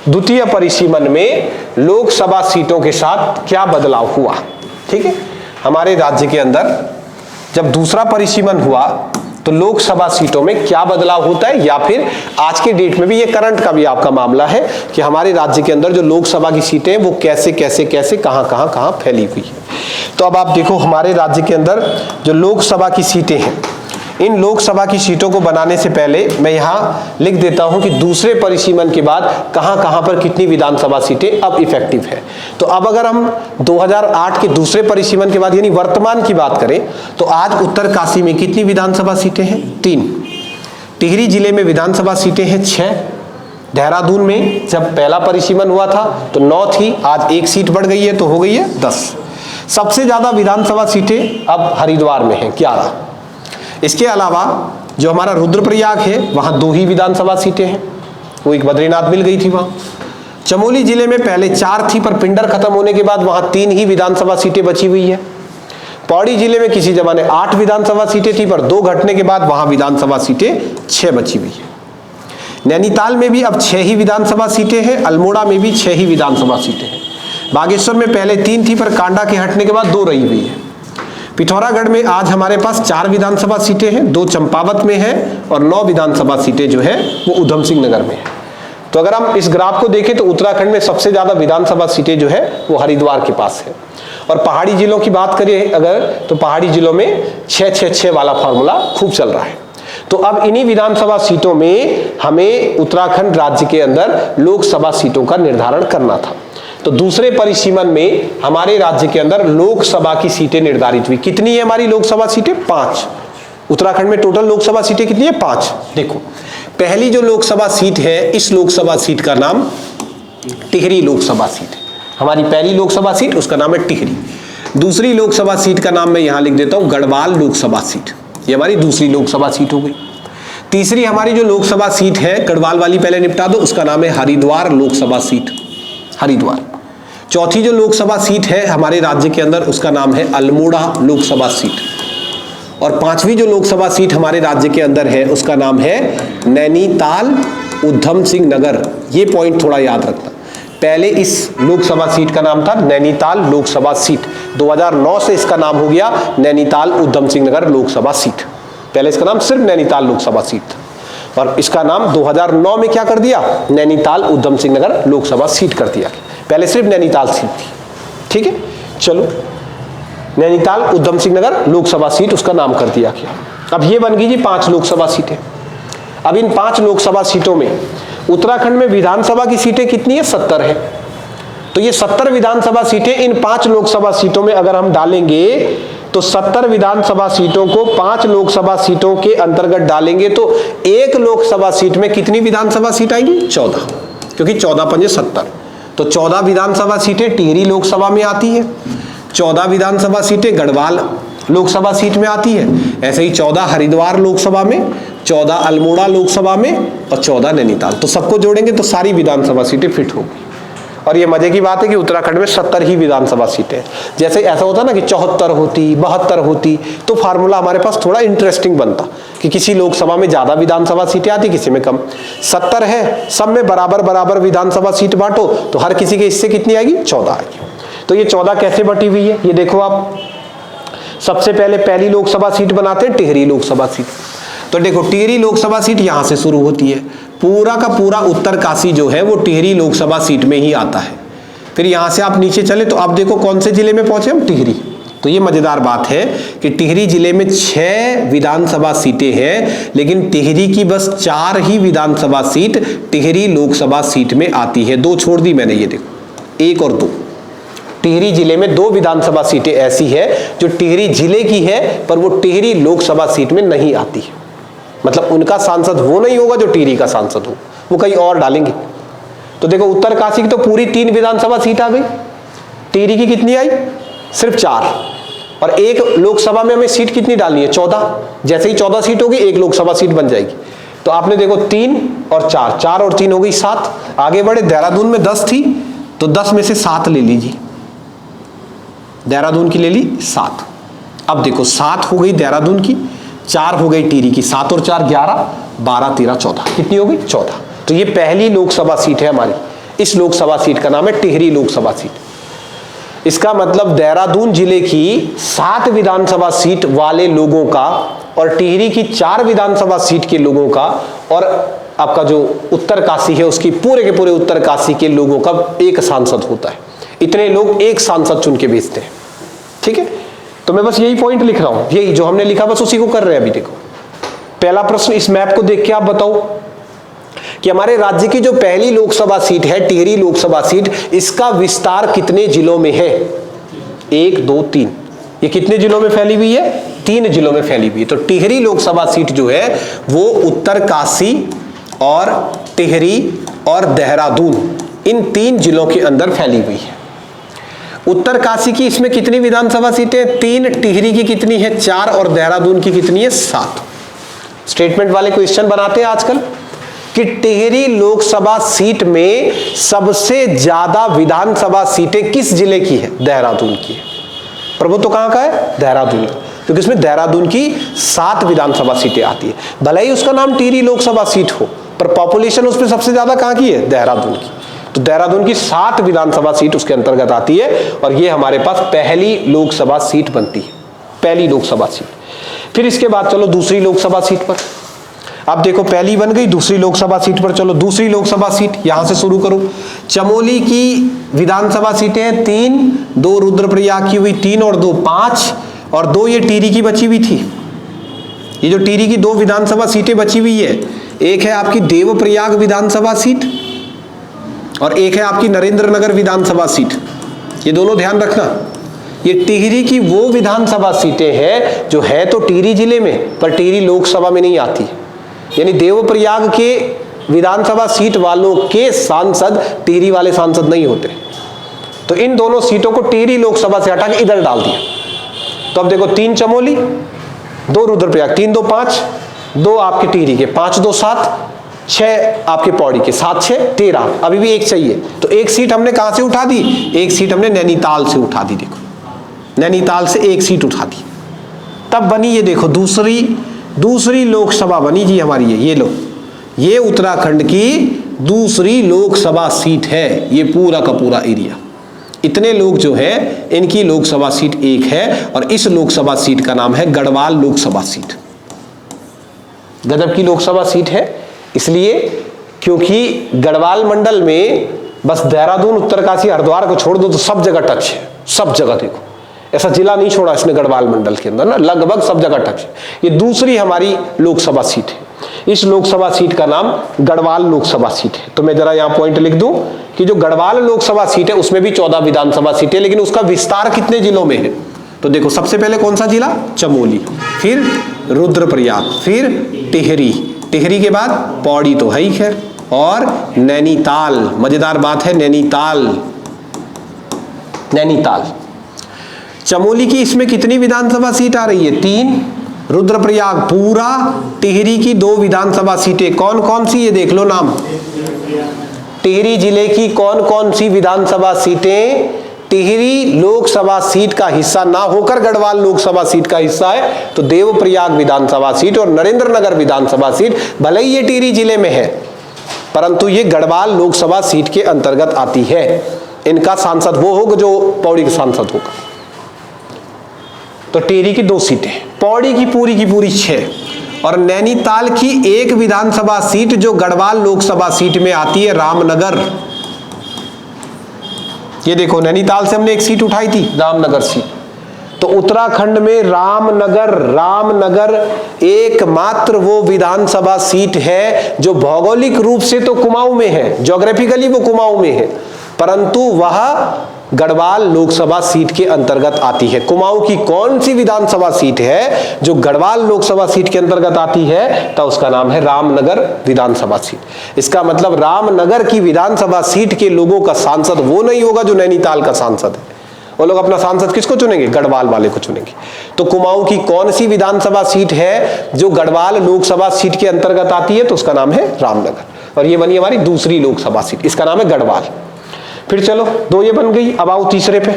द्वितीय परिसीमन में लोकसभा सीटों के साथ क्या बदलाव हुआ? ठीक है, हमारे राज्य के अंदर जब दूसरा परिसीमन हुआ तो लोकसभा सीटों में क्या बदलाव होता है, या फिर आज के डेट में भी ये करंट का भी आपका मामला है कि हमारे राज्य के अंदर जो लोकसभा की सीटें हैं वो कैसे कैसे कैसे कहां फैली हुई है। तो अब आप देखो हमारे राज्य के अंदर जो लोकसभा की सीटें हैं इन लोकसभा की सीटों को बनाने से पहले मैं यहाँ लिख देता हूं कि दूसरे परिसीमन के बाद कहां पर कितनी विधानसभा सीटें अब इफेक्टिव है। तो अब अगर हम 2008 के दूसरे परिसीमन के बाद यानी वर्तमान की बात करें तो आज उत्तरकाशी में कितनी विधानसभा सीटें हैं? 3। टिहरी जिले में विधानसभा सीटें हैं 6। देहरादून में जब पहला परिसीमन हुआ था तो 9 थी, आज 1 सीट बढ़ गई है तो हो गई है 10। सबसे ज्यादा विधानसभा सीटें अब हरिद्वार में हैं 11। इसके अलावा जो हमारा रुद्रप्रयाग है वहां 2 ही विधानसभा सीटें हैं, वो एक बद्रीनाथ मिल गई थी वहां। चमोली जिले में पहले 4 थी पर पिंडर खत्म होने के बाद वहां 3 ही विधानसभा सीटें बची हुई है। पौड़ी जिले में किसी जमाने 8 विधानसभा सीटें थी पर 2 घटने के बाद वहां विधानसभा सीटें 6 बची हुई है। नैनीताल में भी अब 6 ही विधानसभा सीटें हैं, अल्मोड़ा में भी 6 ही विधानसभा सीटें हैं। बागेश्वर में पहले 3 थी पर कांडा के हटने के बाद 2 रही हुई है। पिथौरागढ़ में आज हमारे पास 4 विधानसभा सीटें हैं, 2 चंपावत में है और 9 विधानसभा सीटें जो है वो उधम सिंह नगर में है। तो अगर हम इस ग्राफ को देखें तो उत्तराखंड में सबसे ज्यादा विधानसभा सीटें जो है वो हरिद्वार के पास है। और पहाड़ी जिलों की बात करें अगर तो पहाड़ी जिलों में 6-6-6 वाला फॉर्मूला खूब चल रहा है। तो अब इन्हीं विधानसभा सीटों में हमें उत्तराखंड राज्य के अंदर लोकसभा सीटों का निर्धारण करना था। तो दूसरे परिसीमन में हमारे राज्य के अंदर लोकसभा की सीटें निर्धारित हुई। कितनी है हमारी लोकसभा सीटें? 5। उत्तराखंड में टोटल लोकसभा सीटें कितनी है? 5। देखो पहली जो लोकसभा सीट है इस लोकसभा सीट का नाम टिहरी लोकसभा सीट है। हमारी पहली लोकसभा सीट उसका नाम है टिहरी। दूसरी लोकसभा सीट का नाम मैं यहां लिख देता हूं गढ़वाल लोकसभा सीट, ये हमारी दूसरी लोकसभा सीट हो गई। तीसरी हमारी जो लोकसभा सीट है गढ़वाल वाली पहले निपटा दो, उसका नाम है हरिद्वार लोकसभा सीट, हरिद्वार। चौथी जो लोकसभा सीट है हमारे राज्य के अंदर उसका नाम है अल्मोड़ा लोकसभा सीट। और 5वीं जो लोकसभा सीट हमारे राज्य के अंदर है उसका नाम है नैनीताल उधम सिंह नगर। ये पॉइंट थोड़ा याद रखना, पहले इस लोकसभा सीट का नाम था नैनीताल लोकसभा सीट, 2009 से इसका नाम हो गया नैनीताल उधम सिंह नगर लोकसभा सीट। पहले इसका नाम सिर्फ नैनीताल लोकसभा सीट था और इसका नाम 2009 में क्या कर दिया? नैनीताल उधम सिंह नगर लोकसभा सीट कर दिया। पहले सिर्फ नैनीताल सीट थी। ठीक है, चलो नैनीताल उधम सिंह नगर लोकसभा सीट उसका नाम कर दिया गया। अब ये बन गई जी 5 लोकसभा सीटें। अब इन 5 लोकसभा सीटों में उत्तराखंड में विधानसभा की सीटें कितनी है? 70 है। तो ये 70 विधानसभा सीटें इन 5 लोकसभा सीटों में अगर हम डालेंगे तो 70 विधानसभा सीटों को 5 लोकसभा सीटों के अंतर्गत डालेंगे तो एक लोकसभा सीट में कितनी विधानसभा सीट आएगी? 14, क्योंकि 14 पंजे 70। तो 14 विधानसभा सीटें टिहरी लोकसभा में आती है, 14 विधानसभा सीटें गढ़वाल लोकसभा सीट में आती है, ऐसे ही 14 हरिद्वार लोकसभा में, 14 अल्मोड़ा लोकसभा में और 14 नैनीताल। तो सबको जोड़ेंगे तो सारी विधानसभा सीटें फिट होगी। और ये मजे की बात है कि उत्तराखंड में 70 ही विधानसभा सीटें। जैसे ऐसा होता ना कि 74 होती, 72 होती तो फार्मूला हमारे पास थोड़ा इंटरेस्टिंग बनता कि किसी लोकसभा में ज्यादा विधानसभा सीटें आती, किसी में कम। 70 है, सब में बराबर बराबर विधानसभा सीट बांटो तो हर किसी के हिस्से कितनी आएगी? 14 आएगी। तो ये 14 कैसे बटी हुई है ये देखो आप। सबसे पहले पहली लोकसभा सीट बनाते हैं टिहरी लोकसभा सीट। तो देखो टिहरी लोकसभा सीट यहां से शुरू होती है, पूरा का पूरा उत्तरकाशी जो है वो टिहरी लोकसभा सीट में ही आता है। फिर यहां से आप नीचे चले तो अब देखो कौन से जिले में पहुंचे हम? टिहरी। तो ये मजेदार बात है कि टिहरी जिले में 6 विधानसभा सीटें हैं, लेकिन टिहरी की बस 4 ही विधानसभा सीट टिहरी लोकसभा सीट में आती है। 2 छोड़ दी मैंने, ये देखो 1 और 2। टिहरी जिले में 2 विधानसभा सीटें ऐसी है जो टिहरी जिले की है पर वो टिहरी लोकसभा सीट में नहीं आती है। मतलब उनका सांसद वो नहीं होगा जो टिहरी का सांसद हो, वो कहीं और डालेंगे। तो देखो उत्तरकाशी की तो पूरी 3 विधानसभा सीट आ गई, टिहरी की कितनी आई? सिर्फ 4। और एक लोकसभा में हमें सीट कितनी डालनी है? 14। जैसे ही 14 सीट होगी एक लोकसभा सीट बन जाएगी। तो आपने देखो 3 और 4, 4 और 3 हो गई 7। आगे बढ़े, देहरादून में 10 थी तो 10 में से 7 ले लीजिए, देहरादून की ले ली 7। अब देखो 7 हो गई देहरादून की, 4 हो गई टिहरी की, 7 और 4 11, 12 13 14, कितनी हो गई? 14। तो ये पहली लोकसभा सीट है हमारी। इस लोकसभा सीट का नाम है टिहरी लोकसभा सीट। इसका मतलब देहरादून जिले की 7 विधानसभा सीट वाले लोगों का और टिहरी की 4 विधानसभा सीट के लोगों का और आपका जो उत्तरकाशी है उसकी पूरे के पूरे उत्तरकाशी के लोगों का एक सांसद होता है। इतने लोग एक सांसद चुन के भेजते हैं। ठीक है, तो मैं बस यही पॉइंट लिख रहा हूं, यही जो हमने लिखा बस उसी को कर रहे हैं। अभी देखो पहला प्रश्न इस मैप को देख के आप बताओ कि हमारे राज्य की जो पहली लोकसभा सीट है, टिहरी लोकसभा सीट, इसका विस्तार कितने जिलों में है? 1, 2, 3। ये कितने जिलों में फैली हुई है? 3 जिलों में फैली हुई है। तो टिहरी लोकसभा सीट जो है वो उत्तरकाशी और टिहरी और देहरादून, इन 3 जिलों के अंदर फैली हुई है। उत्तरकाशी की इसमें कितनी विधानसभा सीटें? 3। टिहरी की कितनी है? 4। और देहरादून की कितनी है? 7। स्टेटमेंट वाले क्वेश्चन बनाते हैं आजकल कि टिहरी लोकसभा सीट में सबसे ज्यादा विधानसभा सीटें किस जिले की है? देहरादून की है। प्रभुत्व कहां का है? देहरादून, क्योंकि इसमें देहरादून की 7 विधानसभा सीटें आती है। भले ही उसका नाम टिहरी लोकसभा सीट हो, पर पॉपुलेशन उसमें सबसे ज्यादा कहां की है? देहरादून की। तो देहरादून की 7 विधानसभा सीट उसके अंतर्गत आती है और ये हमारे पास पहली लोकसभा सीट बनती है, पहली लोकसभा सीट। फिर इसके बाद चलो दूसरी लोकसभा सीट पर। अब देखो पहली बन गई, दूसरी लोकसभा सीट पर चलो। दूसरी लोकसभा सीट यहां से शुरू करो। चमोली की विधानसभा सीटें 3, 2 रुद्रप्रयाग की हुई 3 और 2 5, और 2 ये टिहरी की बची हुई थी। ये जो टिहरी की 2 विधानसभा सीटें बची हुई है, एक है आपकी देवप्रयाग विधानसभा सीट और एक है आपकी नरेंद्र नगर विधानसभा सीट। ये दोनों ध्यान रखना। ये टिहरी की वो विधानसभा सीटें हैं जो है तो टिहरी जिले में, पर टिहरी लोकसभा में नहीं आती। यानी देवप्रयाग के विधानसभा सीट वालों के सांसद टिहरी वाले सांसद नहीं होते। तो इन दोनों सीटों को टिहरी लोकसभा से हटा के इधर डाल दिया। तो अब देखो 3 चमोली, 2 रुद्रप्रयाग, 3, 2, 5, 2 आपके टिहरी के, 5, 2, 7, 6 आपके पौड़ी के, 7, 6, 13। अभी भी एक चाहिए, तो एक सीट हमने कहां से उठा दी? एक सीट हमने नैनीताल से उठा दी। देखो नैनीताल से एक सीट उठा दी, तब बनी ये देखो दूसरी लोकसभा बनी जी हमारी। ये लो, ये उत्तराखंड की दूसरी लोकसभा सीट है। ये पूरा का पूरा एरिया, इतने लोग जो है इनकी लोकसभा सीट एक है और इस लोकसभा सीट का नाम है गढ़वाल लोकसभा सीट। गजब की लोकसभा सीट है इसलिए क्योंकि गढ़वाल मंडल में बस देहरादून, उत्तरकाशी, हरिद्वार को छोड़ दो तो सब जगह टच है। सब जगह देखो, ऐसा जिला नहीं छोड़ा इसने गढ़वाल मंडल के अंदर ना, लगभग सब जगह टच है। ये दूसरी हमारी लोकसभा सीट है। इस लोकसभा सीट का नाम गढ़वाल लोकसभा सीट है। तो मैं जरा यहाँ पॉइंट लिख दूं कि जो गढ़वाल लोकसभा सीट है उसमें भी 14 विधानसभा सीटें, लेकिन उसका विस्तार कितने जिलों में है? तो देखो सबसे पहले कौन सा जिला? चमोली, फिर रुद्रप्रयाग, फिर टिहरी, टिहरी के बाद पौड़ी तो है ही खैर, और नैनीताल। मजेदार बात है, नैनीताल चमोली की इसमें कितनी विधानसभा सीट आ रही है? 3। रुद्रप्रयाग पूरा, टिहरी की 2 विधानसभा सीटें। कौन कौन सी? ये देख लो नाम। टिहरी जिले की कौन कौन सी विधानसभा सीटें टिहरी लोकसभा सीट का हिस्सा ना होकर गढ़वाल लोकसभा सीट का हिस्सा है? तो देवप्रयाग विधानसभा सीट और नरेंद्र नगर विधानसभा सीट। भले ही ये टिहरी जिले में है परंतु ये गढ़वाल लोकसभा सीट के अंतर्गत आती है। इनका सांसद वो होगा जो पौड़ी का सांसद होगा। तो टिहरी की 2 सीटें, पौड़ी की पूरी 6, और नैनीताल की 1 विधानसभा सीट जो गढ़वाल लोकसभा सीट में आती है, रामनगर। ये देखो नैनीताल से हमने 1 सीट उठाई थी, रामनगर सीट। तो उत्तराखंड में रामनगर एकमात्र वो विधानसभा सीट है जो भौगोलिक रूप से तो कुमाऊं में है, ज्योग्राफिकली वो कुमाऊं में है, परंतु वह गढ़वाल लोकसभा सीट के अंतर्गत आती है। कुमाऊं की कौन सी विधानसभा सीट है जो गढ़वाल लोकसभा सीट के अंतर्गत आती है? तो उसका नाम है रामनगर विधानसभा सीट। इसका मतलब रामनगर की विधानसभा सीट के लोगों का सांसद वो नहीं होगा जो नैनीताल का सांसद है। वो लोग अपना सांसद किसको चुनेंगे? गढ़वाल वाले को चुनेंगे। तो कुमाऊं की कौन सी विधानसभा सीट है जो गढ़वाल लोकसभा सीट के अंतर्गत आती है? तो उसका नाम है रामनगर, और ये बनी हमारी दूसरी लोकसभा सीट, इसका नाम है गढ़वाल। फिर चलो 2 ये बन गई। अब आओ तीसरे पे,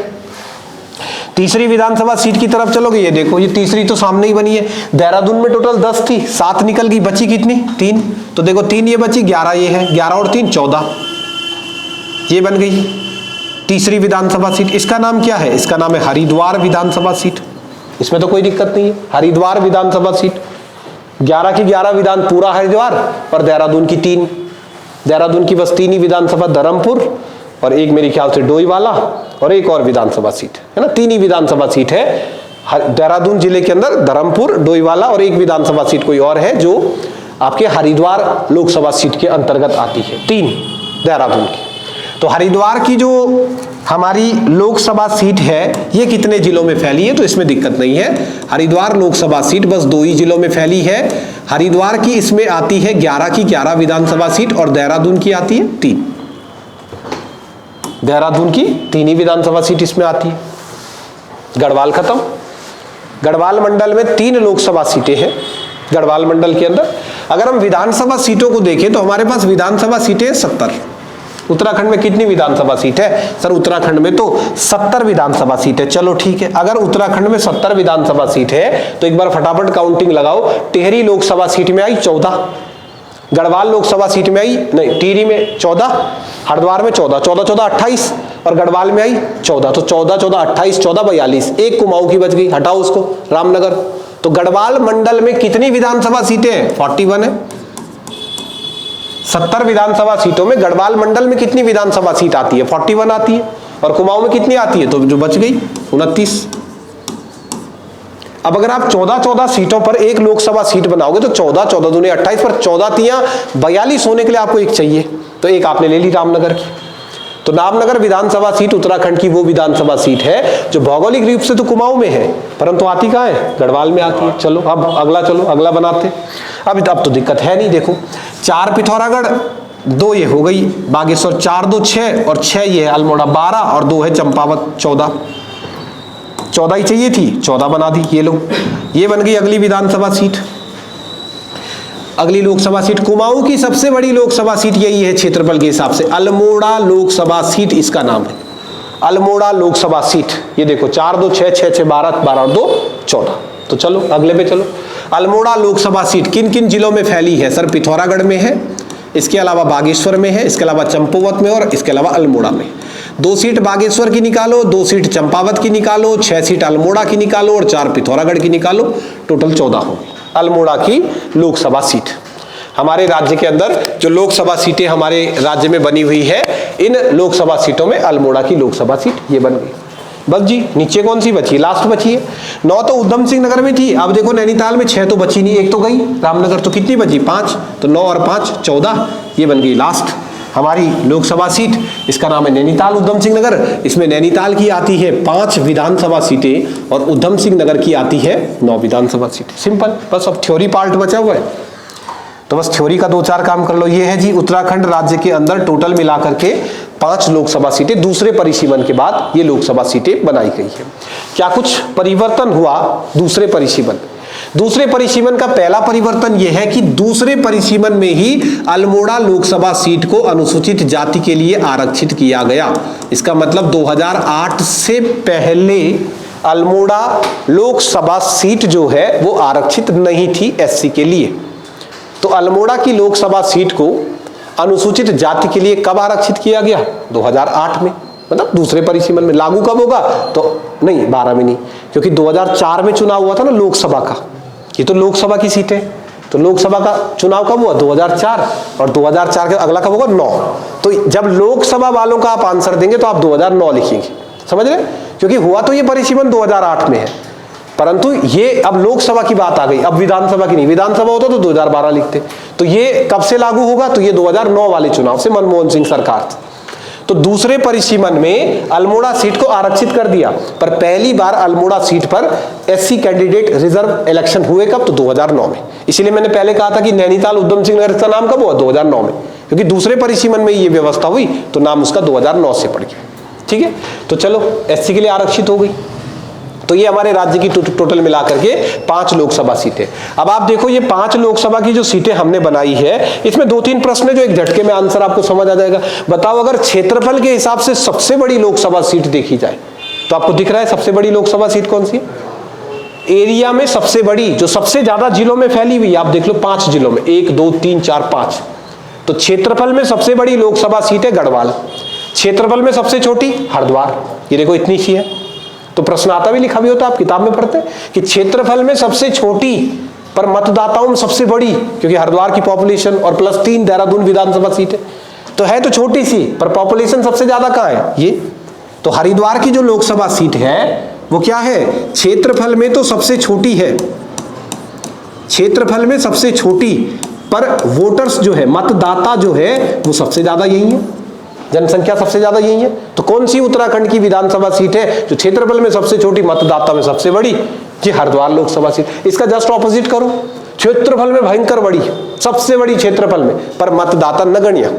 तीसरी विधानसभा सीट की तरफ चलोगे। ये देखो ये तीसरी तो सामने ही बनी है। देहरादून में टोटल 10 थी, 7 निकल गई, बची कितनी? 3। तो देखो 3 ये बची, 11 ये है, 11 और 3 14, ये बन गई तीसरी विधानसभा सीट। इसका नाम क्या है? इसका नाम है हरिद्वार विधानसभा सीट। इसमें तो कोई दिक्कत नहीं है, हरिद्वार विधानसभा सीट। 11 की 11 विधान पूरा हरिद्वार, और देहरादून की 3। देहरादून की बस 3 ही विधानसभा, धर्मपुर और एक मेरे ख्याल से डोईवाला और एक और विधानसभा सीट है ना। 3 ही विधानसभा सीट है देहरादून जिले के अंदर धर्मपुर, डोईवाला और एक विधानसभा सीट कोई और है जो आपके हरिद्वार लोकसभा सीट के अंतर्गत आती है, 3 देहरादून की। तो हरिद्वार की जो हमारी लोकसभा सीट है ये कितने जिलों में फैली है, तो इसमें दिक्कत नहीं है। हरिद्वार लोकसभा सीट बस 2 ही जिलों में फैली है। हरिद्वार की इसमें आती है 11 की 11 विधानसभा सीट और देहरादून की आती है 3। देहरादून की 3 ही विधानसभा सीट इसमें आती है। गढ़वाल खत्म। गढ़वाल मंडल में 3 लोकसभा सीटें हैं। गढ़वाल मंडल के अंदर अगर हम विधानसभा सीटों को देखें तो हमारे पास विधानसभा सीटें 70। उत्तराखंड में कितनी विधानसभा सीट है? सर उत्तराखंड में तो 70 विधानसभा सीट है। चलो ठीक है, अगर उत्तराखंड में 70 विधानसभा सीट है तो एक बार फटाफट काउंटिंग लगाओ। टिहरी लोकसभा सीट में आई 14, गढ़वाल लोकसभा सीट में आई नहीं, टिहरी में 14, हरिद्वार में 14, 14 14 28 और गढ़वाल में आई 14। तो 14 14 28 14 42, एक कुमाऊं की बच गई, हटाओ उसको, रामनगर। तो गढ़वाल मंडल में कितनी विधानसभा सीटें हैं? 41 है। 70 विधानसभा सीटों में गढ़वाल मंडल में कितनी विधानसभा सीट आती है? 41 आती है। और कुमाऊं में कितनी आती है? तो जो बच गई 29। अब अगर आप 14 14 सीटों पर एक लोकसभा सीट बनाओगे तो 14 14 दूनी 28 पर 14 तियां 42 होने के लिए आपको एक चाहिए, तो एक आपने ले ली रामनगर की। तो रामनगर विधानसभा सीट उत्तराखंड की वो विधानसभा सीट है जो भौगोलिक रूप से तो कुमाऊं में है परंतु आती कहां है? गढ़वाल में आती है। चलो अब अगला बनाते। अब तो दिक्कत है नहीं। देखो 4 पिथौरागढ़, 2 ये हो गई, बागेश्वर 4 2 6 और 6 ये है अल्मोड़ा 12 और 2 है चंपावत 14। 14 ही चाहिए थी, 14 बना दी। ये लो, ये बन गई अगली विधानसभा सीट। अगली लोकसभा सीट कुमाऊं की सबसे बड़ी लोकसभा सीट यही है क्षेत्रफल के हिसाब से, अल्मोड़ा लोकसभा सीट इसका नाम है। अल्मोड़ा लोकसभा सीट, ये देखो 4 2 6 6 6 12 12 और 2 14। तो चलो अगले पे चलो। अल्मोड़ा लोकसभा सीट किन किन जिलों में फैली है? सर पिथौरागढ़ में है, इसके अलावा बागेश्वर में है, इसके अलावा चंपावत में और इसके अलावा अल्मोड़ा में। 2 सीट बागेश्वर की निकालो, 2 सीट चंपावत की निकालो, 6 सीट अल्मोड़ा की निकालो और 4 पिथौरागढ़ की निकालो, टोटल 14 होगी अल्मोड़ा की लोकसभा सीट। हमारे राज्य के अंदर जो लोकसभा सीटें हमारे राज्य में बनी हुई है, इन लोकसभा सीटों में अल्मोड़ा की लोकसभा सीट ये बन गई। बस जी, नीचे कौन सी बची? लास्ट बची है 9 तो उधम सिंह नगर में थी। अब देखो नैनीताल में 6 तो बची नहीं, एक तो गई रामनगर, तो कितनी बची? 5। तो 9 और 5 14, ये बन गई लास्ट हमारी लोकसभा सीट। इसका नाम है नैनीताल उधम सिंह नगर। इसमें नैनीताल की आती है 5 विधानसभा सीटें और उधम सिंह नगर की आती है 9 विधानसभा सीटें। सिंपल। बस अब थ्योरी पार्ट बचा हुआ है, तो बस थ्योरी का 2-4 काम कर लो। ये है जी उत्तराखंड राज्य के अंदर टोटल मिलाकर के 5 लोकसभा सीटें, दूसरे परिसीमन के बाद ये लोकसभा सीटें बनाई गई है। क्या कुछ परिवर्तन हुआ दूसरे परिसीमन? दूसरे परिसीमन का पहला परिवर्तन यह है कि दूसरे परिसीमन में ही अल्मोड़ा लोकसभा सीट को अनुसूचित जाति के लिए आरक्षित किया गया। इसका मतलब 2008 से पहले अल्मोड़ा लोकसभा सीट जो है वो आरक्षित नहीं थी एससी के लिए। तो अल्मोड़ा की लोकसभा सीट को अनुसूचित जाति के लिए कब आरक्षित किया गया? 2008 में। मतलब दूसरे परिसीमन में। लागू कब होगा? तो नहीं 12 में नहीं, क्योंकि 2004 में चुनाव हुआ था ना लोकसभा का। ये तो लोकसभा की सीट है, तो लोकसभा का चुनाव कब हुआ? 2004। और 2004 के अगला कब होगा? 9। तो जब लोकसभा वालों का आप आंसर देंगे तो आप 2009 लिखेंगे, समझ रहे? क्योंकि हुआ तो ये परिसीमन 2008 में है, परंतु ये अब लोकसभा की बात आ गई, अब विधानसभा की नहीं। विधानसभा होता तो 2012 लिखते। तो ये कब से लागू होगा? तो ये 2009 वाले चुनाव से, मनमोहन सिंह सरकार से। तो दूसरे परिसीमन में अल्मोड़ा सीट को आरक्षित कर दिया, पर पहली बार अल्मोड़ा सीट पर एससी कैंडिडेट रिजर्व इलेक्शन हुए कब? तो 2009 में। इसीलिए मैंने पहले कहा था कि नैनीताल उधम सिंह नगर का नाम कब हुआ? 2009 में, क्योंकि दूसरे परिसीमन में ये व्यवस्था हुई तो नाम उसका 2009 से पड़ गया। ठीक है, तो चलो एससी के लिए आरक्षित हो गई। तो ये हमारे राज्य की टोटल मिलाकर के 5 लोकसभा सीटें। अब आप देखो ये 5 लोकसभा की जो सीटें हमने बनाई है, इसमें 2-3 प्रश्न है जो एक झटके में आंसर आपको समझ आ जाएगा। बताओ अगर क्षेत्रफल के हिसाब से सबसे बड़ी लोकसभा सीट देखी जाए तो आपको दिख रहा है सबसे बड़ी लोकसभा सीट कौन सी? एरिया में सबसे बड़ी, जो सबसे ज्यादा जिलों में फैली हुई, आप देख लो 5 जिलों में, 1 2 3 4 5। तो क्षेत्रफल में सबसे बड़ी लोकसभा सीट है गढ़वाल, क्षेत्रफल में सबसे छोटी हरिद्वार, ये देखो इतनी सी है। तो प्रश्न आता भी लिखा भी होता है, आप किताब में पढ़ते हैं कि क्षेत्रफल में सबसे छोटी पर मतदाताओं में सबसे बड़ी, क्योंकि हरिद्वार की पॉपुलेशन और +3 देहरादून विधानसभा सीट है, तो है तो छोटी सी पर पॉपुलेशन सबसे ज्यादा कहां है? ये। तो हरिद्वार की जो लोकसभा सीट है वो क्या है, क्षेत्रफल में तो सबसे छोटी है, क्षेत्रफल में सबसे छोटी, पर वोटर्स जो है, मतदाता जो है वो सबसे ज्यादा यही है, जनसंख्या सबसे ज्यादा यही है। तो कौन सी उत्तराखंड की विधानसभा सीट है जो क्षेत्रफल में सबसे छोटी, मतदाता में सबसे बड़ी? जी हरिद्वार लोकसभा सीट। इसका जस्ट ऑपोजिट करो, क्षेत्रफल में भयंकर बड़ी, सबसे बड़ी क्षेत्रफल में, पर मतदाता नगण्य,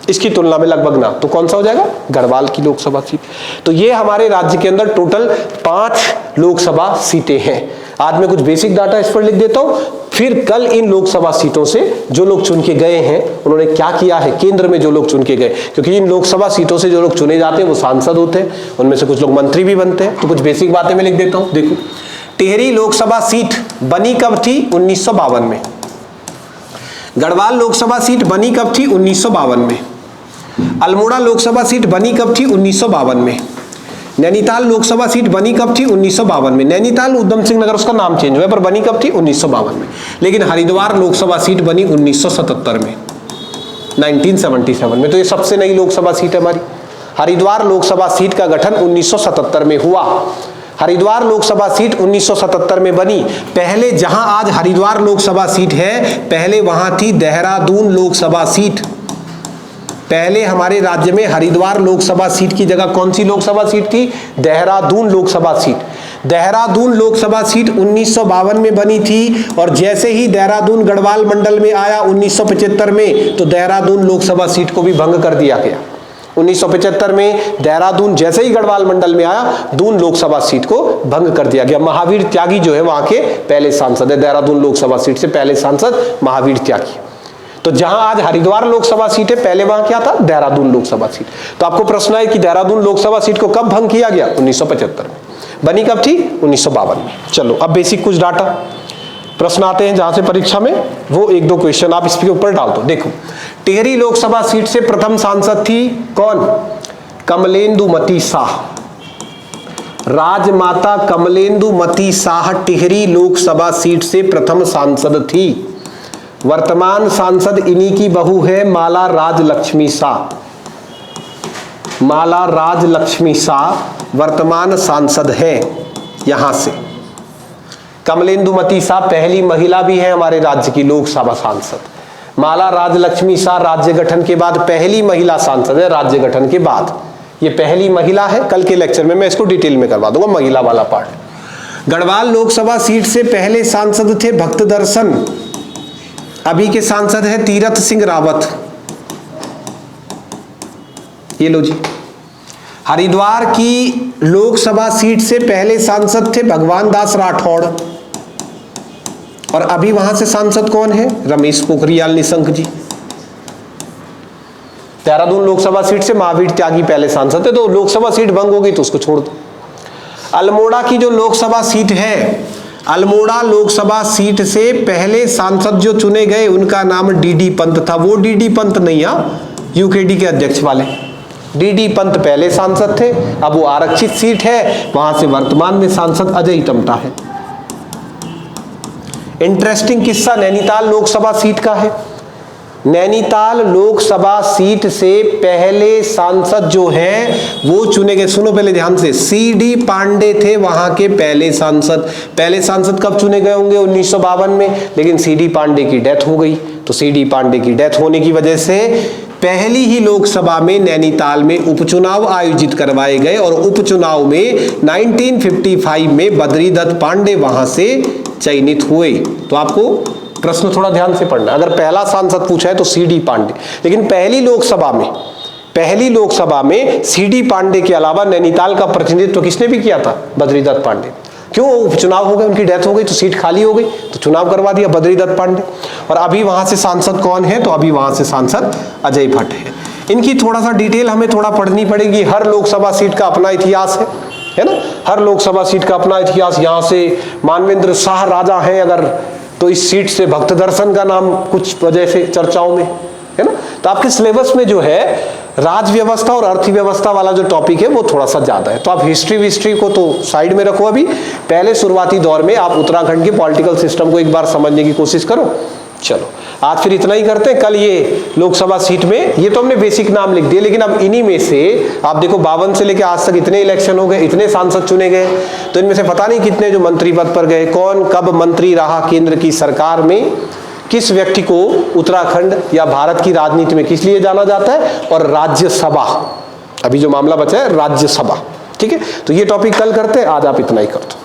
इसकी तुलना में लगभग ना, तो कौन सा हो जाएगा, गढ़वाल की लोकसभा सीट। तो ये हमारे राज्य के अंदर टोटल 5 लोकसभा सीटें हैं। आज मैं कुछ बेसिक डाटा इस पर लिख देता हूं, फिर कल इन लोकसभा सीटों से जो लोग चुन के गए हैं उन्होंने क्या किया है, केंद्र में जो लोग चुन के गए, क्योंकि इन लोकसभा सीटों से जो लोग चुने जाते हैं वो सांसद होते हैं, उनमें से कुछ लोग मंत्री भी बनते हैं। तो कुछ बेसिक बातें मैं लिख देता हूं। देखो, टिहरी लोकसभा सीट बनी कब थी, 1952 में। गढ़वाल लोकसभा सीट बनी कब थी, 1952 में। अल्मोड़ा लोकसभा सीट बनी कब थी, 1952 में। नैनीताल लोकसभा सीट बनी कब थी, 1952 में। नैनीताल उधम सिंह नगर उसका नाम चेंज हुआ, पर बनी कब थी, 1952 में। लेकिन हरिद्वार लोकसभा सीट बनी 1977 में, 1977 में। तो ये सबसे नई लोकसभा सीट है हमारी। हरिद्वार लोकसभा सीट का गठन 1977 में हुआ। हरिद्वार लोकसभा सीट 1977 में बनी। पहले जहां आज हरिद्वार लोकसभा सीट है, पहले वहां थी देहरादून लोकसभा सीट। पहले हमारे राज्य में हरिद्वार लोकसभा सीट की जगह कौन सी लोकसभा सीट थी, देहरादून लोकसभा सीट। देहरादून लोकसभा सीट 1952 में बनी थी, और जैसे ही देहरादून गढ़वाल मंडल में आया 1975 में, तो देहरादून लोकसभा सीट को भी भंग कर दिया गया। 1975 में देहरादून जैसे ही गढ़वाल मंडल में आया, दून लोकसभा सीट को भंग कर दिया गया। महावीर त्यागी जो है वहां के पहले सांसद है, देहरादून लोकसभा सीट से पहले सांसद महावीर त्यागी। तो जहां आज हरिद्वार लोकसभा सीट है, पहले वहां क्या था, देहरादून लोकसभा सीट। तो आपको प्रश्न है कि देहरादून लोकसभा सीट को कब भंग किया गया, 1975 में। बनी कब थी, 1952 में। चलो अब बेसिक कुछ डाटा प्रश्न आते हैं जहां से परीक्षा में, वो 1-2 क्वेश्चन आप इसके ऊपर डाल दो। देखो, टिहरी लोकसभा सीट से प्रथम सांसद थी कौन, कमलेंदुमती शाह। राजमाता कमलेंदुमती शाह टिहरी लोकसभा सीट से प्रथम सांसद थी। वर्तमान सांसद इन्हीं की बहू है माला राजलक्ष्मी शाह। माला राजलक्ष्मी शाह वर्तमान सांसद है यहां से। कमलेंदुमती शाह पहली महिला भी है हमारे राज्य की लोकसभा सांसद। माला राजलक्ष्मी शाह राज्य गठन के बाद पहली महिला सांसद है, राज्य गठन के बाद ये पहली महिला है। कल के लेक्चर में मैं इसको डिटेल में करवा दूंगा, महिला वाला पार्ट। गढ़वाल लोकसभा सीट से पहले सांसद थे भक्त दर्शन, अभी के सांसद है तीरथ सिंह रावत। ये लो जी। हरिद्वार की लोकसभा सीट से पहले सांसद थे भगवान दास राठौड़, और अभी वहां से सांसद कौन है, रमेश पोखरियाल निशंक जी। देहरादून लोकसभा सीट से महावीर त्यागी पहले सांसद है, तो लोकसभा सीट भंग हो गई तो उसको छोड़ दो। अल्मोड़ा की जो लोकसभा सीट है, अल्मोड़ा लोकसभा सीट से पहले सांसद जो चुने गए उनका नाम डीडी पंत था। वो डीडी पंत नहीं, यूकेडी के अध्यक्ष वाले डीडी पंत पहले सांसद थे। अब वो आरक्षित सीट है, वहां से वर्तमान में सांसद अजय टम्टा है। इंटरेस्टिंग किस्सा नैनीताल लोकसभा सीट का है। नैनीताल लोकसभा सीट से पहले सांसद जो हैं वो चुने गए, सुनो पहले ध्यान से, सीडी पांडे थे वहां के पहले सांसद। पहले सांसद कब चुने गए होंगे, 1952 में, लेकिन सीडी पांडे की डेथ हो गई। तो सीडी पांडे की डेथ होने की वजह से पहली ही लोकसभा में नैनीताल में उपचुनाव आयोजित करवाए गए, और उपचुनाव में 1955 में बद्रीदत्त पांडे वहां से चयनित हुए। तो आपको प्रश्न थोड़ा ध्यान से पढ़ना, अगर पहला सांसद पूछा है तो सीडी पांडे, लेकिन पहली लोकसभा में सीडी पांडे के अलावा नैनीताल का प्रतिनिधित्व किसने भी किया था, बद्रीदत्त पांडे। क्यों, उपचुनाव हो गए, उनकी डेथ हो गई तो सीट खाली हो गई, तो चुनाव करवा दिया बद्रीदत्त पांडे। और अभी वहां से सांसद कौन है, तो अभी वहां से सांसद अजय भट्ट है। इनकी थोड़ा सा डिटेल हमें थोड़ा पढ़नी पड़ेगी। हर लोकसभा सीट का अपना इतिहास है ना, हर लोकसभा सीट का अपना इतिहास। यहाँ से मानवेंद्र शाह राजा है अगर, तो इस सीट से भक्त दर्शन का नाम कुछ वजह से चर्चाओं में है ना। तो आपके सिलेबस में जो है राज व्यवस्था और अर्थव्यवस्था वाला जो टॉपिक है वो थोड़ा सा ज्यादा है। तो आप हिस्ट्री को तो साइड में रखो। अभी पहले शुरुआती दौर में आप उत्तराखंड के पॉलिटिकल सिस्टम को एक बार समझने की कोशिश करो, चलो आज फिर इतना ही करते हैं। कल ये लोकसभा सीट में, ये तो हमने बेसिक नाम लिख दिए, लेकिन अब इन्हीं में से आप देखो 52 से लेकर आज तक इतने इलेक्शन हो गए, इतने सांसद चुने गए, तो इनमें से पता नहीं कितने जो मंत्री पद पर गए, कौन कब मंत्री रहा केंद्र की सरकार में, किस व्यक्ति को उत्तराखंड या भारत की राजनीति में किस लिए जाना जाता है, और राज्यसभा, अभी जो मामला बचा है राज्यसभा। ठीक है, तो ये टॉपिक कल करते हैं, आज आप इतना ही कर दो।